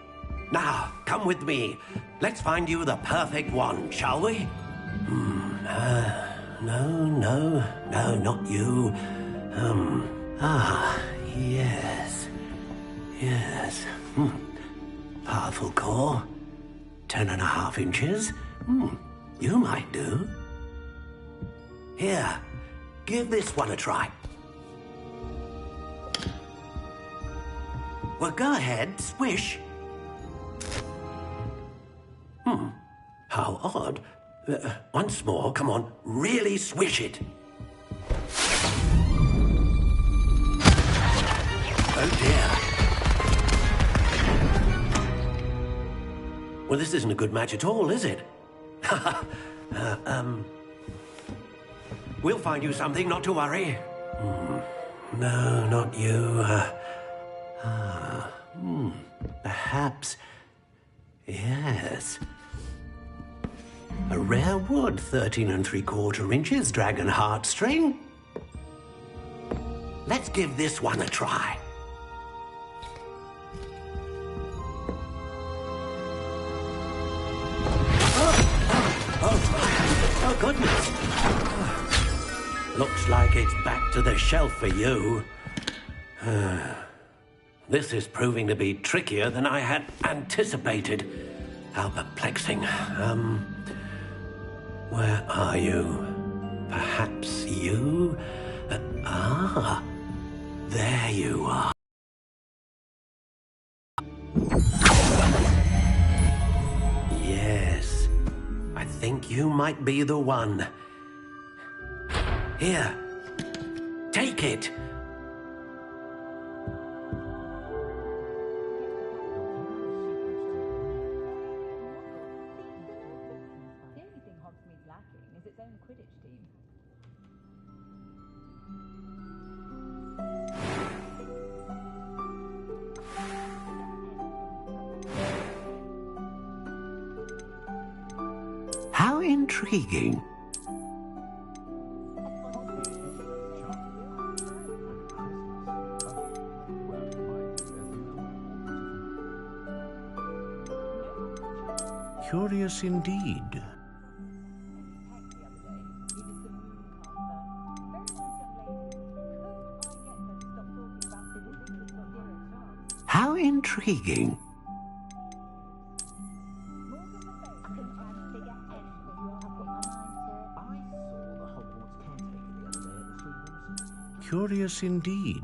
Now, come with me. Let's find you the perfect wand, shall we? No, not you. Yes. Powerful core. 10.5 inches. You might do. Here, give this one a try. Well, go ahead, swish. How odd. Once more, come on, really swish it. Oh dear. Well, this isn't a good match at all, is it? We'll find you something, not to worry. No, not you. Perhaps. Yes. A rare wood, 13 3/4 inches, dragon heartstring. Let's give this one a try. Oh, goodness. Looks like it's back to the shelf for you. This is proving to be trickier than I had anticipated. How perplexing. Where are you? Perhaps you? There you are. Yes, I think you might be the one. Here, take it. How intriguing. Curious indeed. How intriguing. Curious indeed.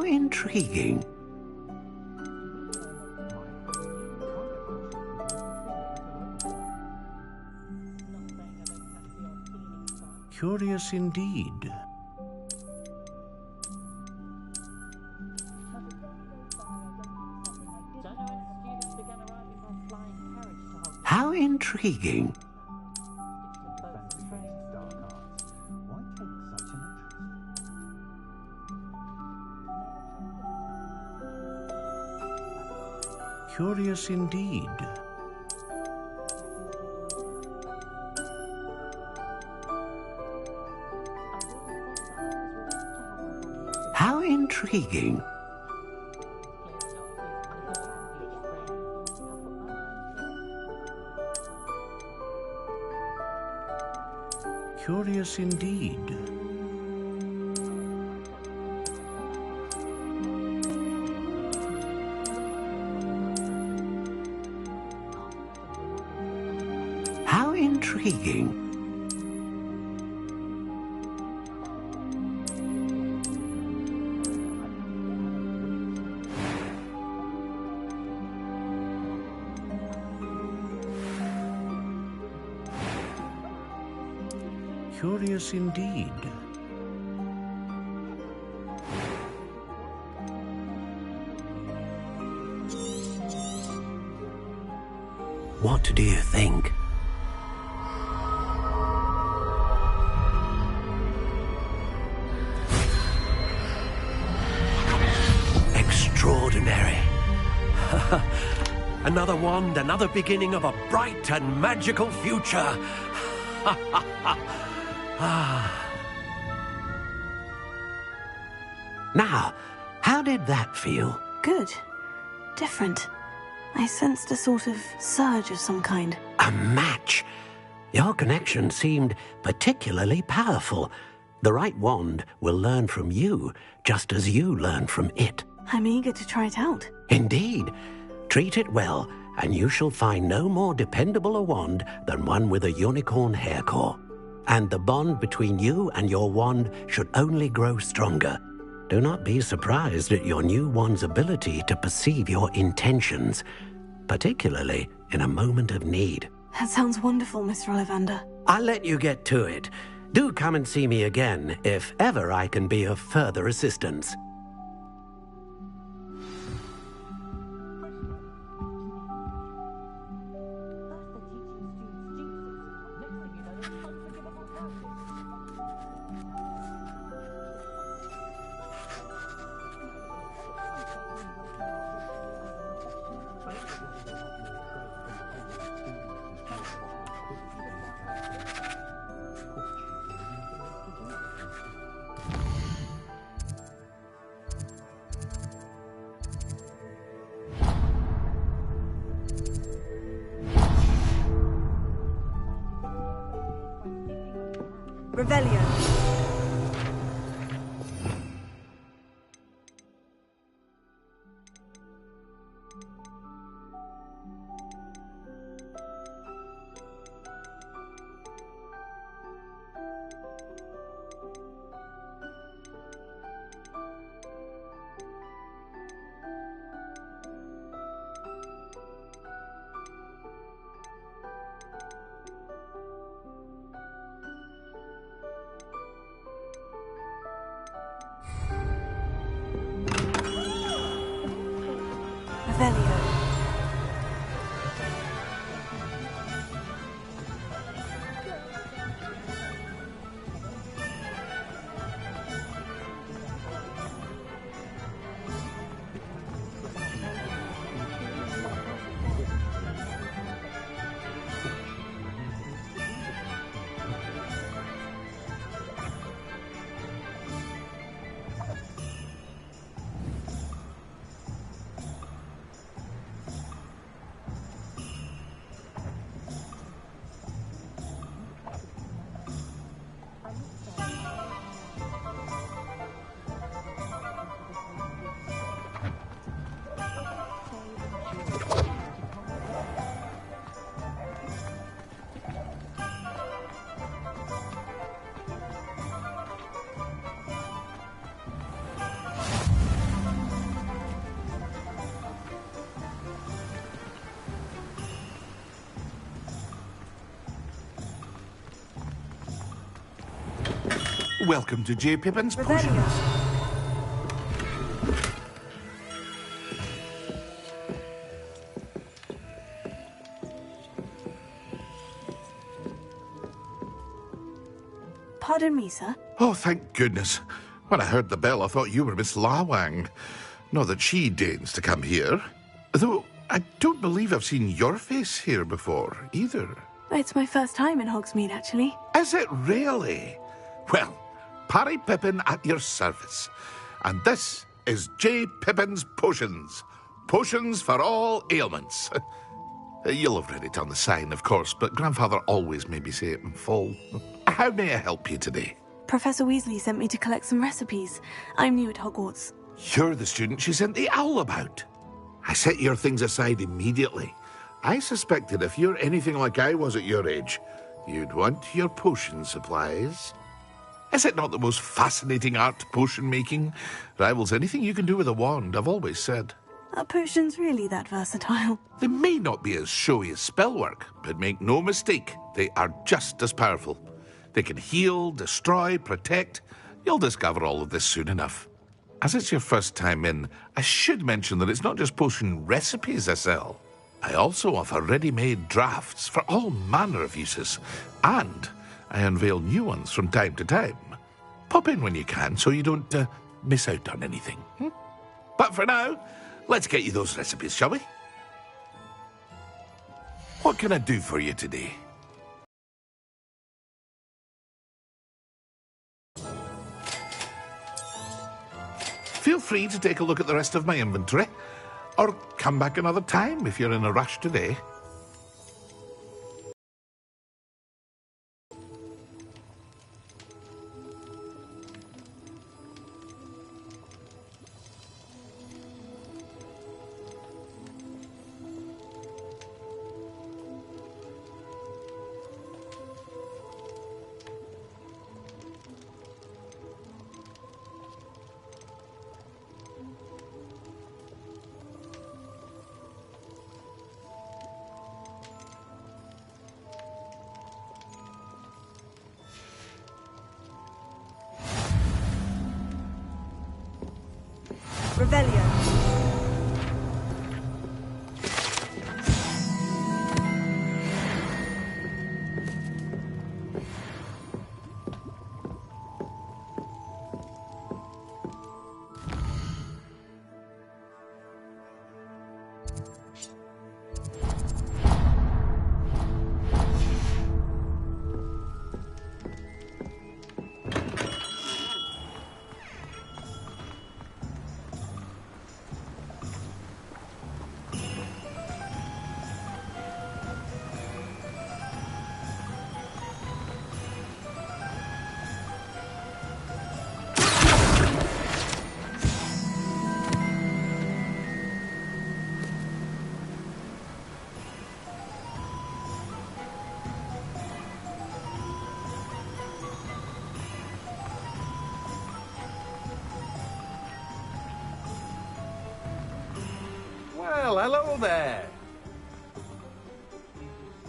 intriguing. Curious indeed. How intriguing. Curious indeed. How intriguing. Curious indeed. How intriguing. Curious indeed. What do you think? Extraordinary. Another wand, another beginning of a bright and magical future. Now, how did that feel? Good. Different. I sensed a sort of surge of some kind. A match. Your connection seemed particularly powerful. The right wand will learn from you, just as you learn from it. I'm eager to try it out. Indeed. Treat it well, and you shall find no more dependable a wand than one with a unicorn hair core. And the bond between you and your wand should only grow stronger. Do not be surprised at your new wand's ability to perceive your intentions, particularly in a moment of need. That sounds wonderful, Mr. Ollivander. I'll let you get to it. Do come and see me again if ever I can be of further assistance. Revelio. Revelio. Welcome to J. Pippin's Potions. Pardon me, sir. Oh, thank goodness. When I heard the bell, I thought you were Miss Lawang. Not that she deigns to come here. Though, I don't believe I've seen your face here before, either. It's my first time in Hogsmeade, actually. Is it really? Well, Parry Pippin at your service. And this is J. Pippin's Potions. Potions for all ailments. You'll have read it on the sign, of course, but Grandfather always made me say it in full. How may I help you today? Professor Weasley sent me to collect some recipes. I'm new at Hogwarts. You're the student she sent the owl about. I set your things aside immediately. I suspected if you're anything like I was at your age, you'd want your potion supplies. Is it not the most fascinating art, potion making? Rivals anything you can do with a wand, I've always said. Are potions really that versatile? They may not be as showy as spellwork, but make no mistake, they are just as powerful. They can heal, destroy, protect. You'll discover all of this soon enough. As it's your first time in, I should mention that it's not just potion recipes I sell. I also offer ready-made drafts for all manner of uses, and I unveil new ones from time to time. Pop in when you can so you don't miss out on anything. But for now, let's get you those recipes, shall we? What can I do for you today? Feel free to take a look at the rest of my inventory, or come back another time if you're in a rush today. Revelio. Well, hello there.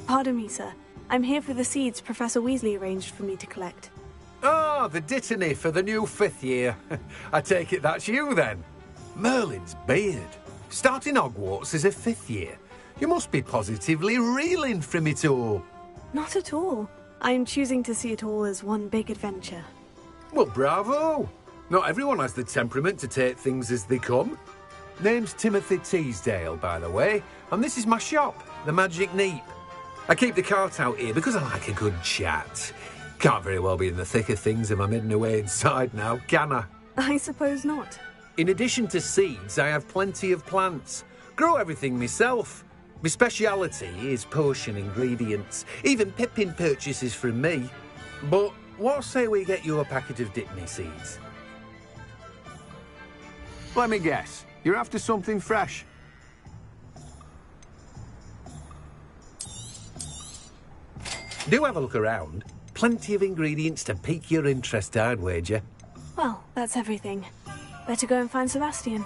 Pardon me, sir. I'm here for the seeds Professor Weasley arranged for me to collect. Oh, the Dittany for the new 5th year. I take it that's you, then. Merlin's beard. Starting Hogwarts as a 5th year. You must be positively reeling from it all. Not at all. I'm choosing to see it all as one big adventure. Well, bravo. Not everyone has the temperament to take things as they come. Name's Timothy Teasdale, by the way, and this is my shop, the Magic Neep. I keep the cart out here because I like a good chat. Can't very well be in the thick of things if I'm hidden away inside now, can I? I suppose not. In addition to seeds, I have plenty of plants. Grow everything myself. My speciality is potion ingredients. Even Pippin purchases from me. But what say we get you a packet of Dittany seeds? Let me guess. You're after something fresh. Do have a look around. Plenty of ingredients to pique your interest, I'd wager. Well, that's everything. Better go and find Sebastian.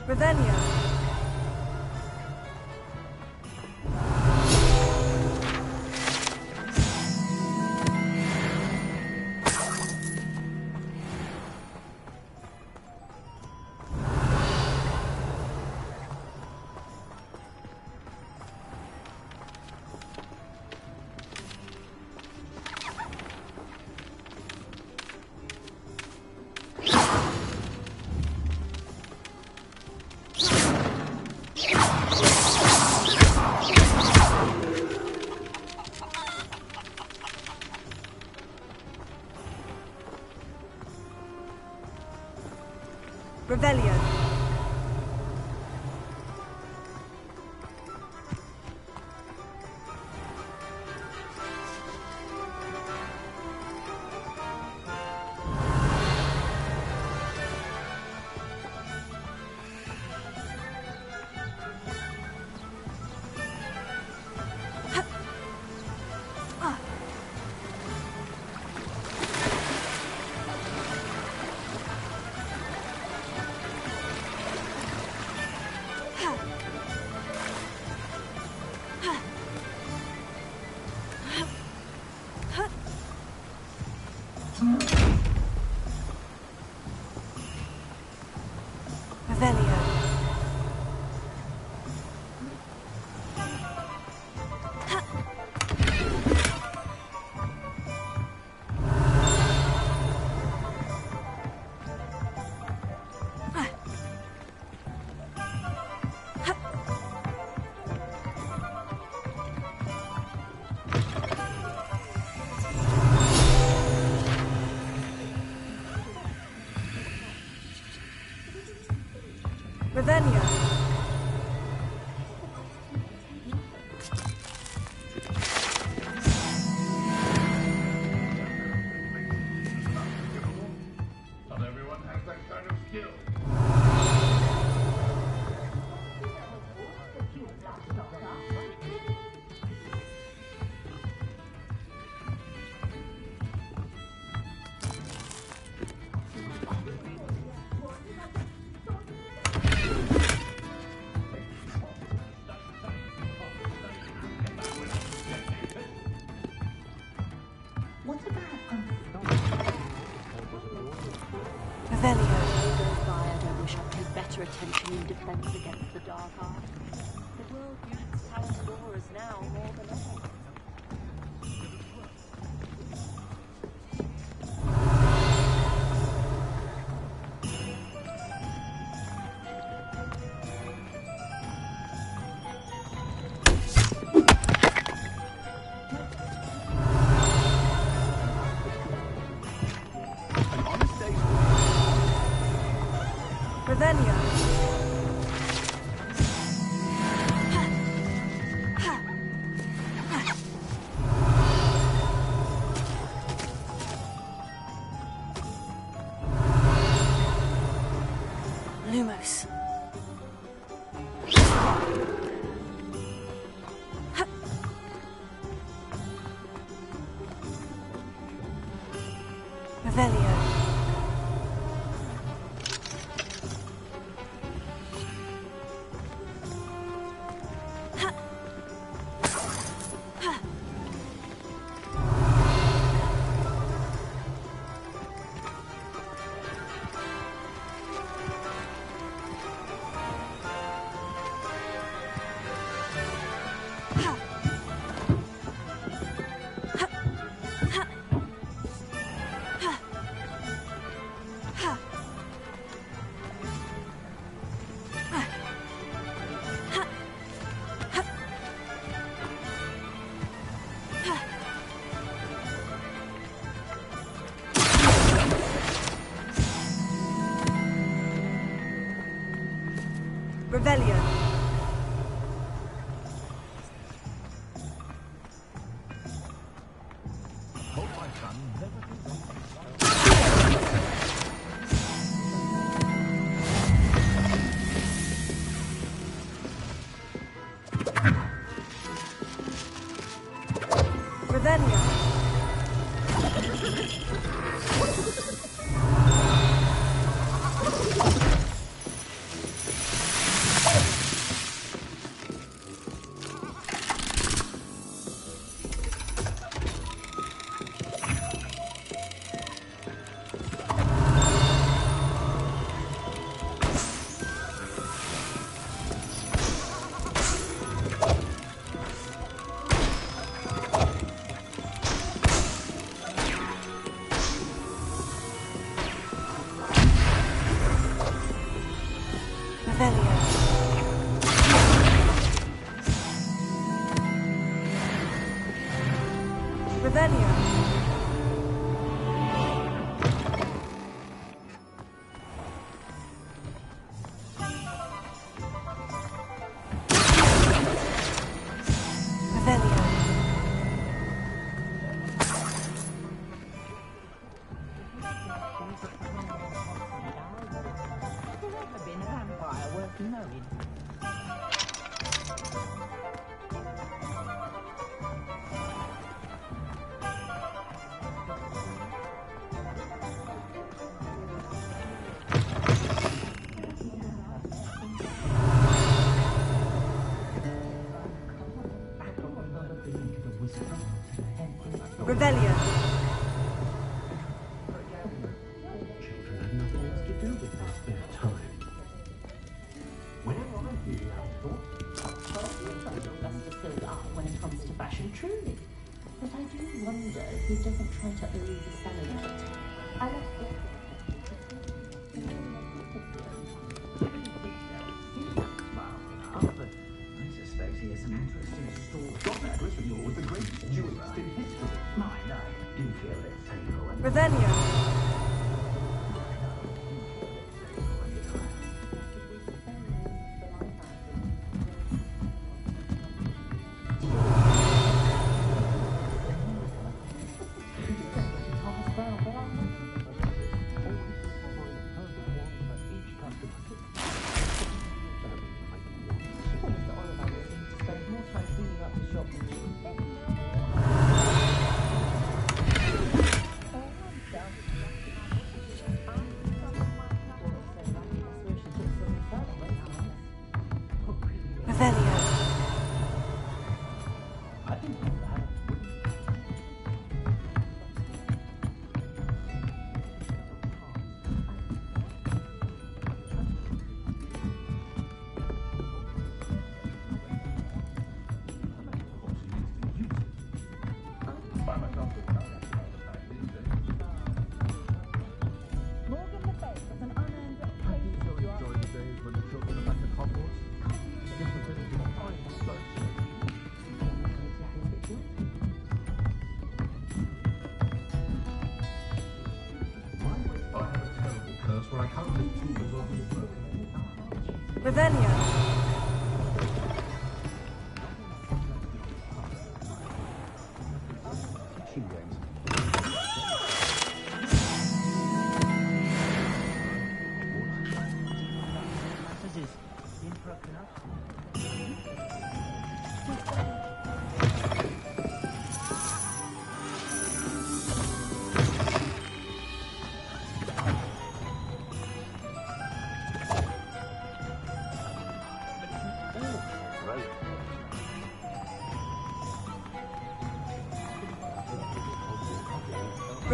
Revelio. Revelio. Revelio. Not everyone has that kind of skill. Attention in defense against the dark arts. The world needs Salamandorers now more than ever. Revelio. Lumos. Revelio. Revelio. Revelio. Revelio. When it comes to fashion, truly. But I do wonder if he doesn't try to oversell it. I suspect he has some interesting stories. Got that with you with the greatest jewelist in history. Mine, I do feel it's Revelio. Revelio.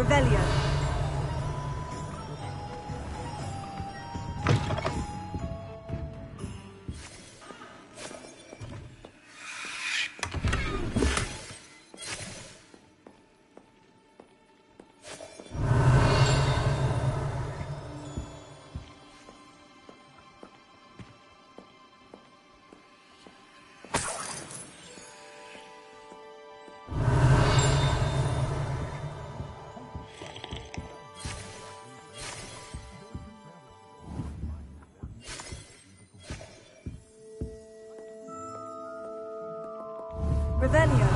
Revelio. Revelio.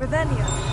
Revelio.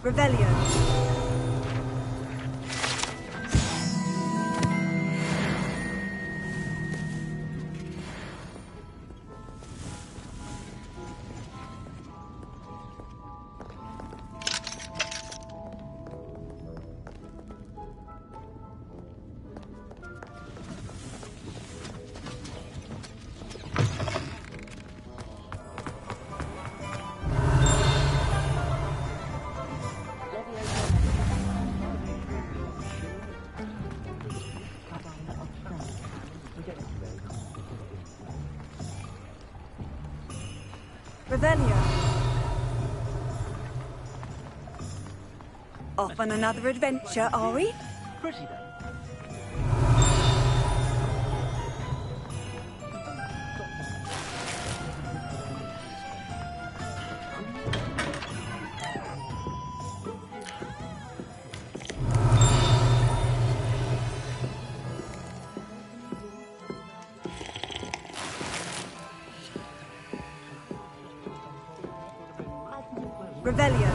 Revelio. Revelio. Off on another adventure, are we? Pretty then. Revelio.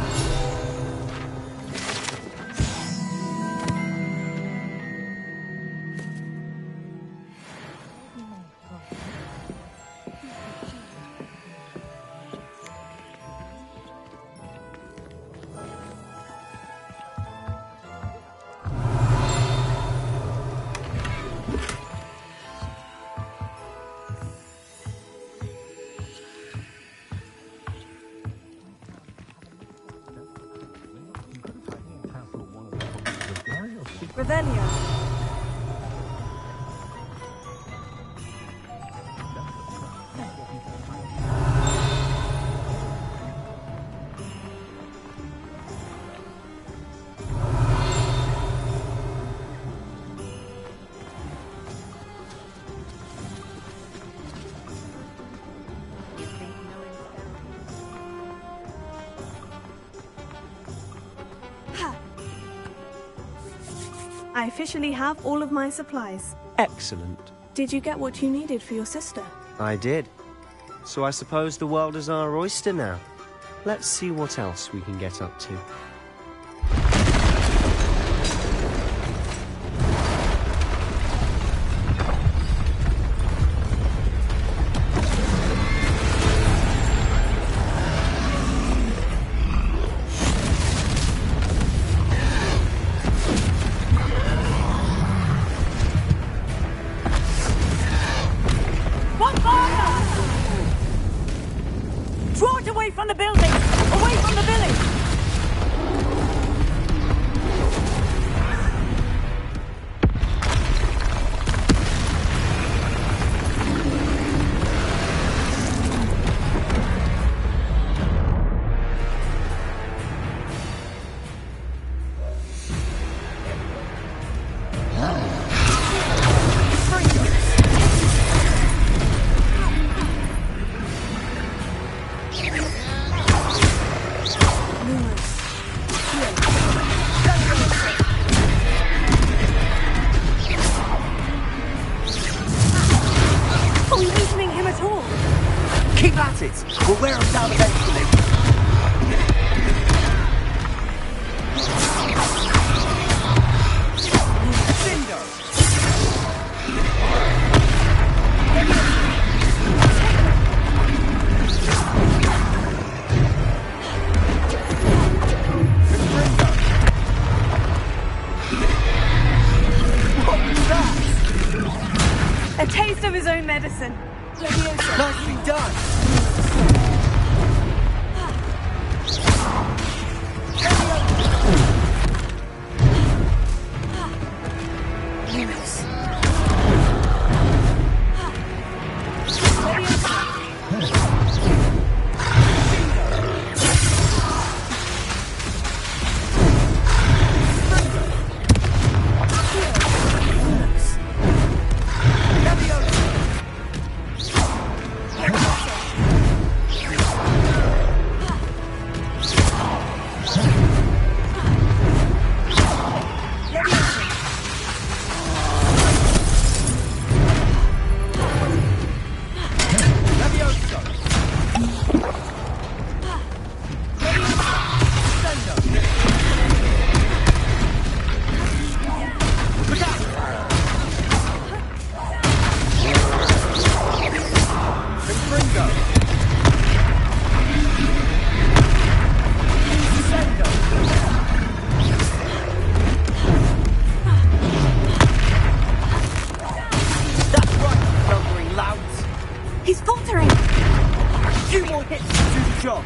Revelio. I officially have all of my supplies. Excellent. Did you get what you needed for your sister? I did. So I suppose the world is our oyster now. Let's see what else we can get up to. Draw it away from the building! Away from the village! Keep at it! We'll wear them down eventually. medicine. Nicely done. He's faltering! A few more hits to do the job.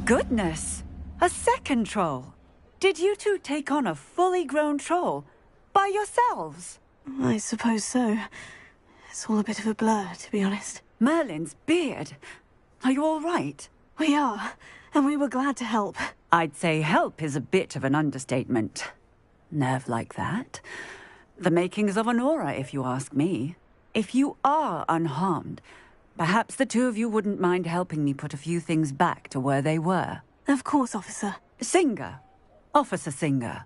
Goodness! A second troll! Did you two take on a fully grown troll by yourselves? I suppose so. It's all a bit of a blur, to be honest. Merlin's beard. Are you all right? We are, and we were glad to help. I'd say help is a bit of an understatement. Nerve like that. The makings of an aura, if you ask me. If you are unharmed, perhaps the two of you wouldn't mind helping me put a few things back to where they were. Of course, officer. Singer. Officer Singer.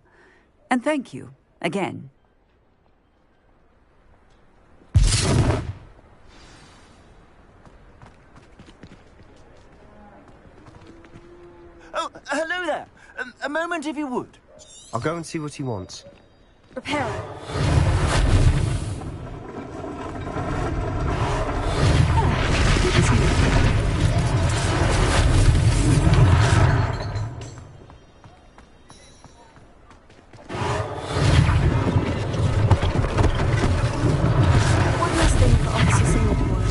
And thank you, again. Oh, hello there. A moment, if you would. I'll go and see what he wants. Prepare. One last thing for Officer Singapore.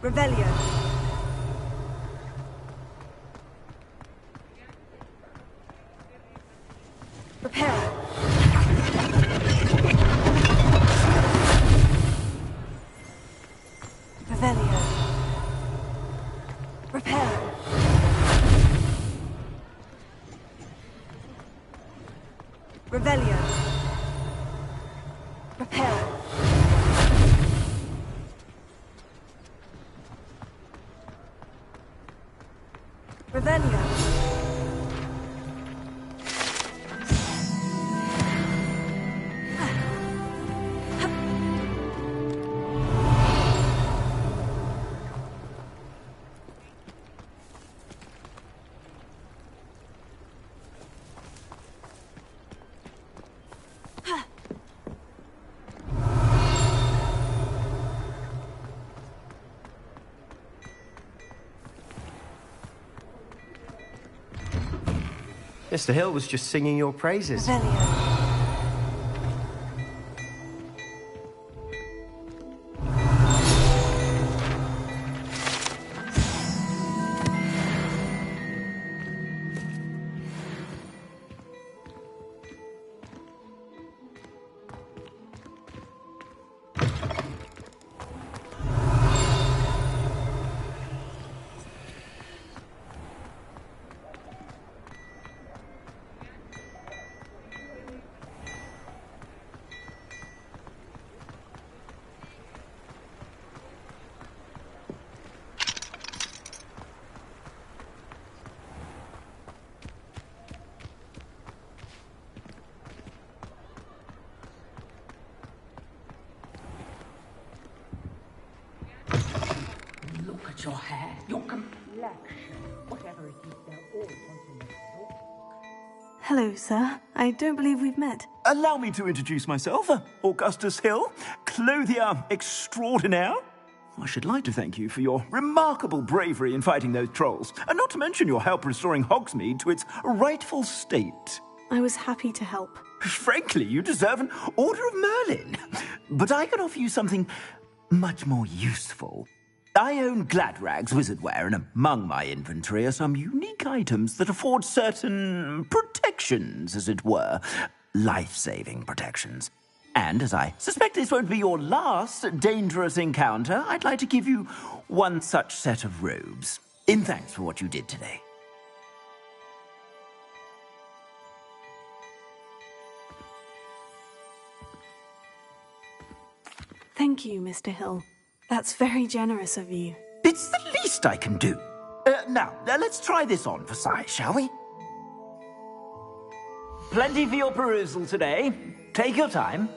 Revelio. Prepare. Revelio. Prepare. Revelio. Prepare. Revelio. Mr. Hill was just singing your praises. Look at your hair, your complexion, whatever it is, they're all wanting to. Hello, sir. I don't believe we've met. Allow me to introduce myself, Augustus Hill, clothier extraordinaire. I should like to thank you for your remarkable bravery in fighting those trolls, and not to mention your help restoring Hogsmeade to its rightful state. I was happy to help. Frankly, you deserve an Order of Merlin. But I can offer you something much more useful. I own Gladrag's wizardware, and among my inventory are some unique items that afford certain protections, as it were. Life-saving protections. And as I suspect this won't be your last dangerous encounter, I'd like to give you one such set of robes, in thanks for what you did today. Thank you, Mr. Hill. That's very generous of you. It's the least I can do. Now, let's try this on for size, shall we? Plenty for your perusal today. Take your time.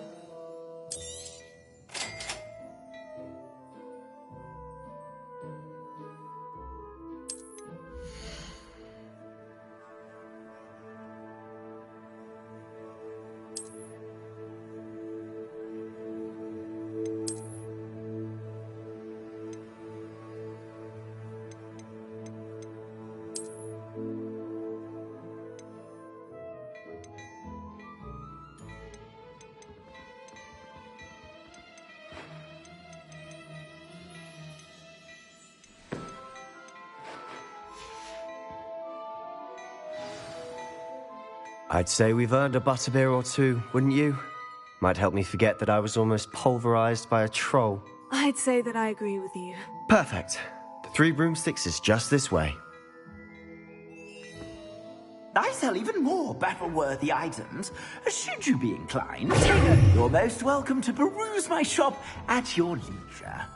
I'd say we've earned a butterbeer or two, wouldn't you? Might help me forget that I was almost pulverized by a troll. I'd say that I agree with you. Perfect. The 3 broomsticks is just this way. I sell even more battle-worthy items. Should you be inclined, you're most welcome to peruse my shop at your leisure.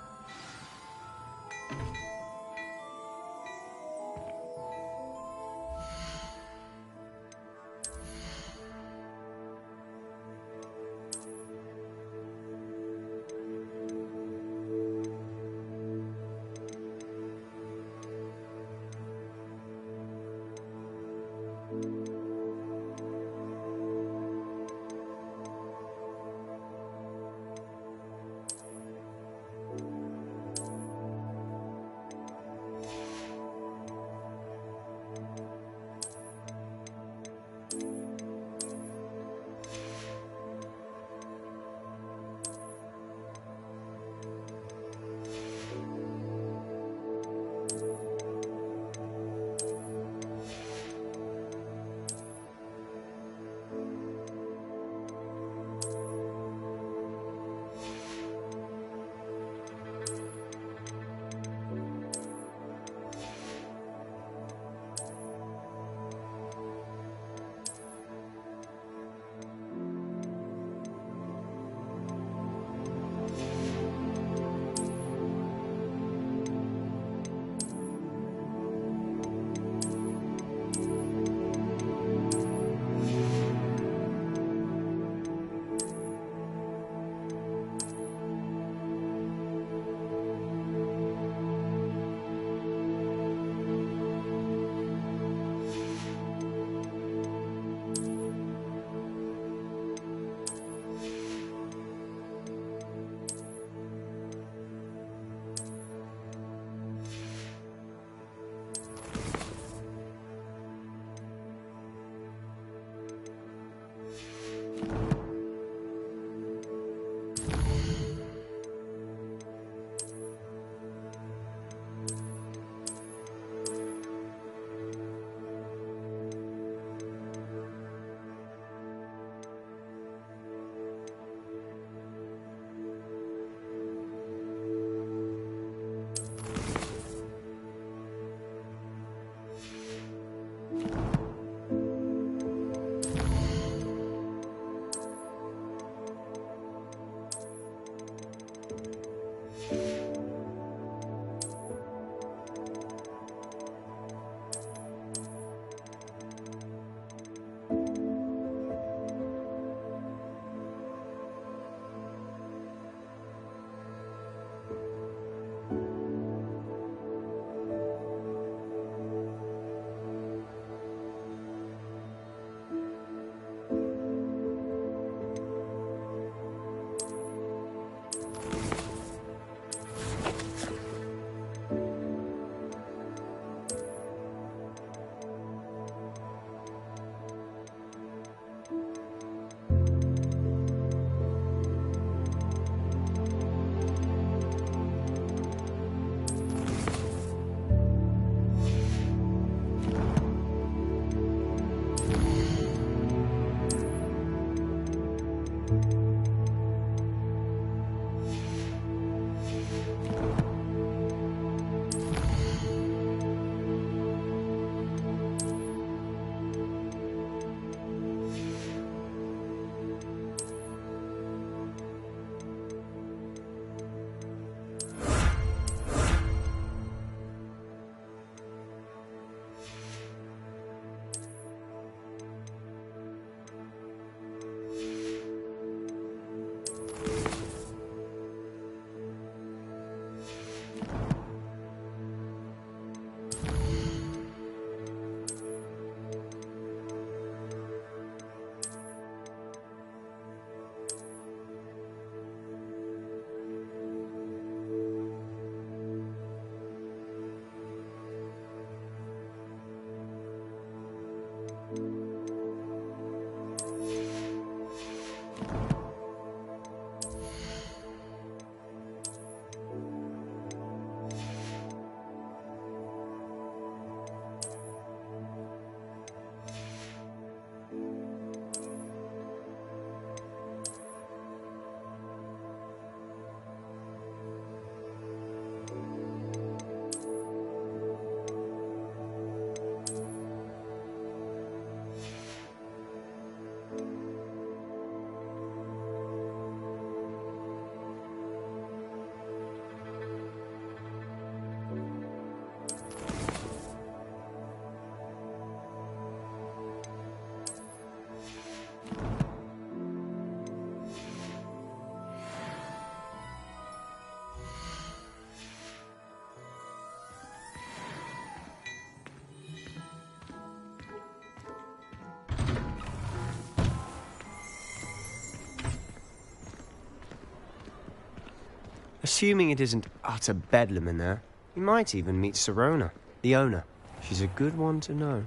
Assuming it isn't utter bedlam in there, you might even meet Sirona, the owner. She's a good one to know.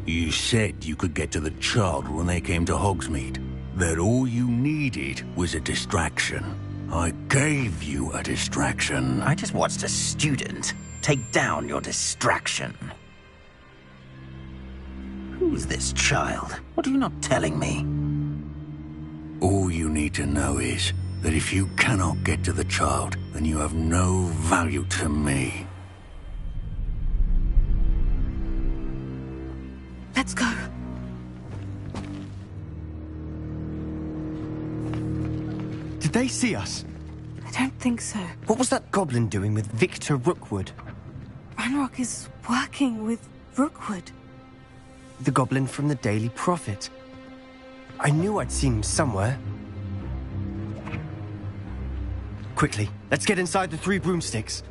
You said you could get to the child when they came to Hogsmeade. That all you needed was a distraction. I gave you a distraction. I just watched a student take down your distraction. Who's this child? What are you not telling me? All you need to know is that if you cannot get to the child, then you have no value to me. Let's go. Did they see us? I don't think so. What was that goblin doing with Victor Rookwood? Ranrock is working with Rookwood. The goblin from the Daily Prophet. I knew I'd seen him somewhere. Quickly, let's get inside the Three Broomsticks.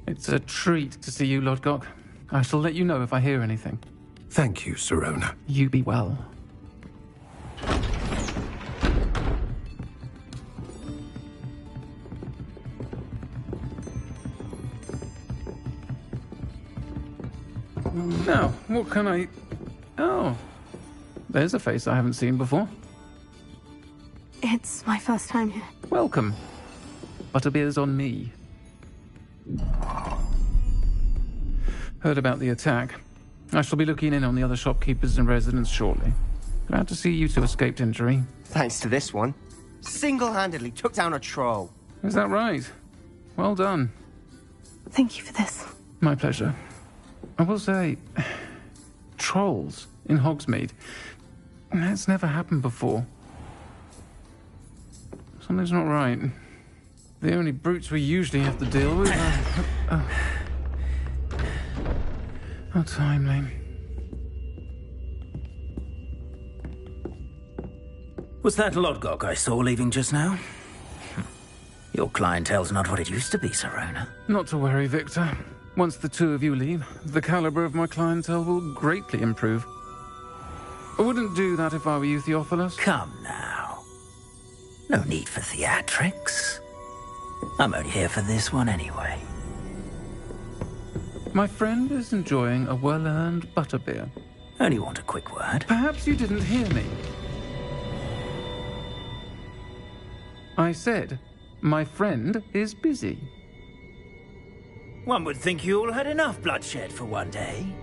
It's a treat to see you, Lodgok. I shall let you know if I hear anything. Thank you, Sirona. You be well. Now, what can I... Oh, there's a face I haven't seen before. It's my first time here. Welcome. Butterbeer's on me. Heard about the attack. I shall be looking in on the other shopkeepers and residents shortly. Glad to see you two escaped injury. Thanks to this one. Single-handedly took down a troll. Is that right? Well done. Thank you for this. My pleasure. I will say, trolls in Hogsmeade. That's never happened before. Something's not right. The only brutes we usually have to deal with are... How timely. Was that Lodgok I saw leaving just now? Your clientele's not what it used to be, Sirona. Not to worry, Victor. Once the two of you leave, the caliber of my clientele will greatly improve. I wouldn't do that if I were you, Theophilus. Come now. No need for theatrics. I'm only here for this one anyway. My friend is enjoying a well-earned butterbeer. Only want a quick word. Perhaps you didn't hear me. I said, my friend is busy. One would think you all had enough bloodshed for one day.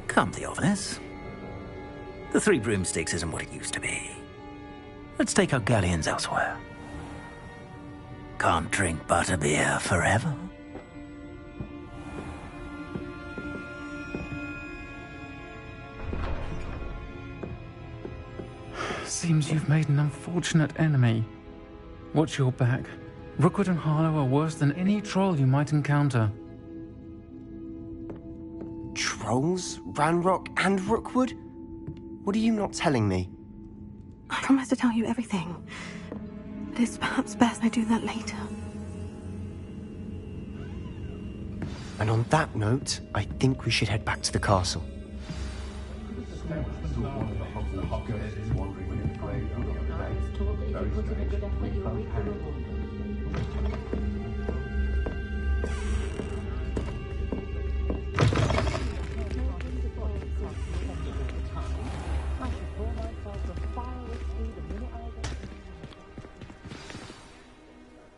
Come, Theophilus. The Three Broomsticks isn't what it used to be. Let's take our galleons elsewhere. Can't drink butterbeer forever. Seems you've made an unfortunate enemy. Watch your back. Rookwood and Harlow are worse than any troll you might encounter. Trolls? Ranrock and Rookwood? What are you not telling me? I promise to tell you everything. But it's perhaps best I do that later. And on that note, I think we should head back to the castle.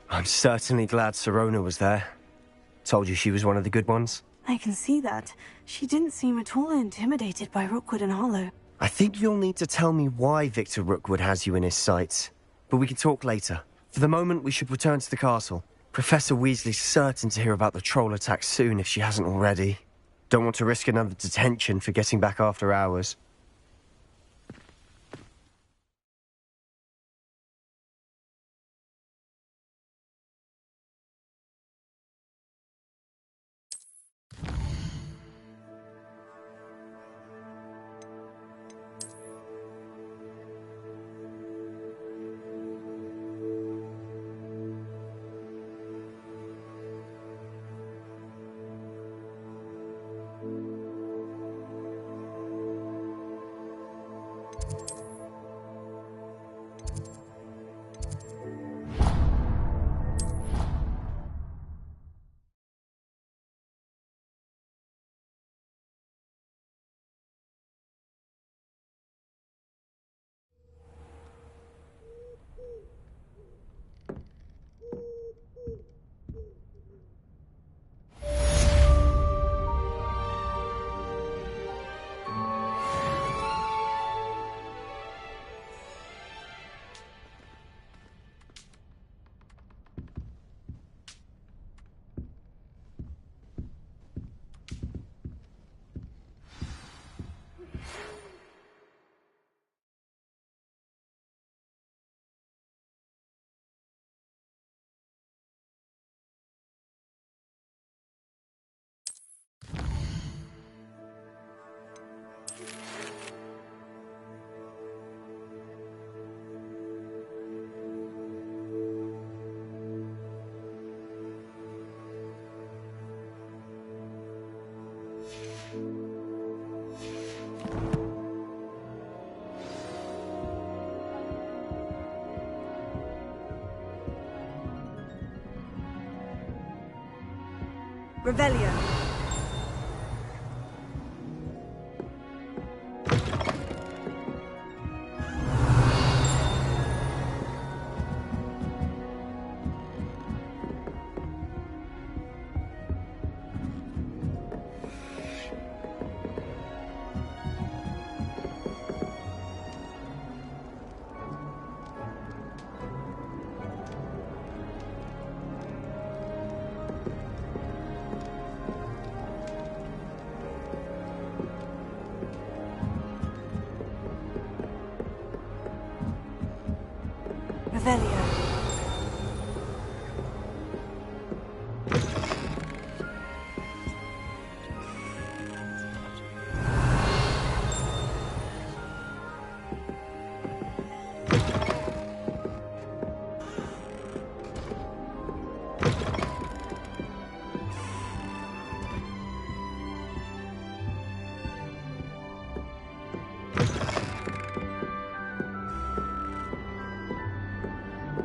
I'm certainly glad Sirona was there. Told you she was one of the good ones. I can see that. She didn't seem at all intimidated by Rookwood and Harlow. I think you'll need to tell me why Victor Rookwood has you in his sights. But we can talk later. For the moment, we should return to the castle. Professor Weasley's certain to hear about the troll attack soon if she hasn't already. Don't want to risk another detention for getting back after hours. Revelio. Revelio.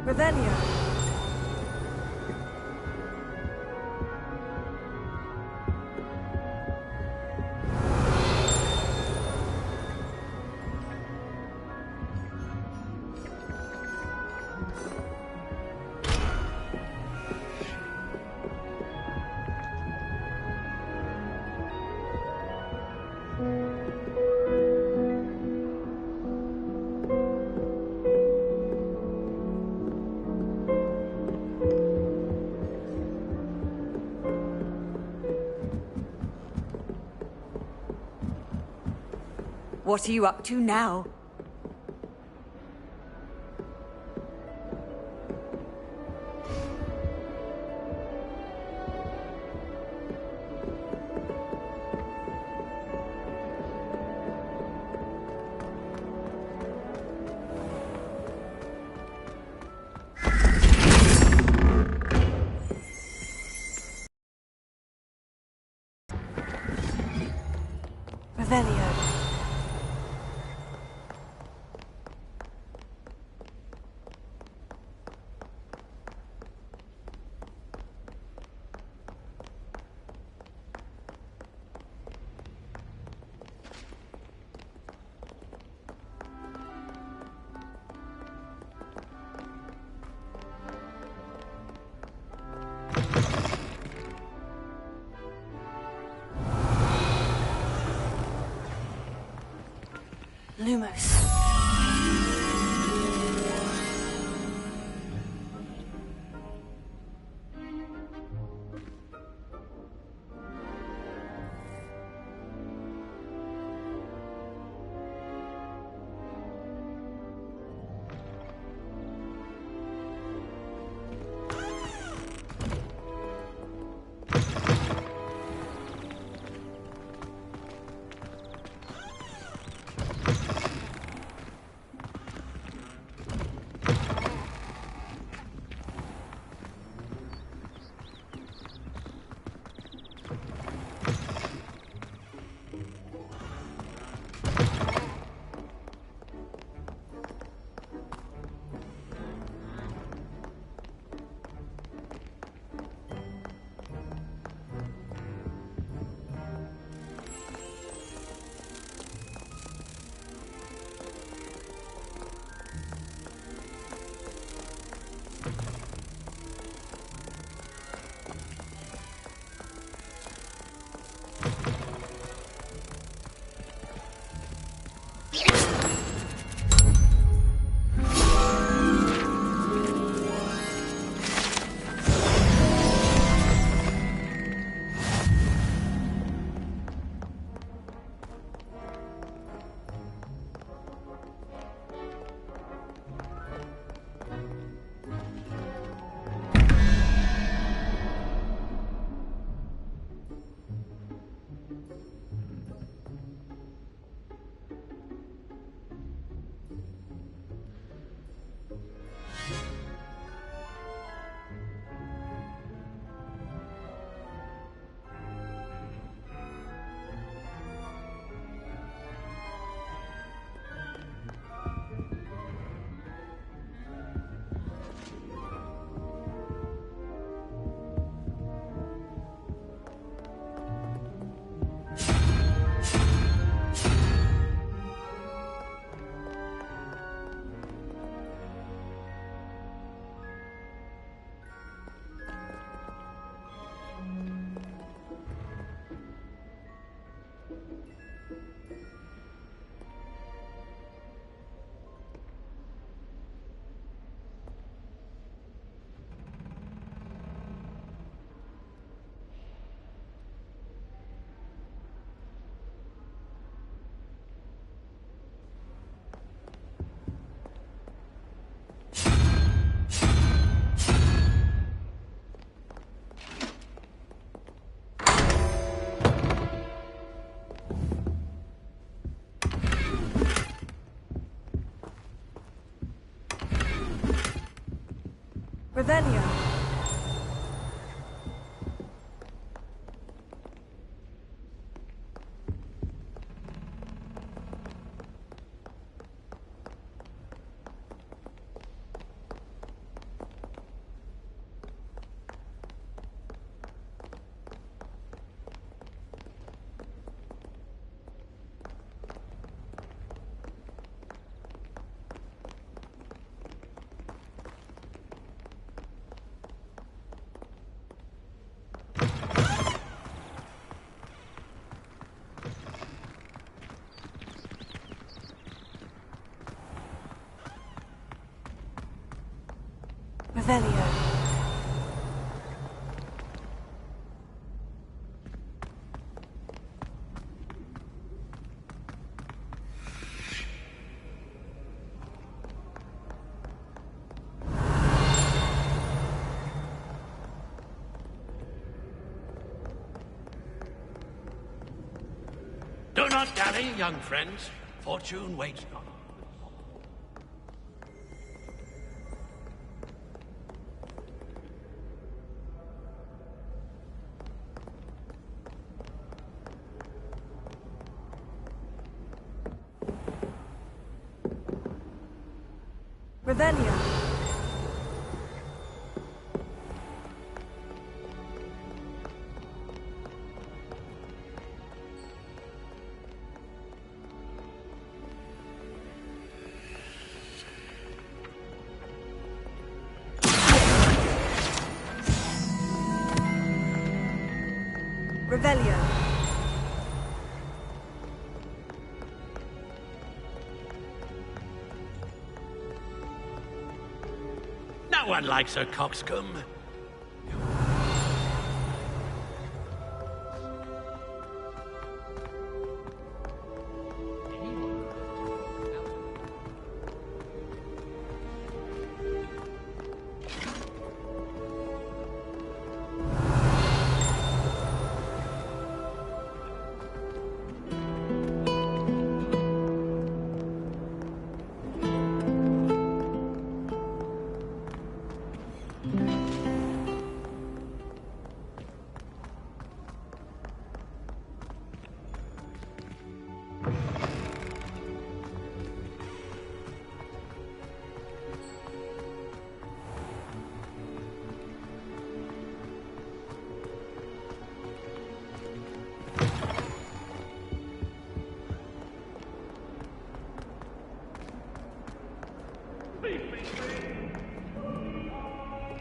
Revelio. What are you up to now? Revelio. Lumos. Revelio. Revelio. Do not dally, young friends. Fortune waits not. Revelio. Revelio. No one likes a coxcomb.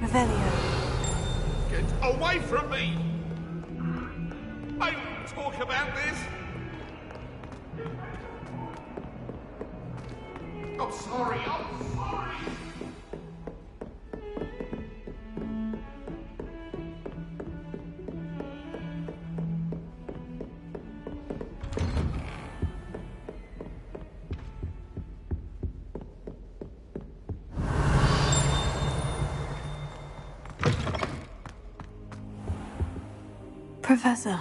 Revelio. Get away from me! I don't talk about this! I'm sorry, I'm sorry! Professor,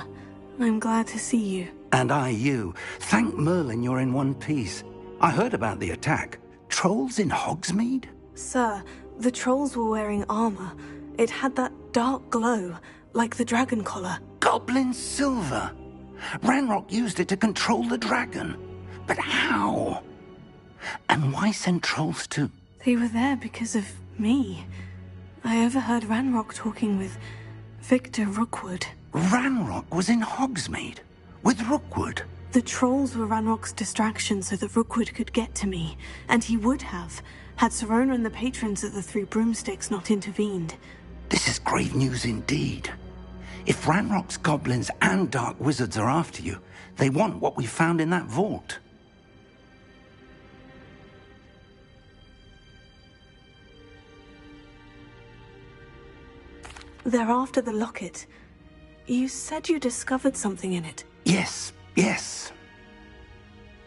I'm glad to see you. And I you. Thank Merlin you're in one piece. I heard about the attack. Trolls in Hogsmeade? Sir, the trolls were wearing armor. It had that dark glow, like the dragon collar. Goblin silver! Ranrock used it to control the dragon. But how? And why send trolls too? They were there because of me. I overheard Ranrock talking with Victor Rookwood. Ranrock was in Hogsmeade? With Rookwood? The trolls were Ranrock's distraction so that Rookwood could get to me. And he would have, had Sirona and the patrons of the Three Broomsticks not intervened. This is grave news indeed. If Ranrock's goblins and dark wizards are after you, they want what we found in that vault. They're after the locket. You said you discovered something in it. Yes, yes.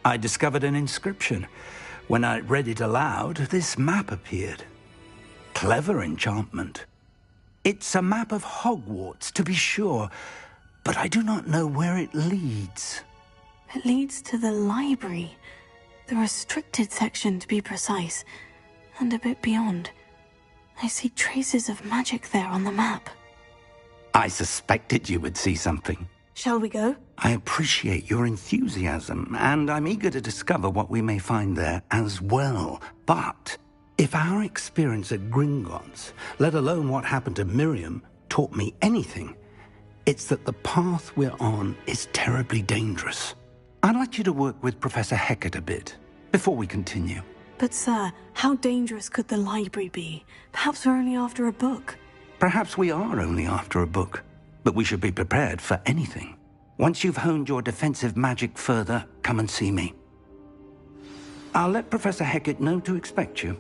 I discovered an inscription. When I read it aloud, this map appeared. Clever enchantment. It's a map of Hogwarts, to be sure, but I do not know where it leads. It leads to the library. The restricted section, to be precise. And a bit beyond. I see traces of magic there on the map. I suspected you would see something. Shall we go? I appreciate your enthusiasm, and I'm eager to discover what we may find there as well. But if our experience at Gringotts, let alone what happened to Miriam, taught me anything, it's that the path we're on is terribly dangerous. I'd like you to work with Professor Hecat a bit before we continue. But sir, how dangerous could the library be? Perhaps we're only after a book. Perhaps we are only after a book, but we should be prepared for anything. Once you've honed your defensive magic further, come and see me. I'll let Professor Hecat know to expect you.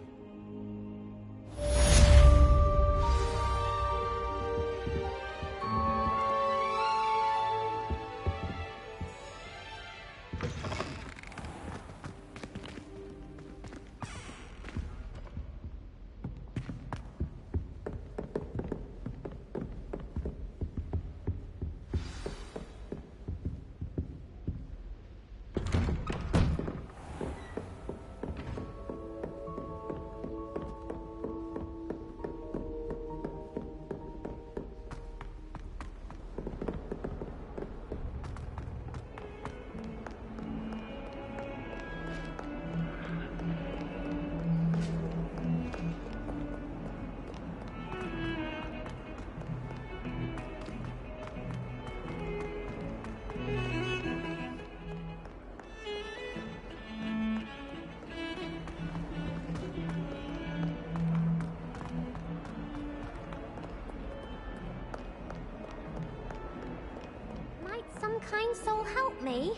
Some kind soul help me?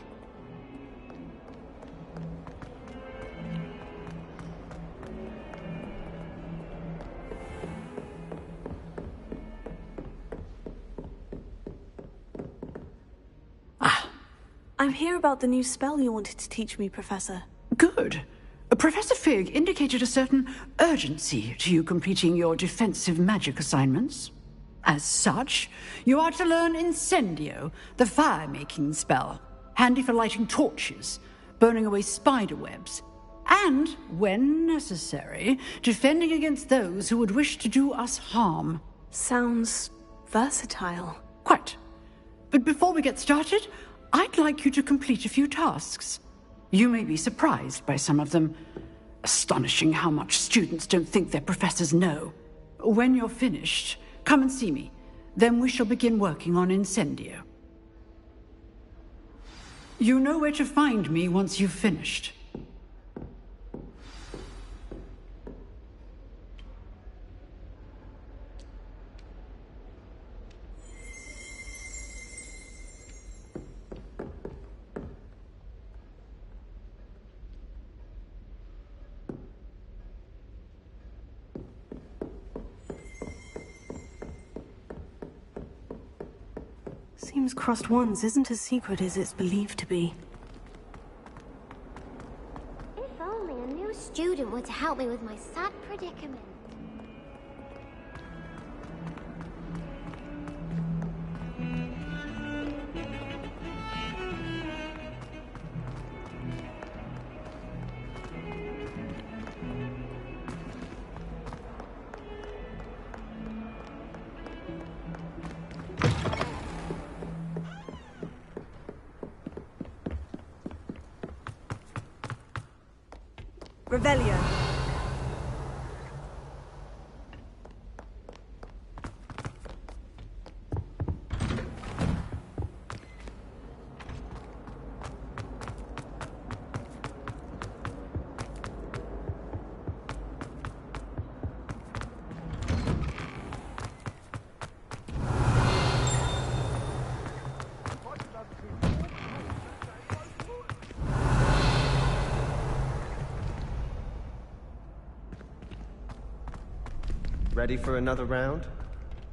I'm here about the new spell you wanted to teach me, Professor. Good. Professor Fig indicated a certain urgency to you completing your defensive magic assignments. As such, you are to learn Incendio, the fire-making spell, handy for lighting torches, burning away spider webs, and, when necessary, defending against those who would wish to do us harm. Sounds versatile. Quite. But before we get started, I'd like you to complete a few tasks. You may be surprised by some of them. Astonishing how much students don't think their professors know. When you're finished, come and see me. Then we shall begin working on Incendio. You know where to find me once you've finished. Seems Crossed Wands isn't as secret as it's believed to be. If only a new student were to help me with my sad predicament. Revelio. Ready for another round?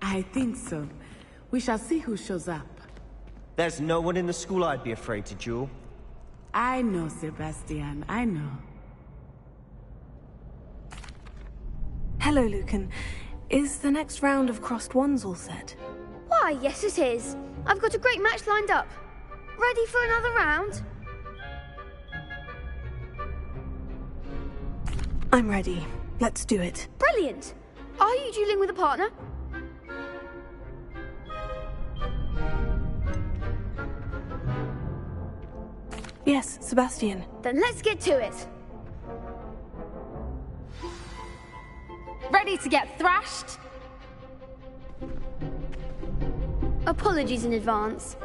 I think so. We shall see who shows up. There's no one in the school I'd be afraid to duel. I know, Sebastian, I know. Hello, Lucan. Is the next round of Crossed Wands all set? Why, yes it is. I've got a great match lined up. Ready for another round? I'm ready. Let's do it. Brilliant! I'll Are you dueling with a partner? Yes, Sebastian. Then let's get to it. Ready to get thrashed? Apologies in advance.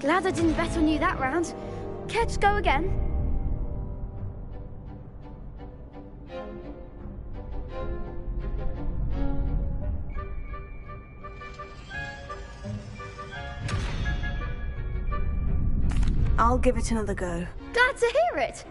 Glad I didn't bet on you that round. Care to go again? I'll give it another go. Glad to hear it.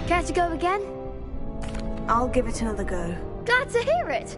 Care to go again? I'll give it another go. Glad to hear it.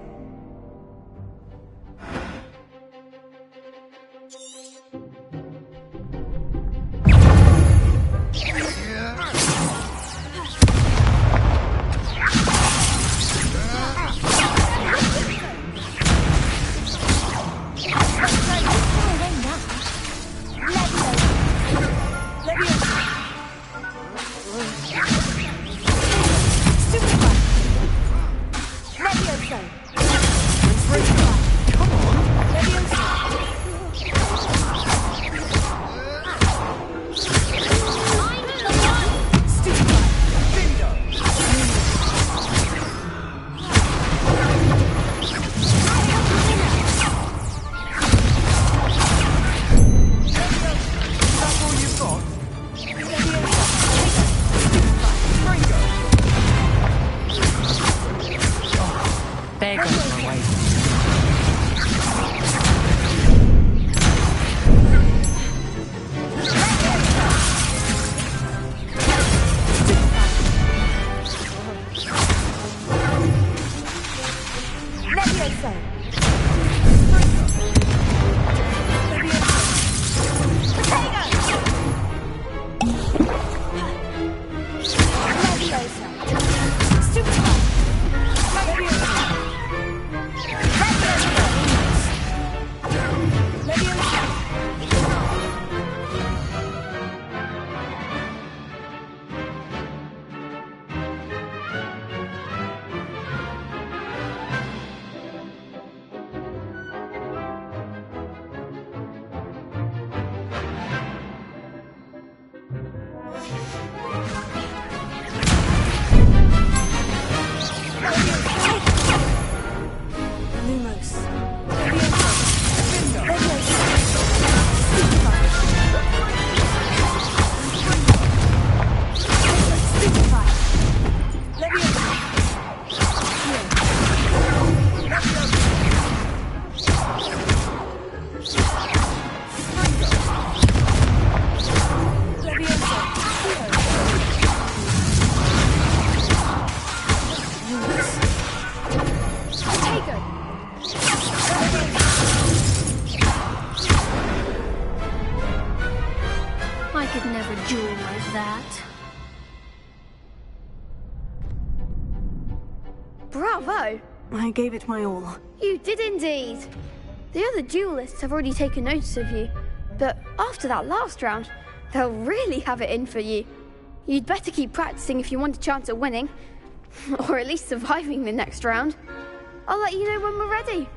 bravo! I gave it my all. You did indeed. The other duelists have already taken notice of you, but after that last round, they'll really have it in for you. You'd better keep practicing if you want a chance at winning, or at least surviving the next round. I'll let you know when we're ready.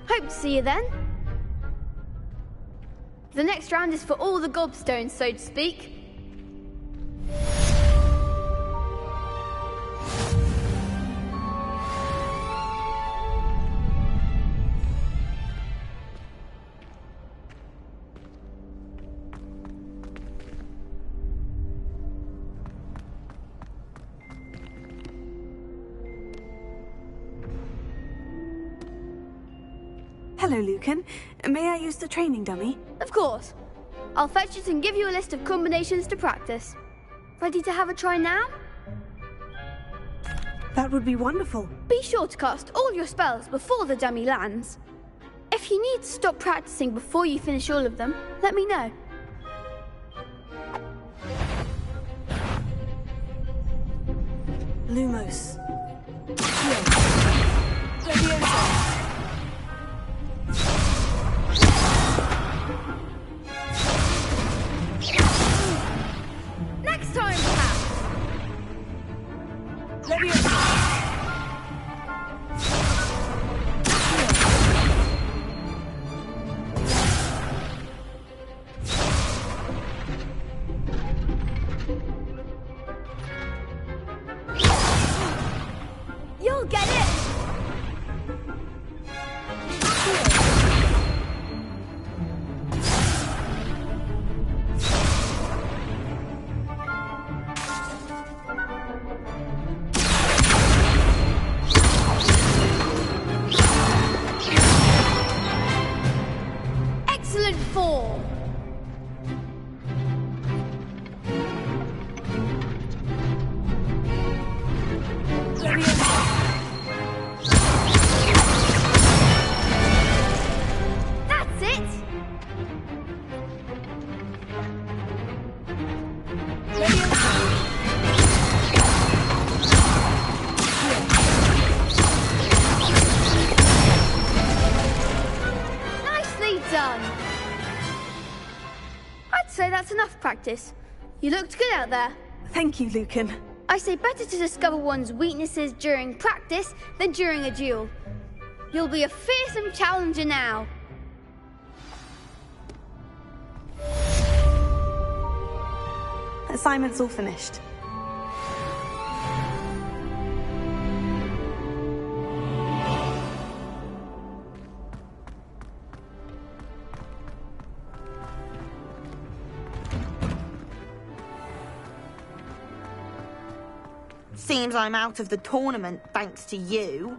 Hope to see you then. The next round is for all the gobstones, so to speak. Hello, Lucan. May I use the training dummy? Of course. I'll fetch it and give you a list of combinations to practice. Ready to have a try now? That would be wonderful. Be sure to cast all your spells before the dummy lands. If you need to stop practicing before you finish all of them, let me know. Lumos. Next time, perhaps! You'll get it! Excellent form! That's it! Nicely done! I'd say that's enough practice. You looked good out there. Thank you, Lucan. I say better to discover one's weaknesses during practice than during a duel. You'll be a fearsome challenger now. Assignment's all finished. Seems I'm out of the tournament thanks to you.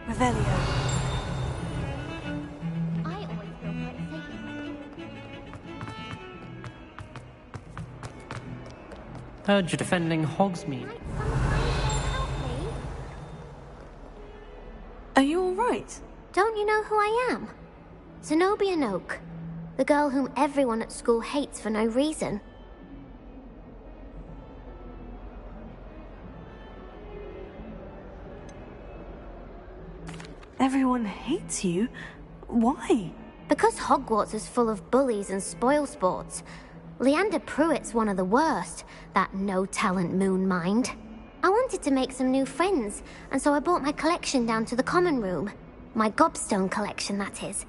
Revelio. I always feel quite safe. Heard you're defending Hogsmeade. Are you all right? Don't you know who I am? Zenobia Noak, the girl whom everyone at school hates for no reason. Everyone hates you? Why? Because Hogwarts is full of bullies and spoilsports. Leander Pruitt's one of the worst, that no-talent moon mind. I wanted to make some new friends, and so I brought my collection down to the common room. My gobstone collection, that is.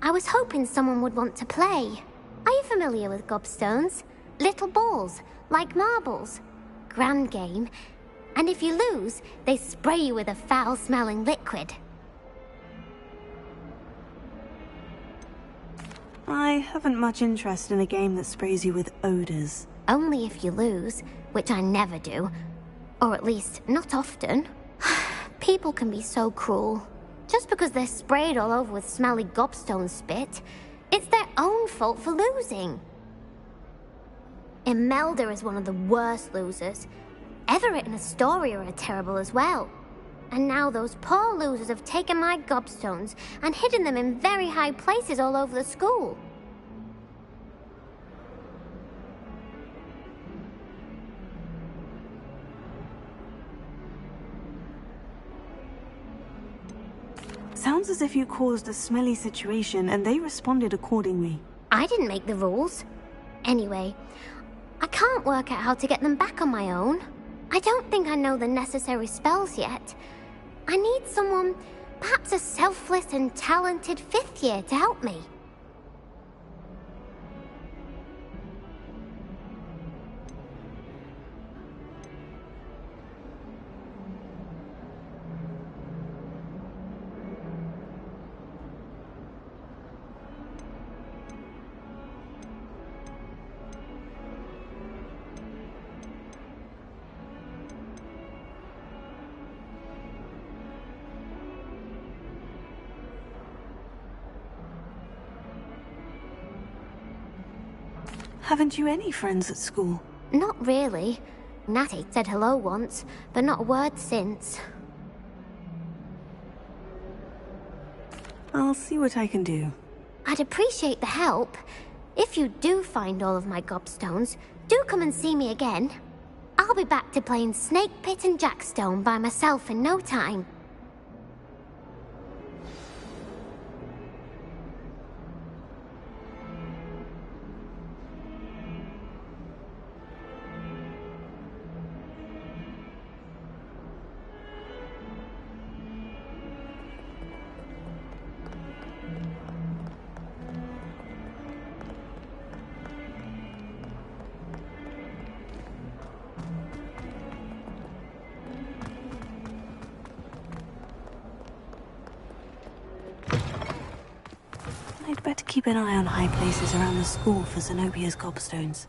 I was hoping someone would want to play. Are you familiar with gobstones? Little balls, like marbles. Grand game. And if you lose, they spray you with a foul-smelling liquid. I haven't much interest in a game that sprays you with odors. Only if you lose, which I never do. Or at least, not often. People can be so cruel. Just because they're sprayed all over with smelly gobstone spit, it's their own fault for losing. Imelda is one of the worst losers. Everett and Astoria are terrible as well. And now those poor losers have taken my gobstones and hidden them in very high places all over the school. Sounds as if you caused a smelly situation and they responded accordingly. I didn't make the rules. Anyway, I can't work out how to get them back on my own. I don't think I know the necessary spells yet. I need someone, perhaps a selfless and talented 5th year to help me. Haven't you any friends at school? Not really. Natty said hello once, but not a word since. I'll see what I can do. I'd appreciate the help. If you do find all of my gobstones, do come and see me again. I'll be back to playing Snake Pit and Jackstone by myself in no time. I'd better keep an eye on high places around the school for Zenobia's gobstones.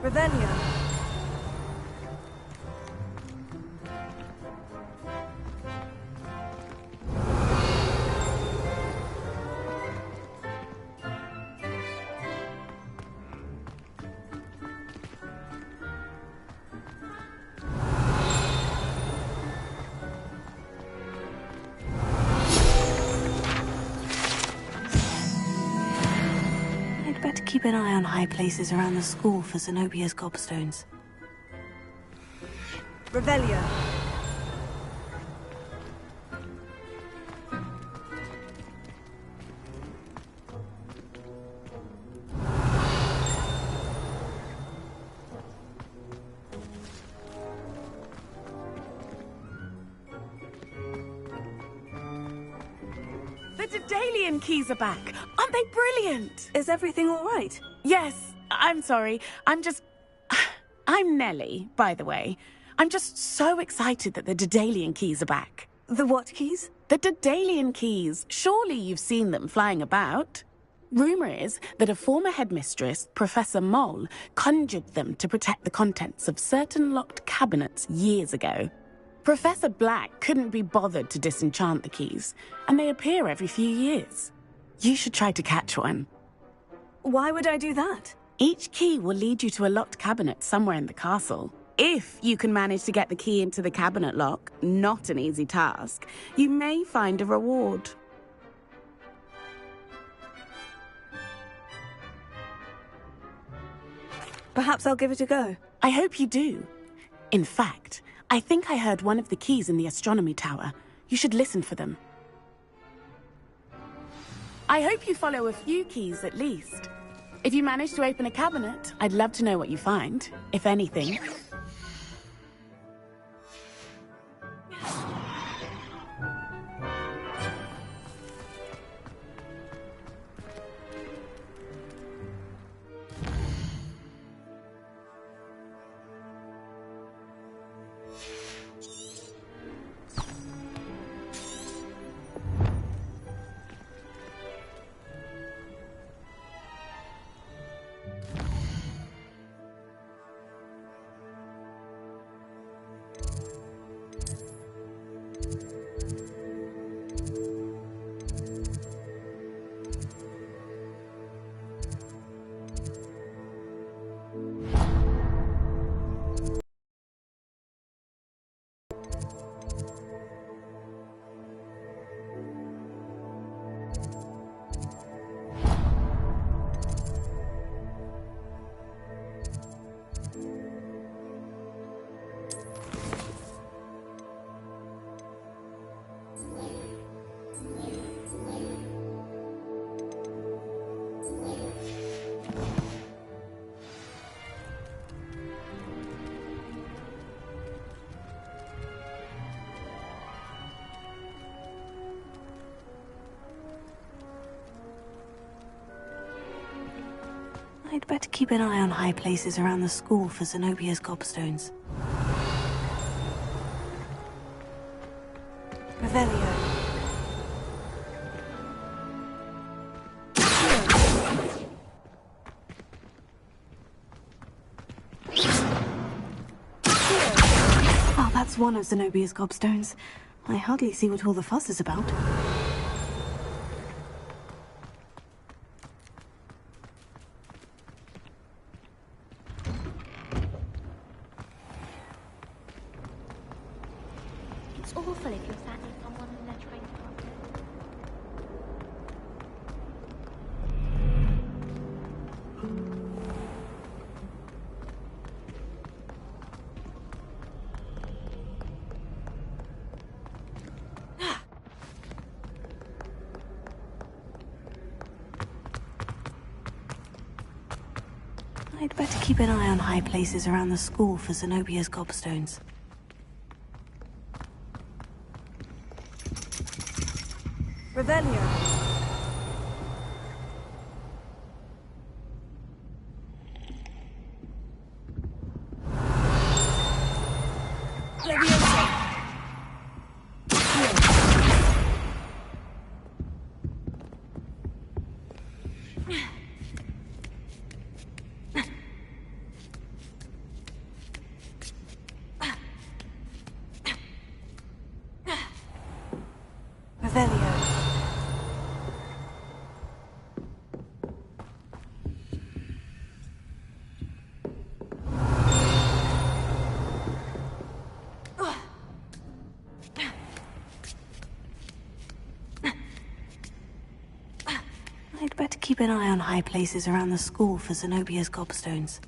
Revelio. I'd better keep an eye on high places around the school for Zenobia's gobstones. Revelio. The Daedalian keys are back. Aren't they brilliant? Is everything all right? Yes. I'm sorry. I'm Nellie, by the way. I'm just so excited that the Daedalian keys are back. The what keys? The Daedalian keys. Surely you've seen them flying about. Rumour is that a former headmistress, Professor Mole, conjured them to protect the contents of certain locked cabinets years ago. Professor Black couldn't be bothered to disenchant the keys, and they appear every few years. You should try to catch one. Why would I do that? Each key will lead you to a locked cabinet somewhere in the castle. If you can manage to get the key into the cabinet lock, not an easy task, you may find a reward. Perhaps I'll give it a go. I hope you do. In fact, I think I heard one of the keys in the astronomy tower. You should listen for them. I hope you follow a few keys at least. If you manage to open a cabinet, I'd love to know what you find, if anything. I'd better keep an eye on high places around the school for Zenobia's gobstones. Revelio. Oh, that's one of Zenobia's gobstones. I hardly see what all the fuss is about. It's awful if you're sat in someone and they're trying to... I'd better keep an eye on high places around the school for Zenobia's gobstones. Revelio. I'd better keep an eye on high places around the school for Zenobia's gobstones.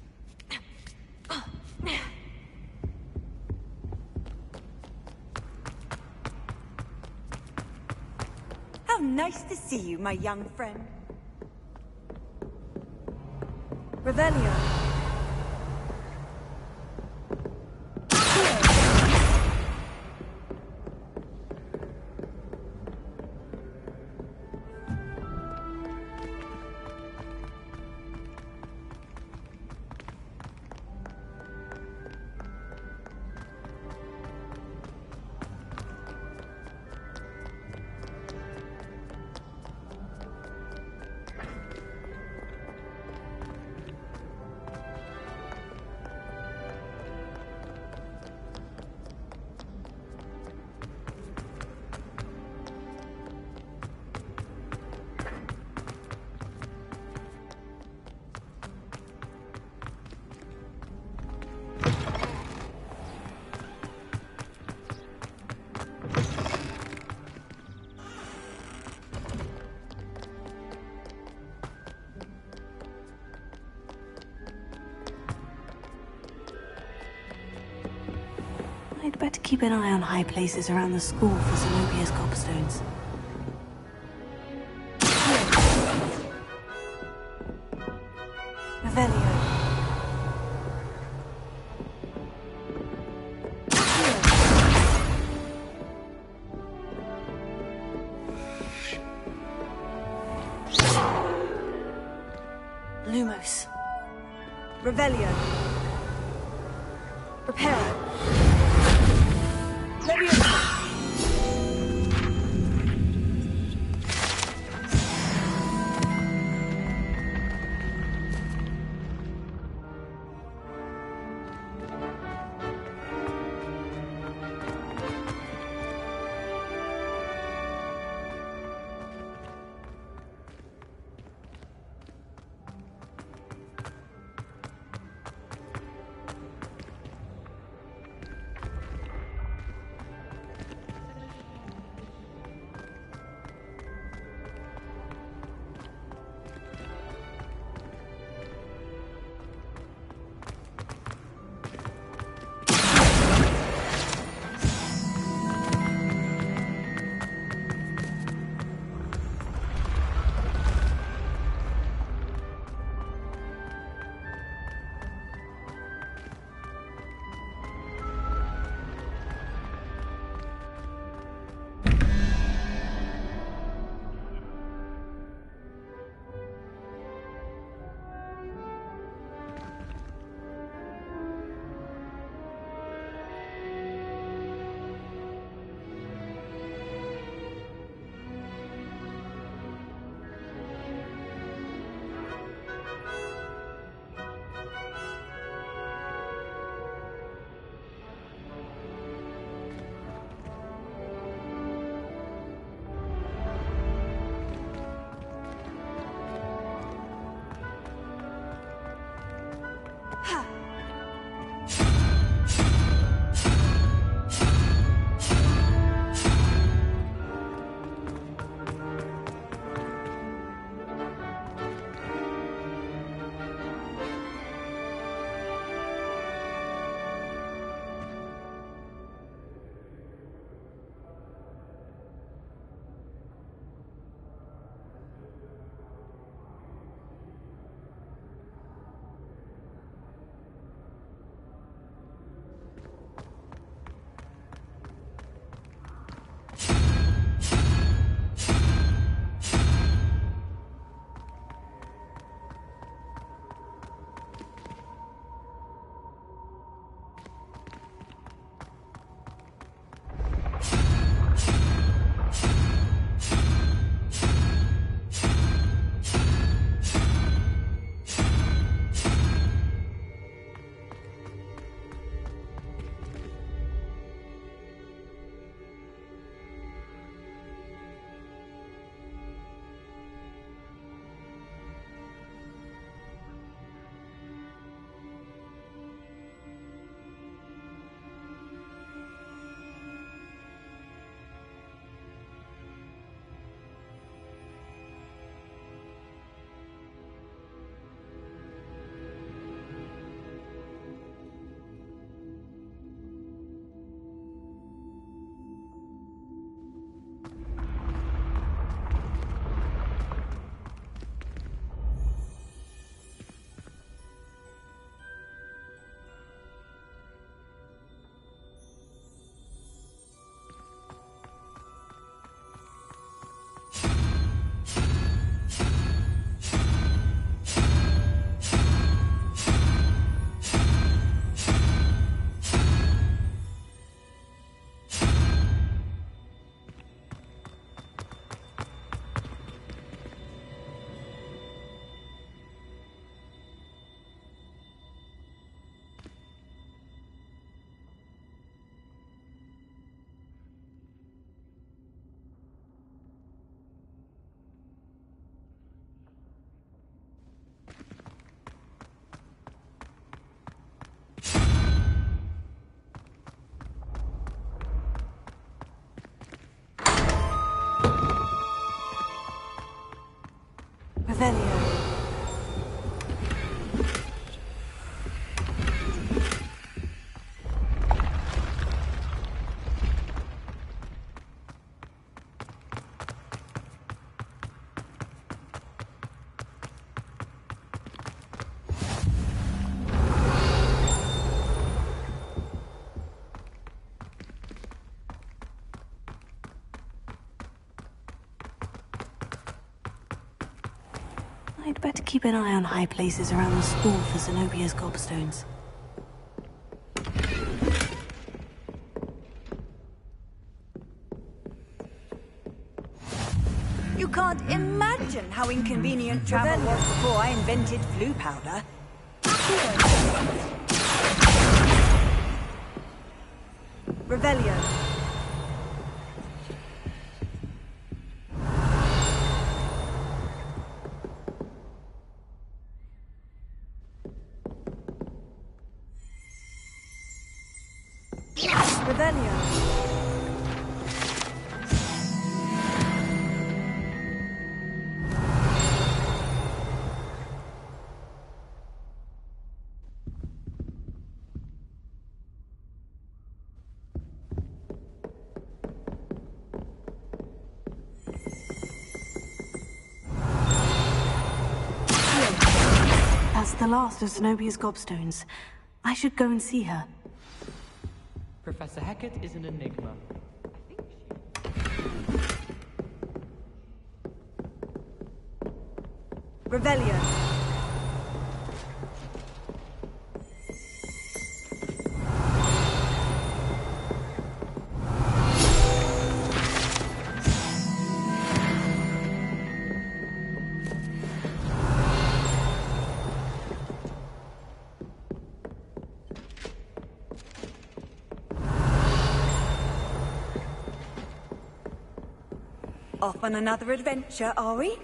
How nice to see you, my young friend. Revelio. Better keep an eye on high places around the school for Zenobia's cobstones. Revelio. Lumos. Revelio. Reparo. Leviosa. I'd better keep an eye on high places around the school for Zenobia's gobstones. You can't imagine how inconvenient travel was before I invented flu powder. Revelio. Revelio. That's the last of Zenobia's gobstones. I should go and see her. Professor Hecat is an enigma. Revelio. Off on another adventure, are we?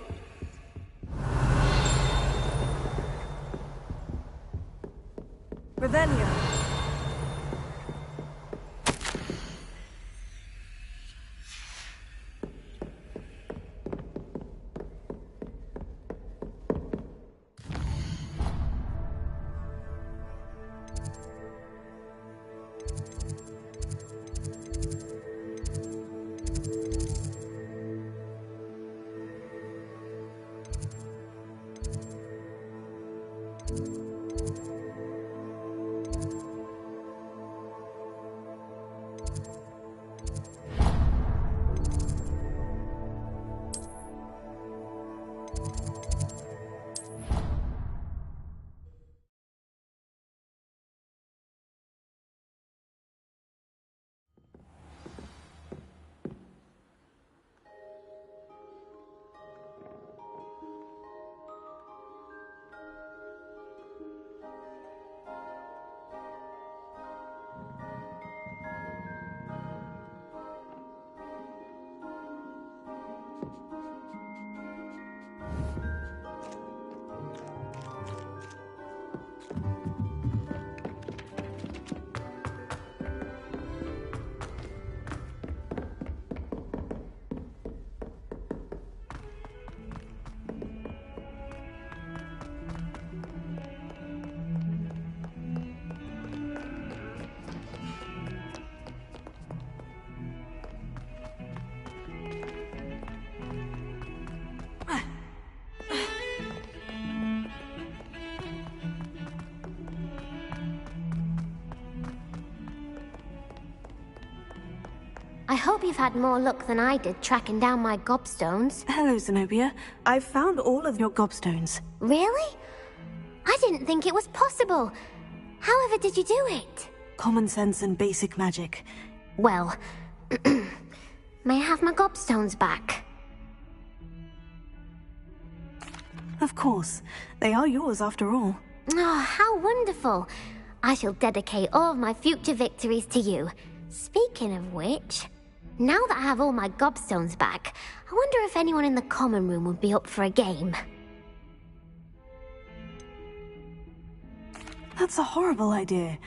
Revelio. I hope you've had more luck than I did tracking down my gobstones. Hello, Zenobia. I've found all of your gobstones. Really? I didn't think it was possible. However did you do it? Common sense and basic magic. Well, may I have my gobstones back? Of course. They are yours after all. Oh, how wonderful. I shall dedicate all of my future victories to you. Speaking of which, now that I have all my gobstones back, I wonder if anyone in the common room would be up for a game. That's a horrible idea.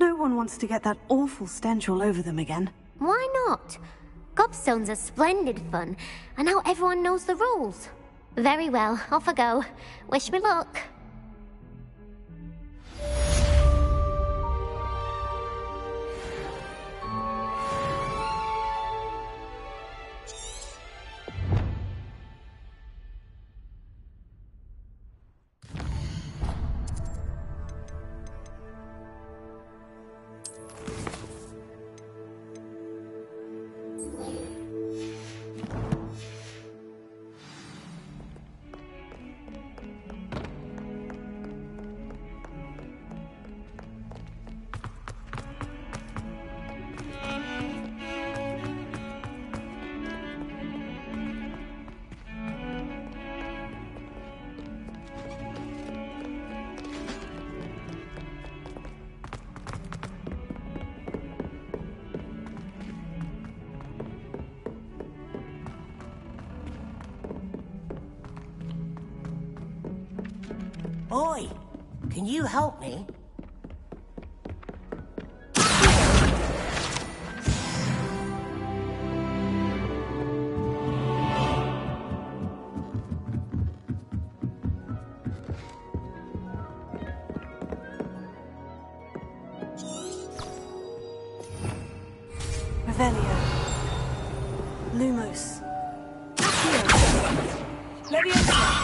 No one wants to get that awful stench all over them again. Why not? Gobstones are splendid fun, and now everyone knows the rules. Very well, off I go. Wish me luck. Oi, can you help me? Revelio. Lumos. Leviosa.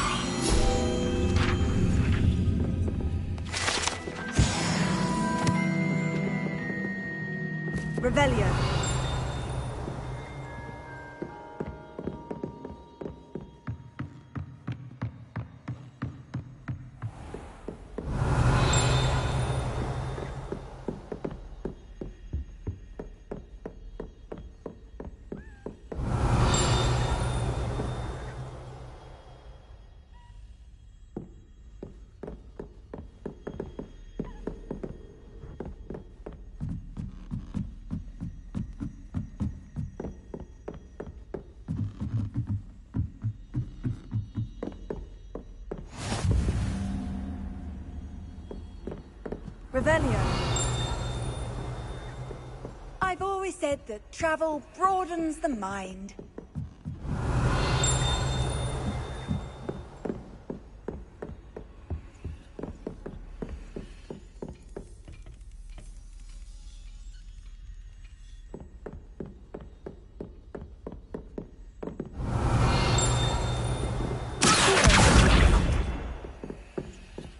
Revelio. Revelio. I've always said that travel broadens the mind.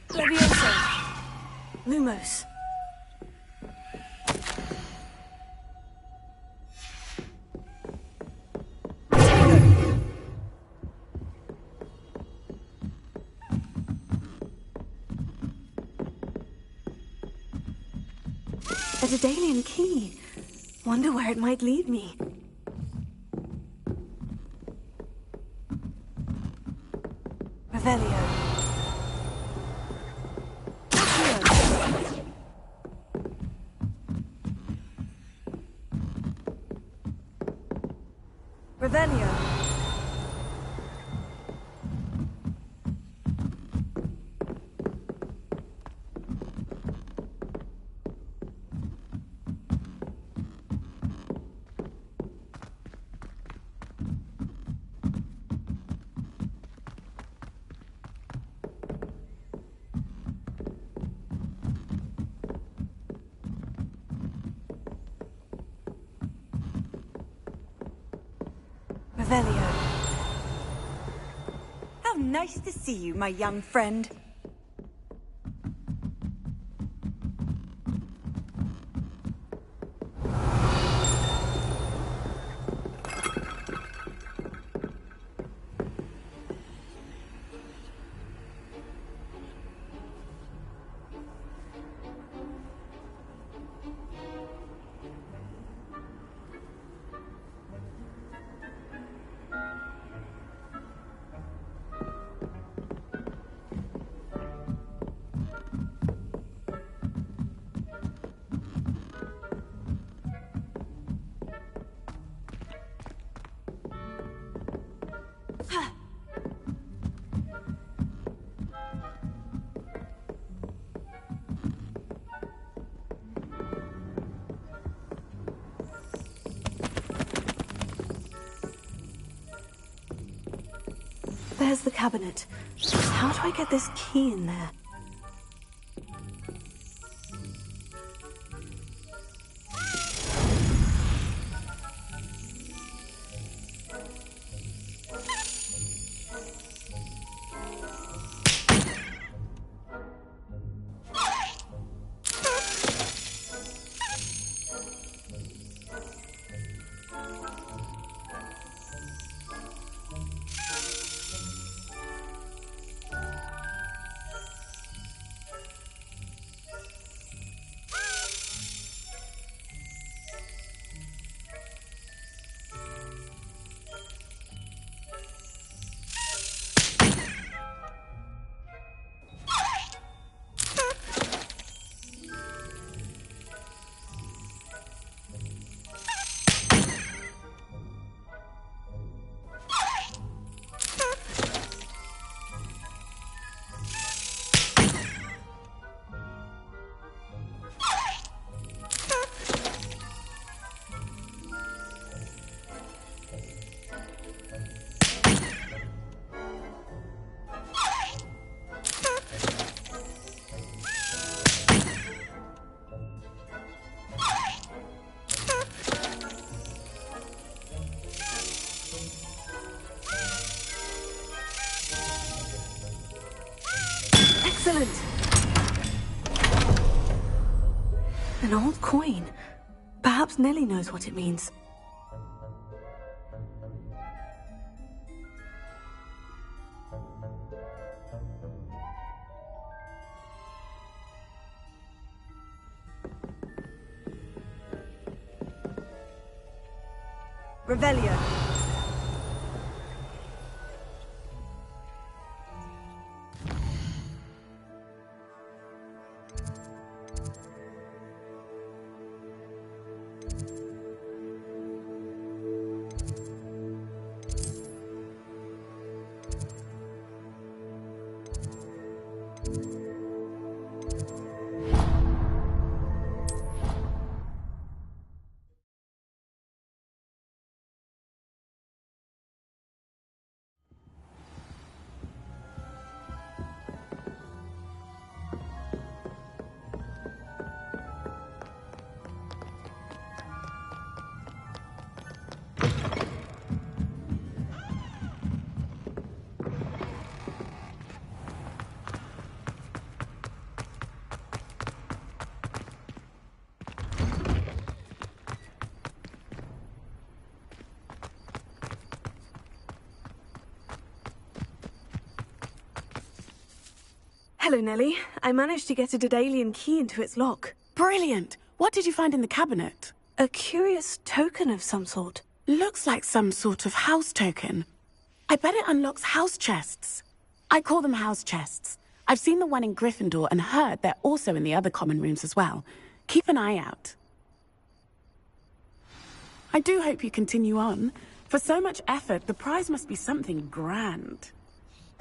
Leviosa. Lumos. A Daedalian key. Wonder where it might lead me. Revelio. Revelio. Revelio. How nice to see you, my young friend. There's the cabinet. How do I get this key in there? An old coin. Perhaps Nellie knows what it means. Revelio. Hello, Nellie. I managed to get a Daedalian key into its lock. Brilliant! What did you find in the cabinet? A curious token of some sort. Looks like some sort of house token. I bet it unlocks house chests. I call them house chests. I've seen the one in Gryffindor and heard they're also in the other common rooms as well. Keep an eye out. I do hope you continue on. For so much effort, the prize must be something grand.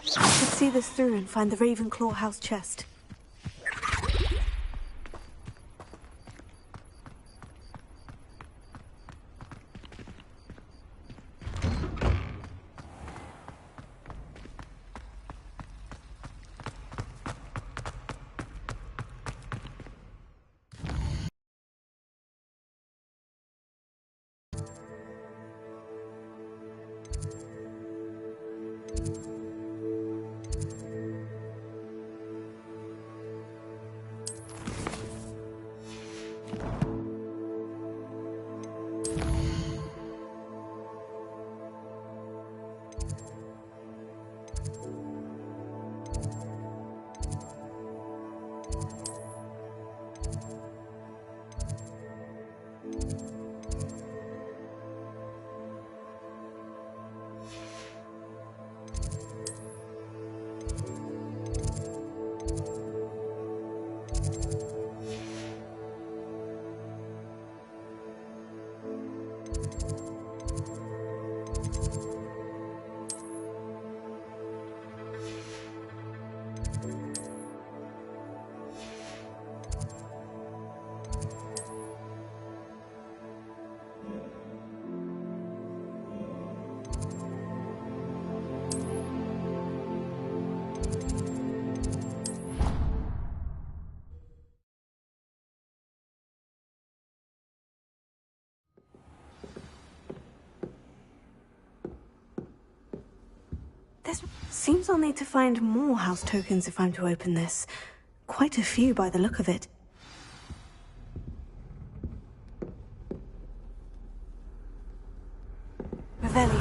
I should see this through and find the Ravenclaw house chest. Seems I'll need to find more house tokens if I'm to open this. Quite a few by the look of it. Revelio.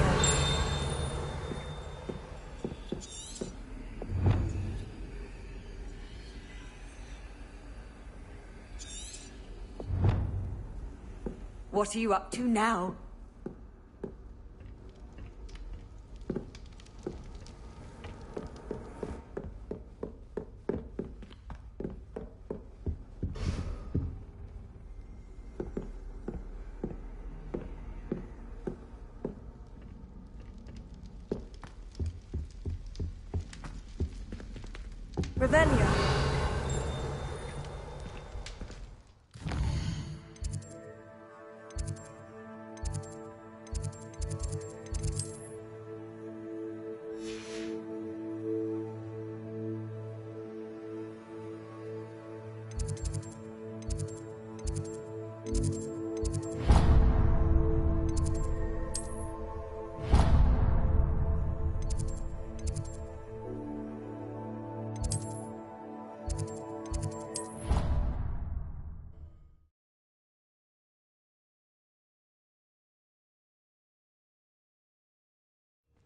What are you up to now? Revelio.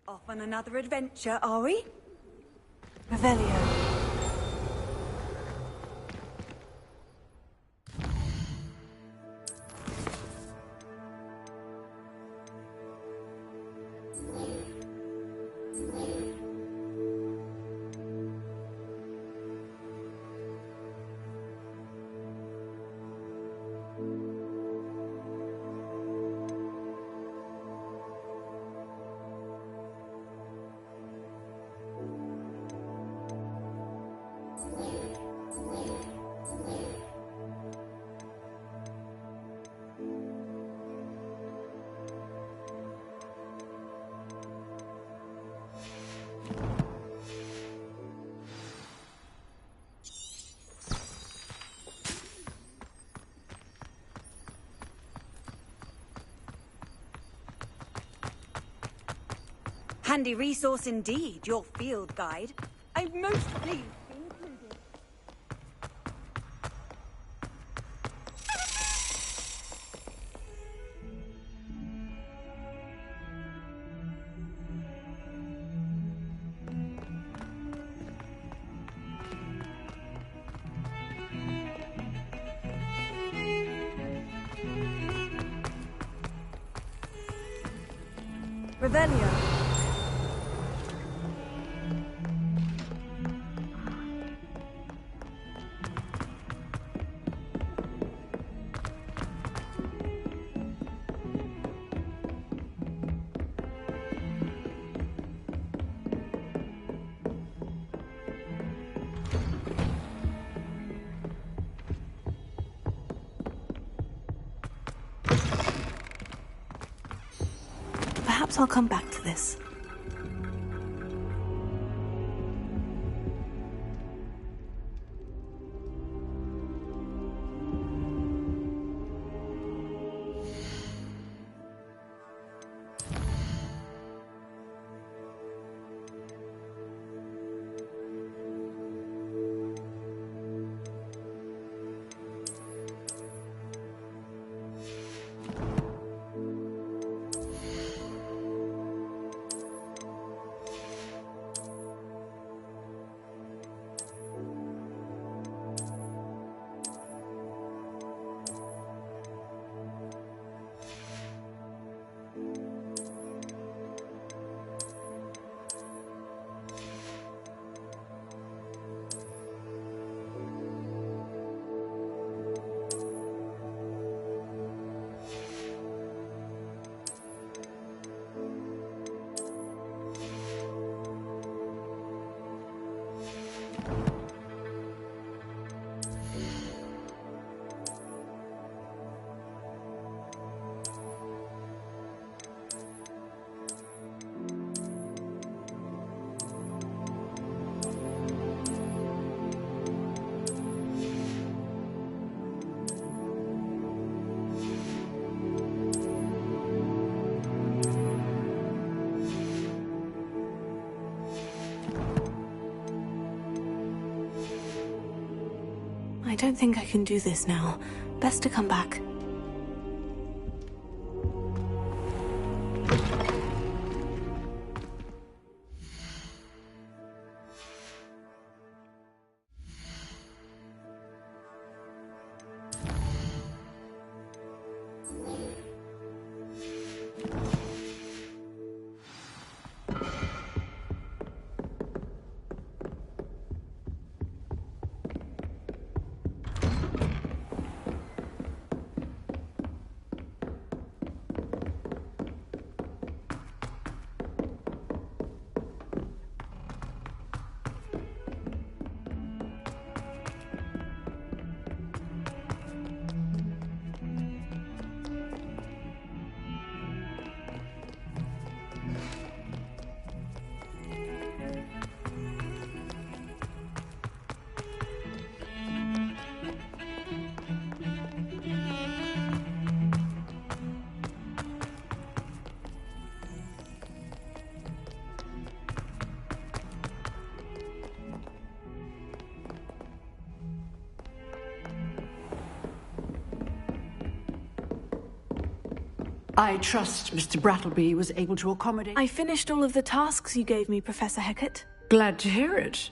Off on another adventure, are we? Revelio. Handy resource indeed, your field guide. I'm most pleased to include it. Revelio. Perhaps I'll come back to this. I don't think I can do this now. Best to come back. I trust Mr. Brattleby was able to accommodate... I finished all of the tasks you gave me, Professor Hecat. Glad to hear it.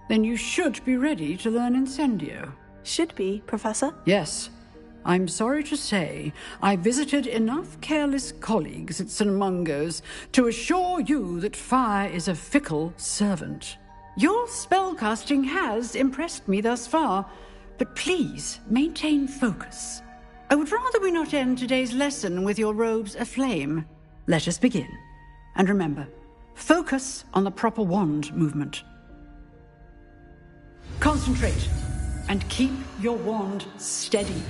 Then you should be ready to learn Incendio. Should be, Professor? Yes. I'm sorry to say, I visited enough careless colleagues at St. Mungo's to assure you that fire is a fickle servant. Your spellcasting has impressed me thus far, but please maintain focus. I would rather we not end today's lesson with your robes aflame. Let us begin. And remember, focus on the proper wand movement. Concentrate, and keep your wand steady.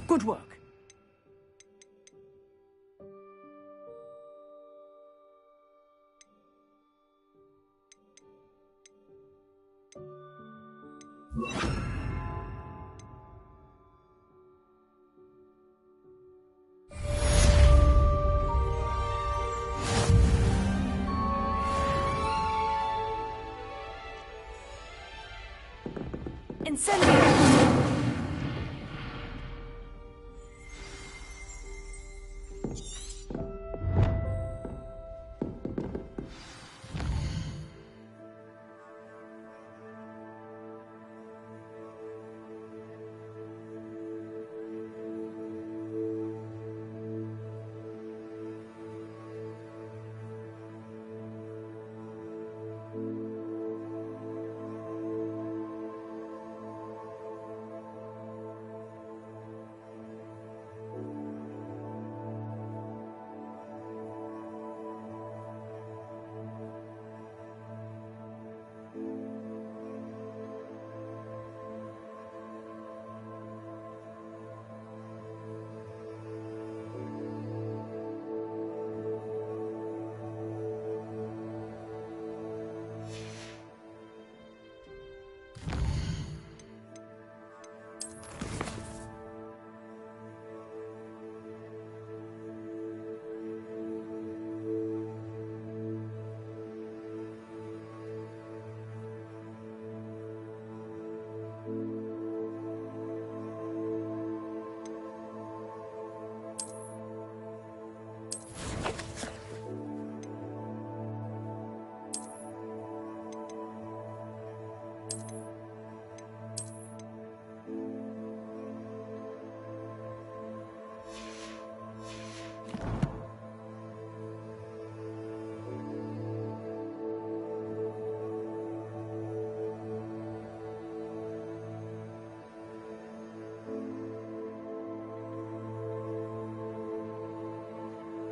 Good work. Incendio!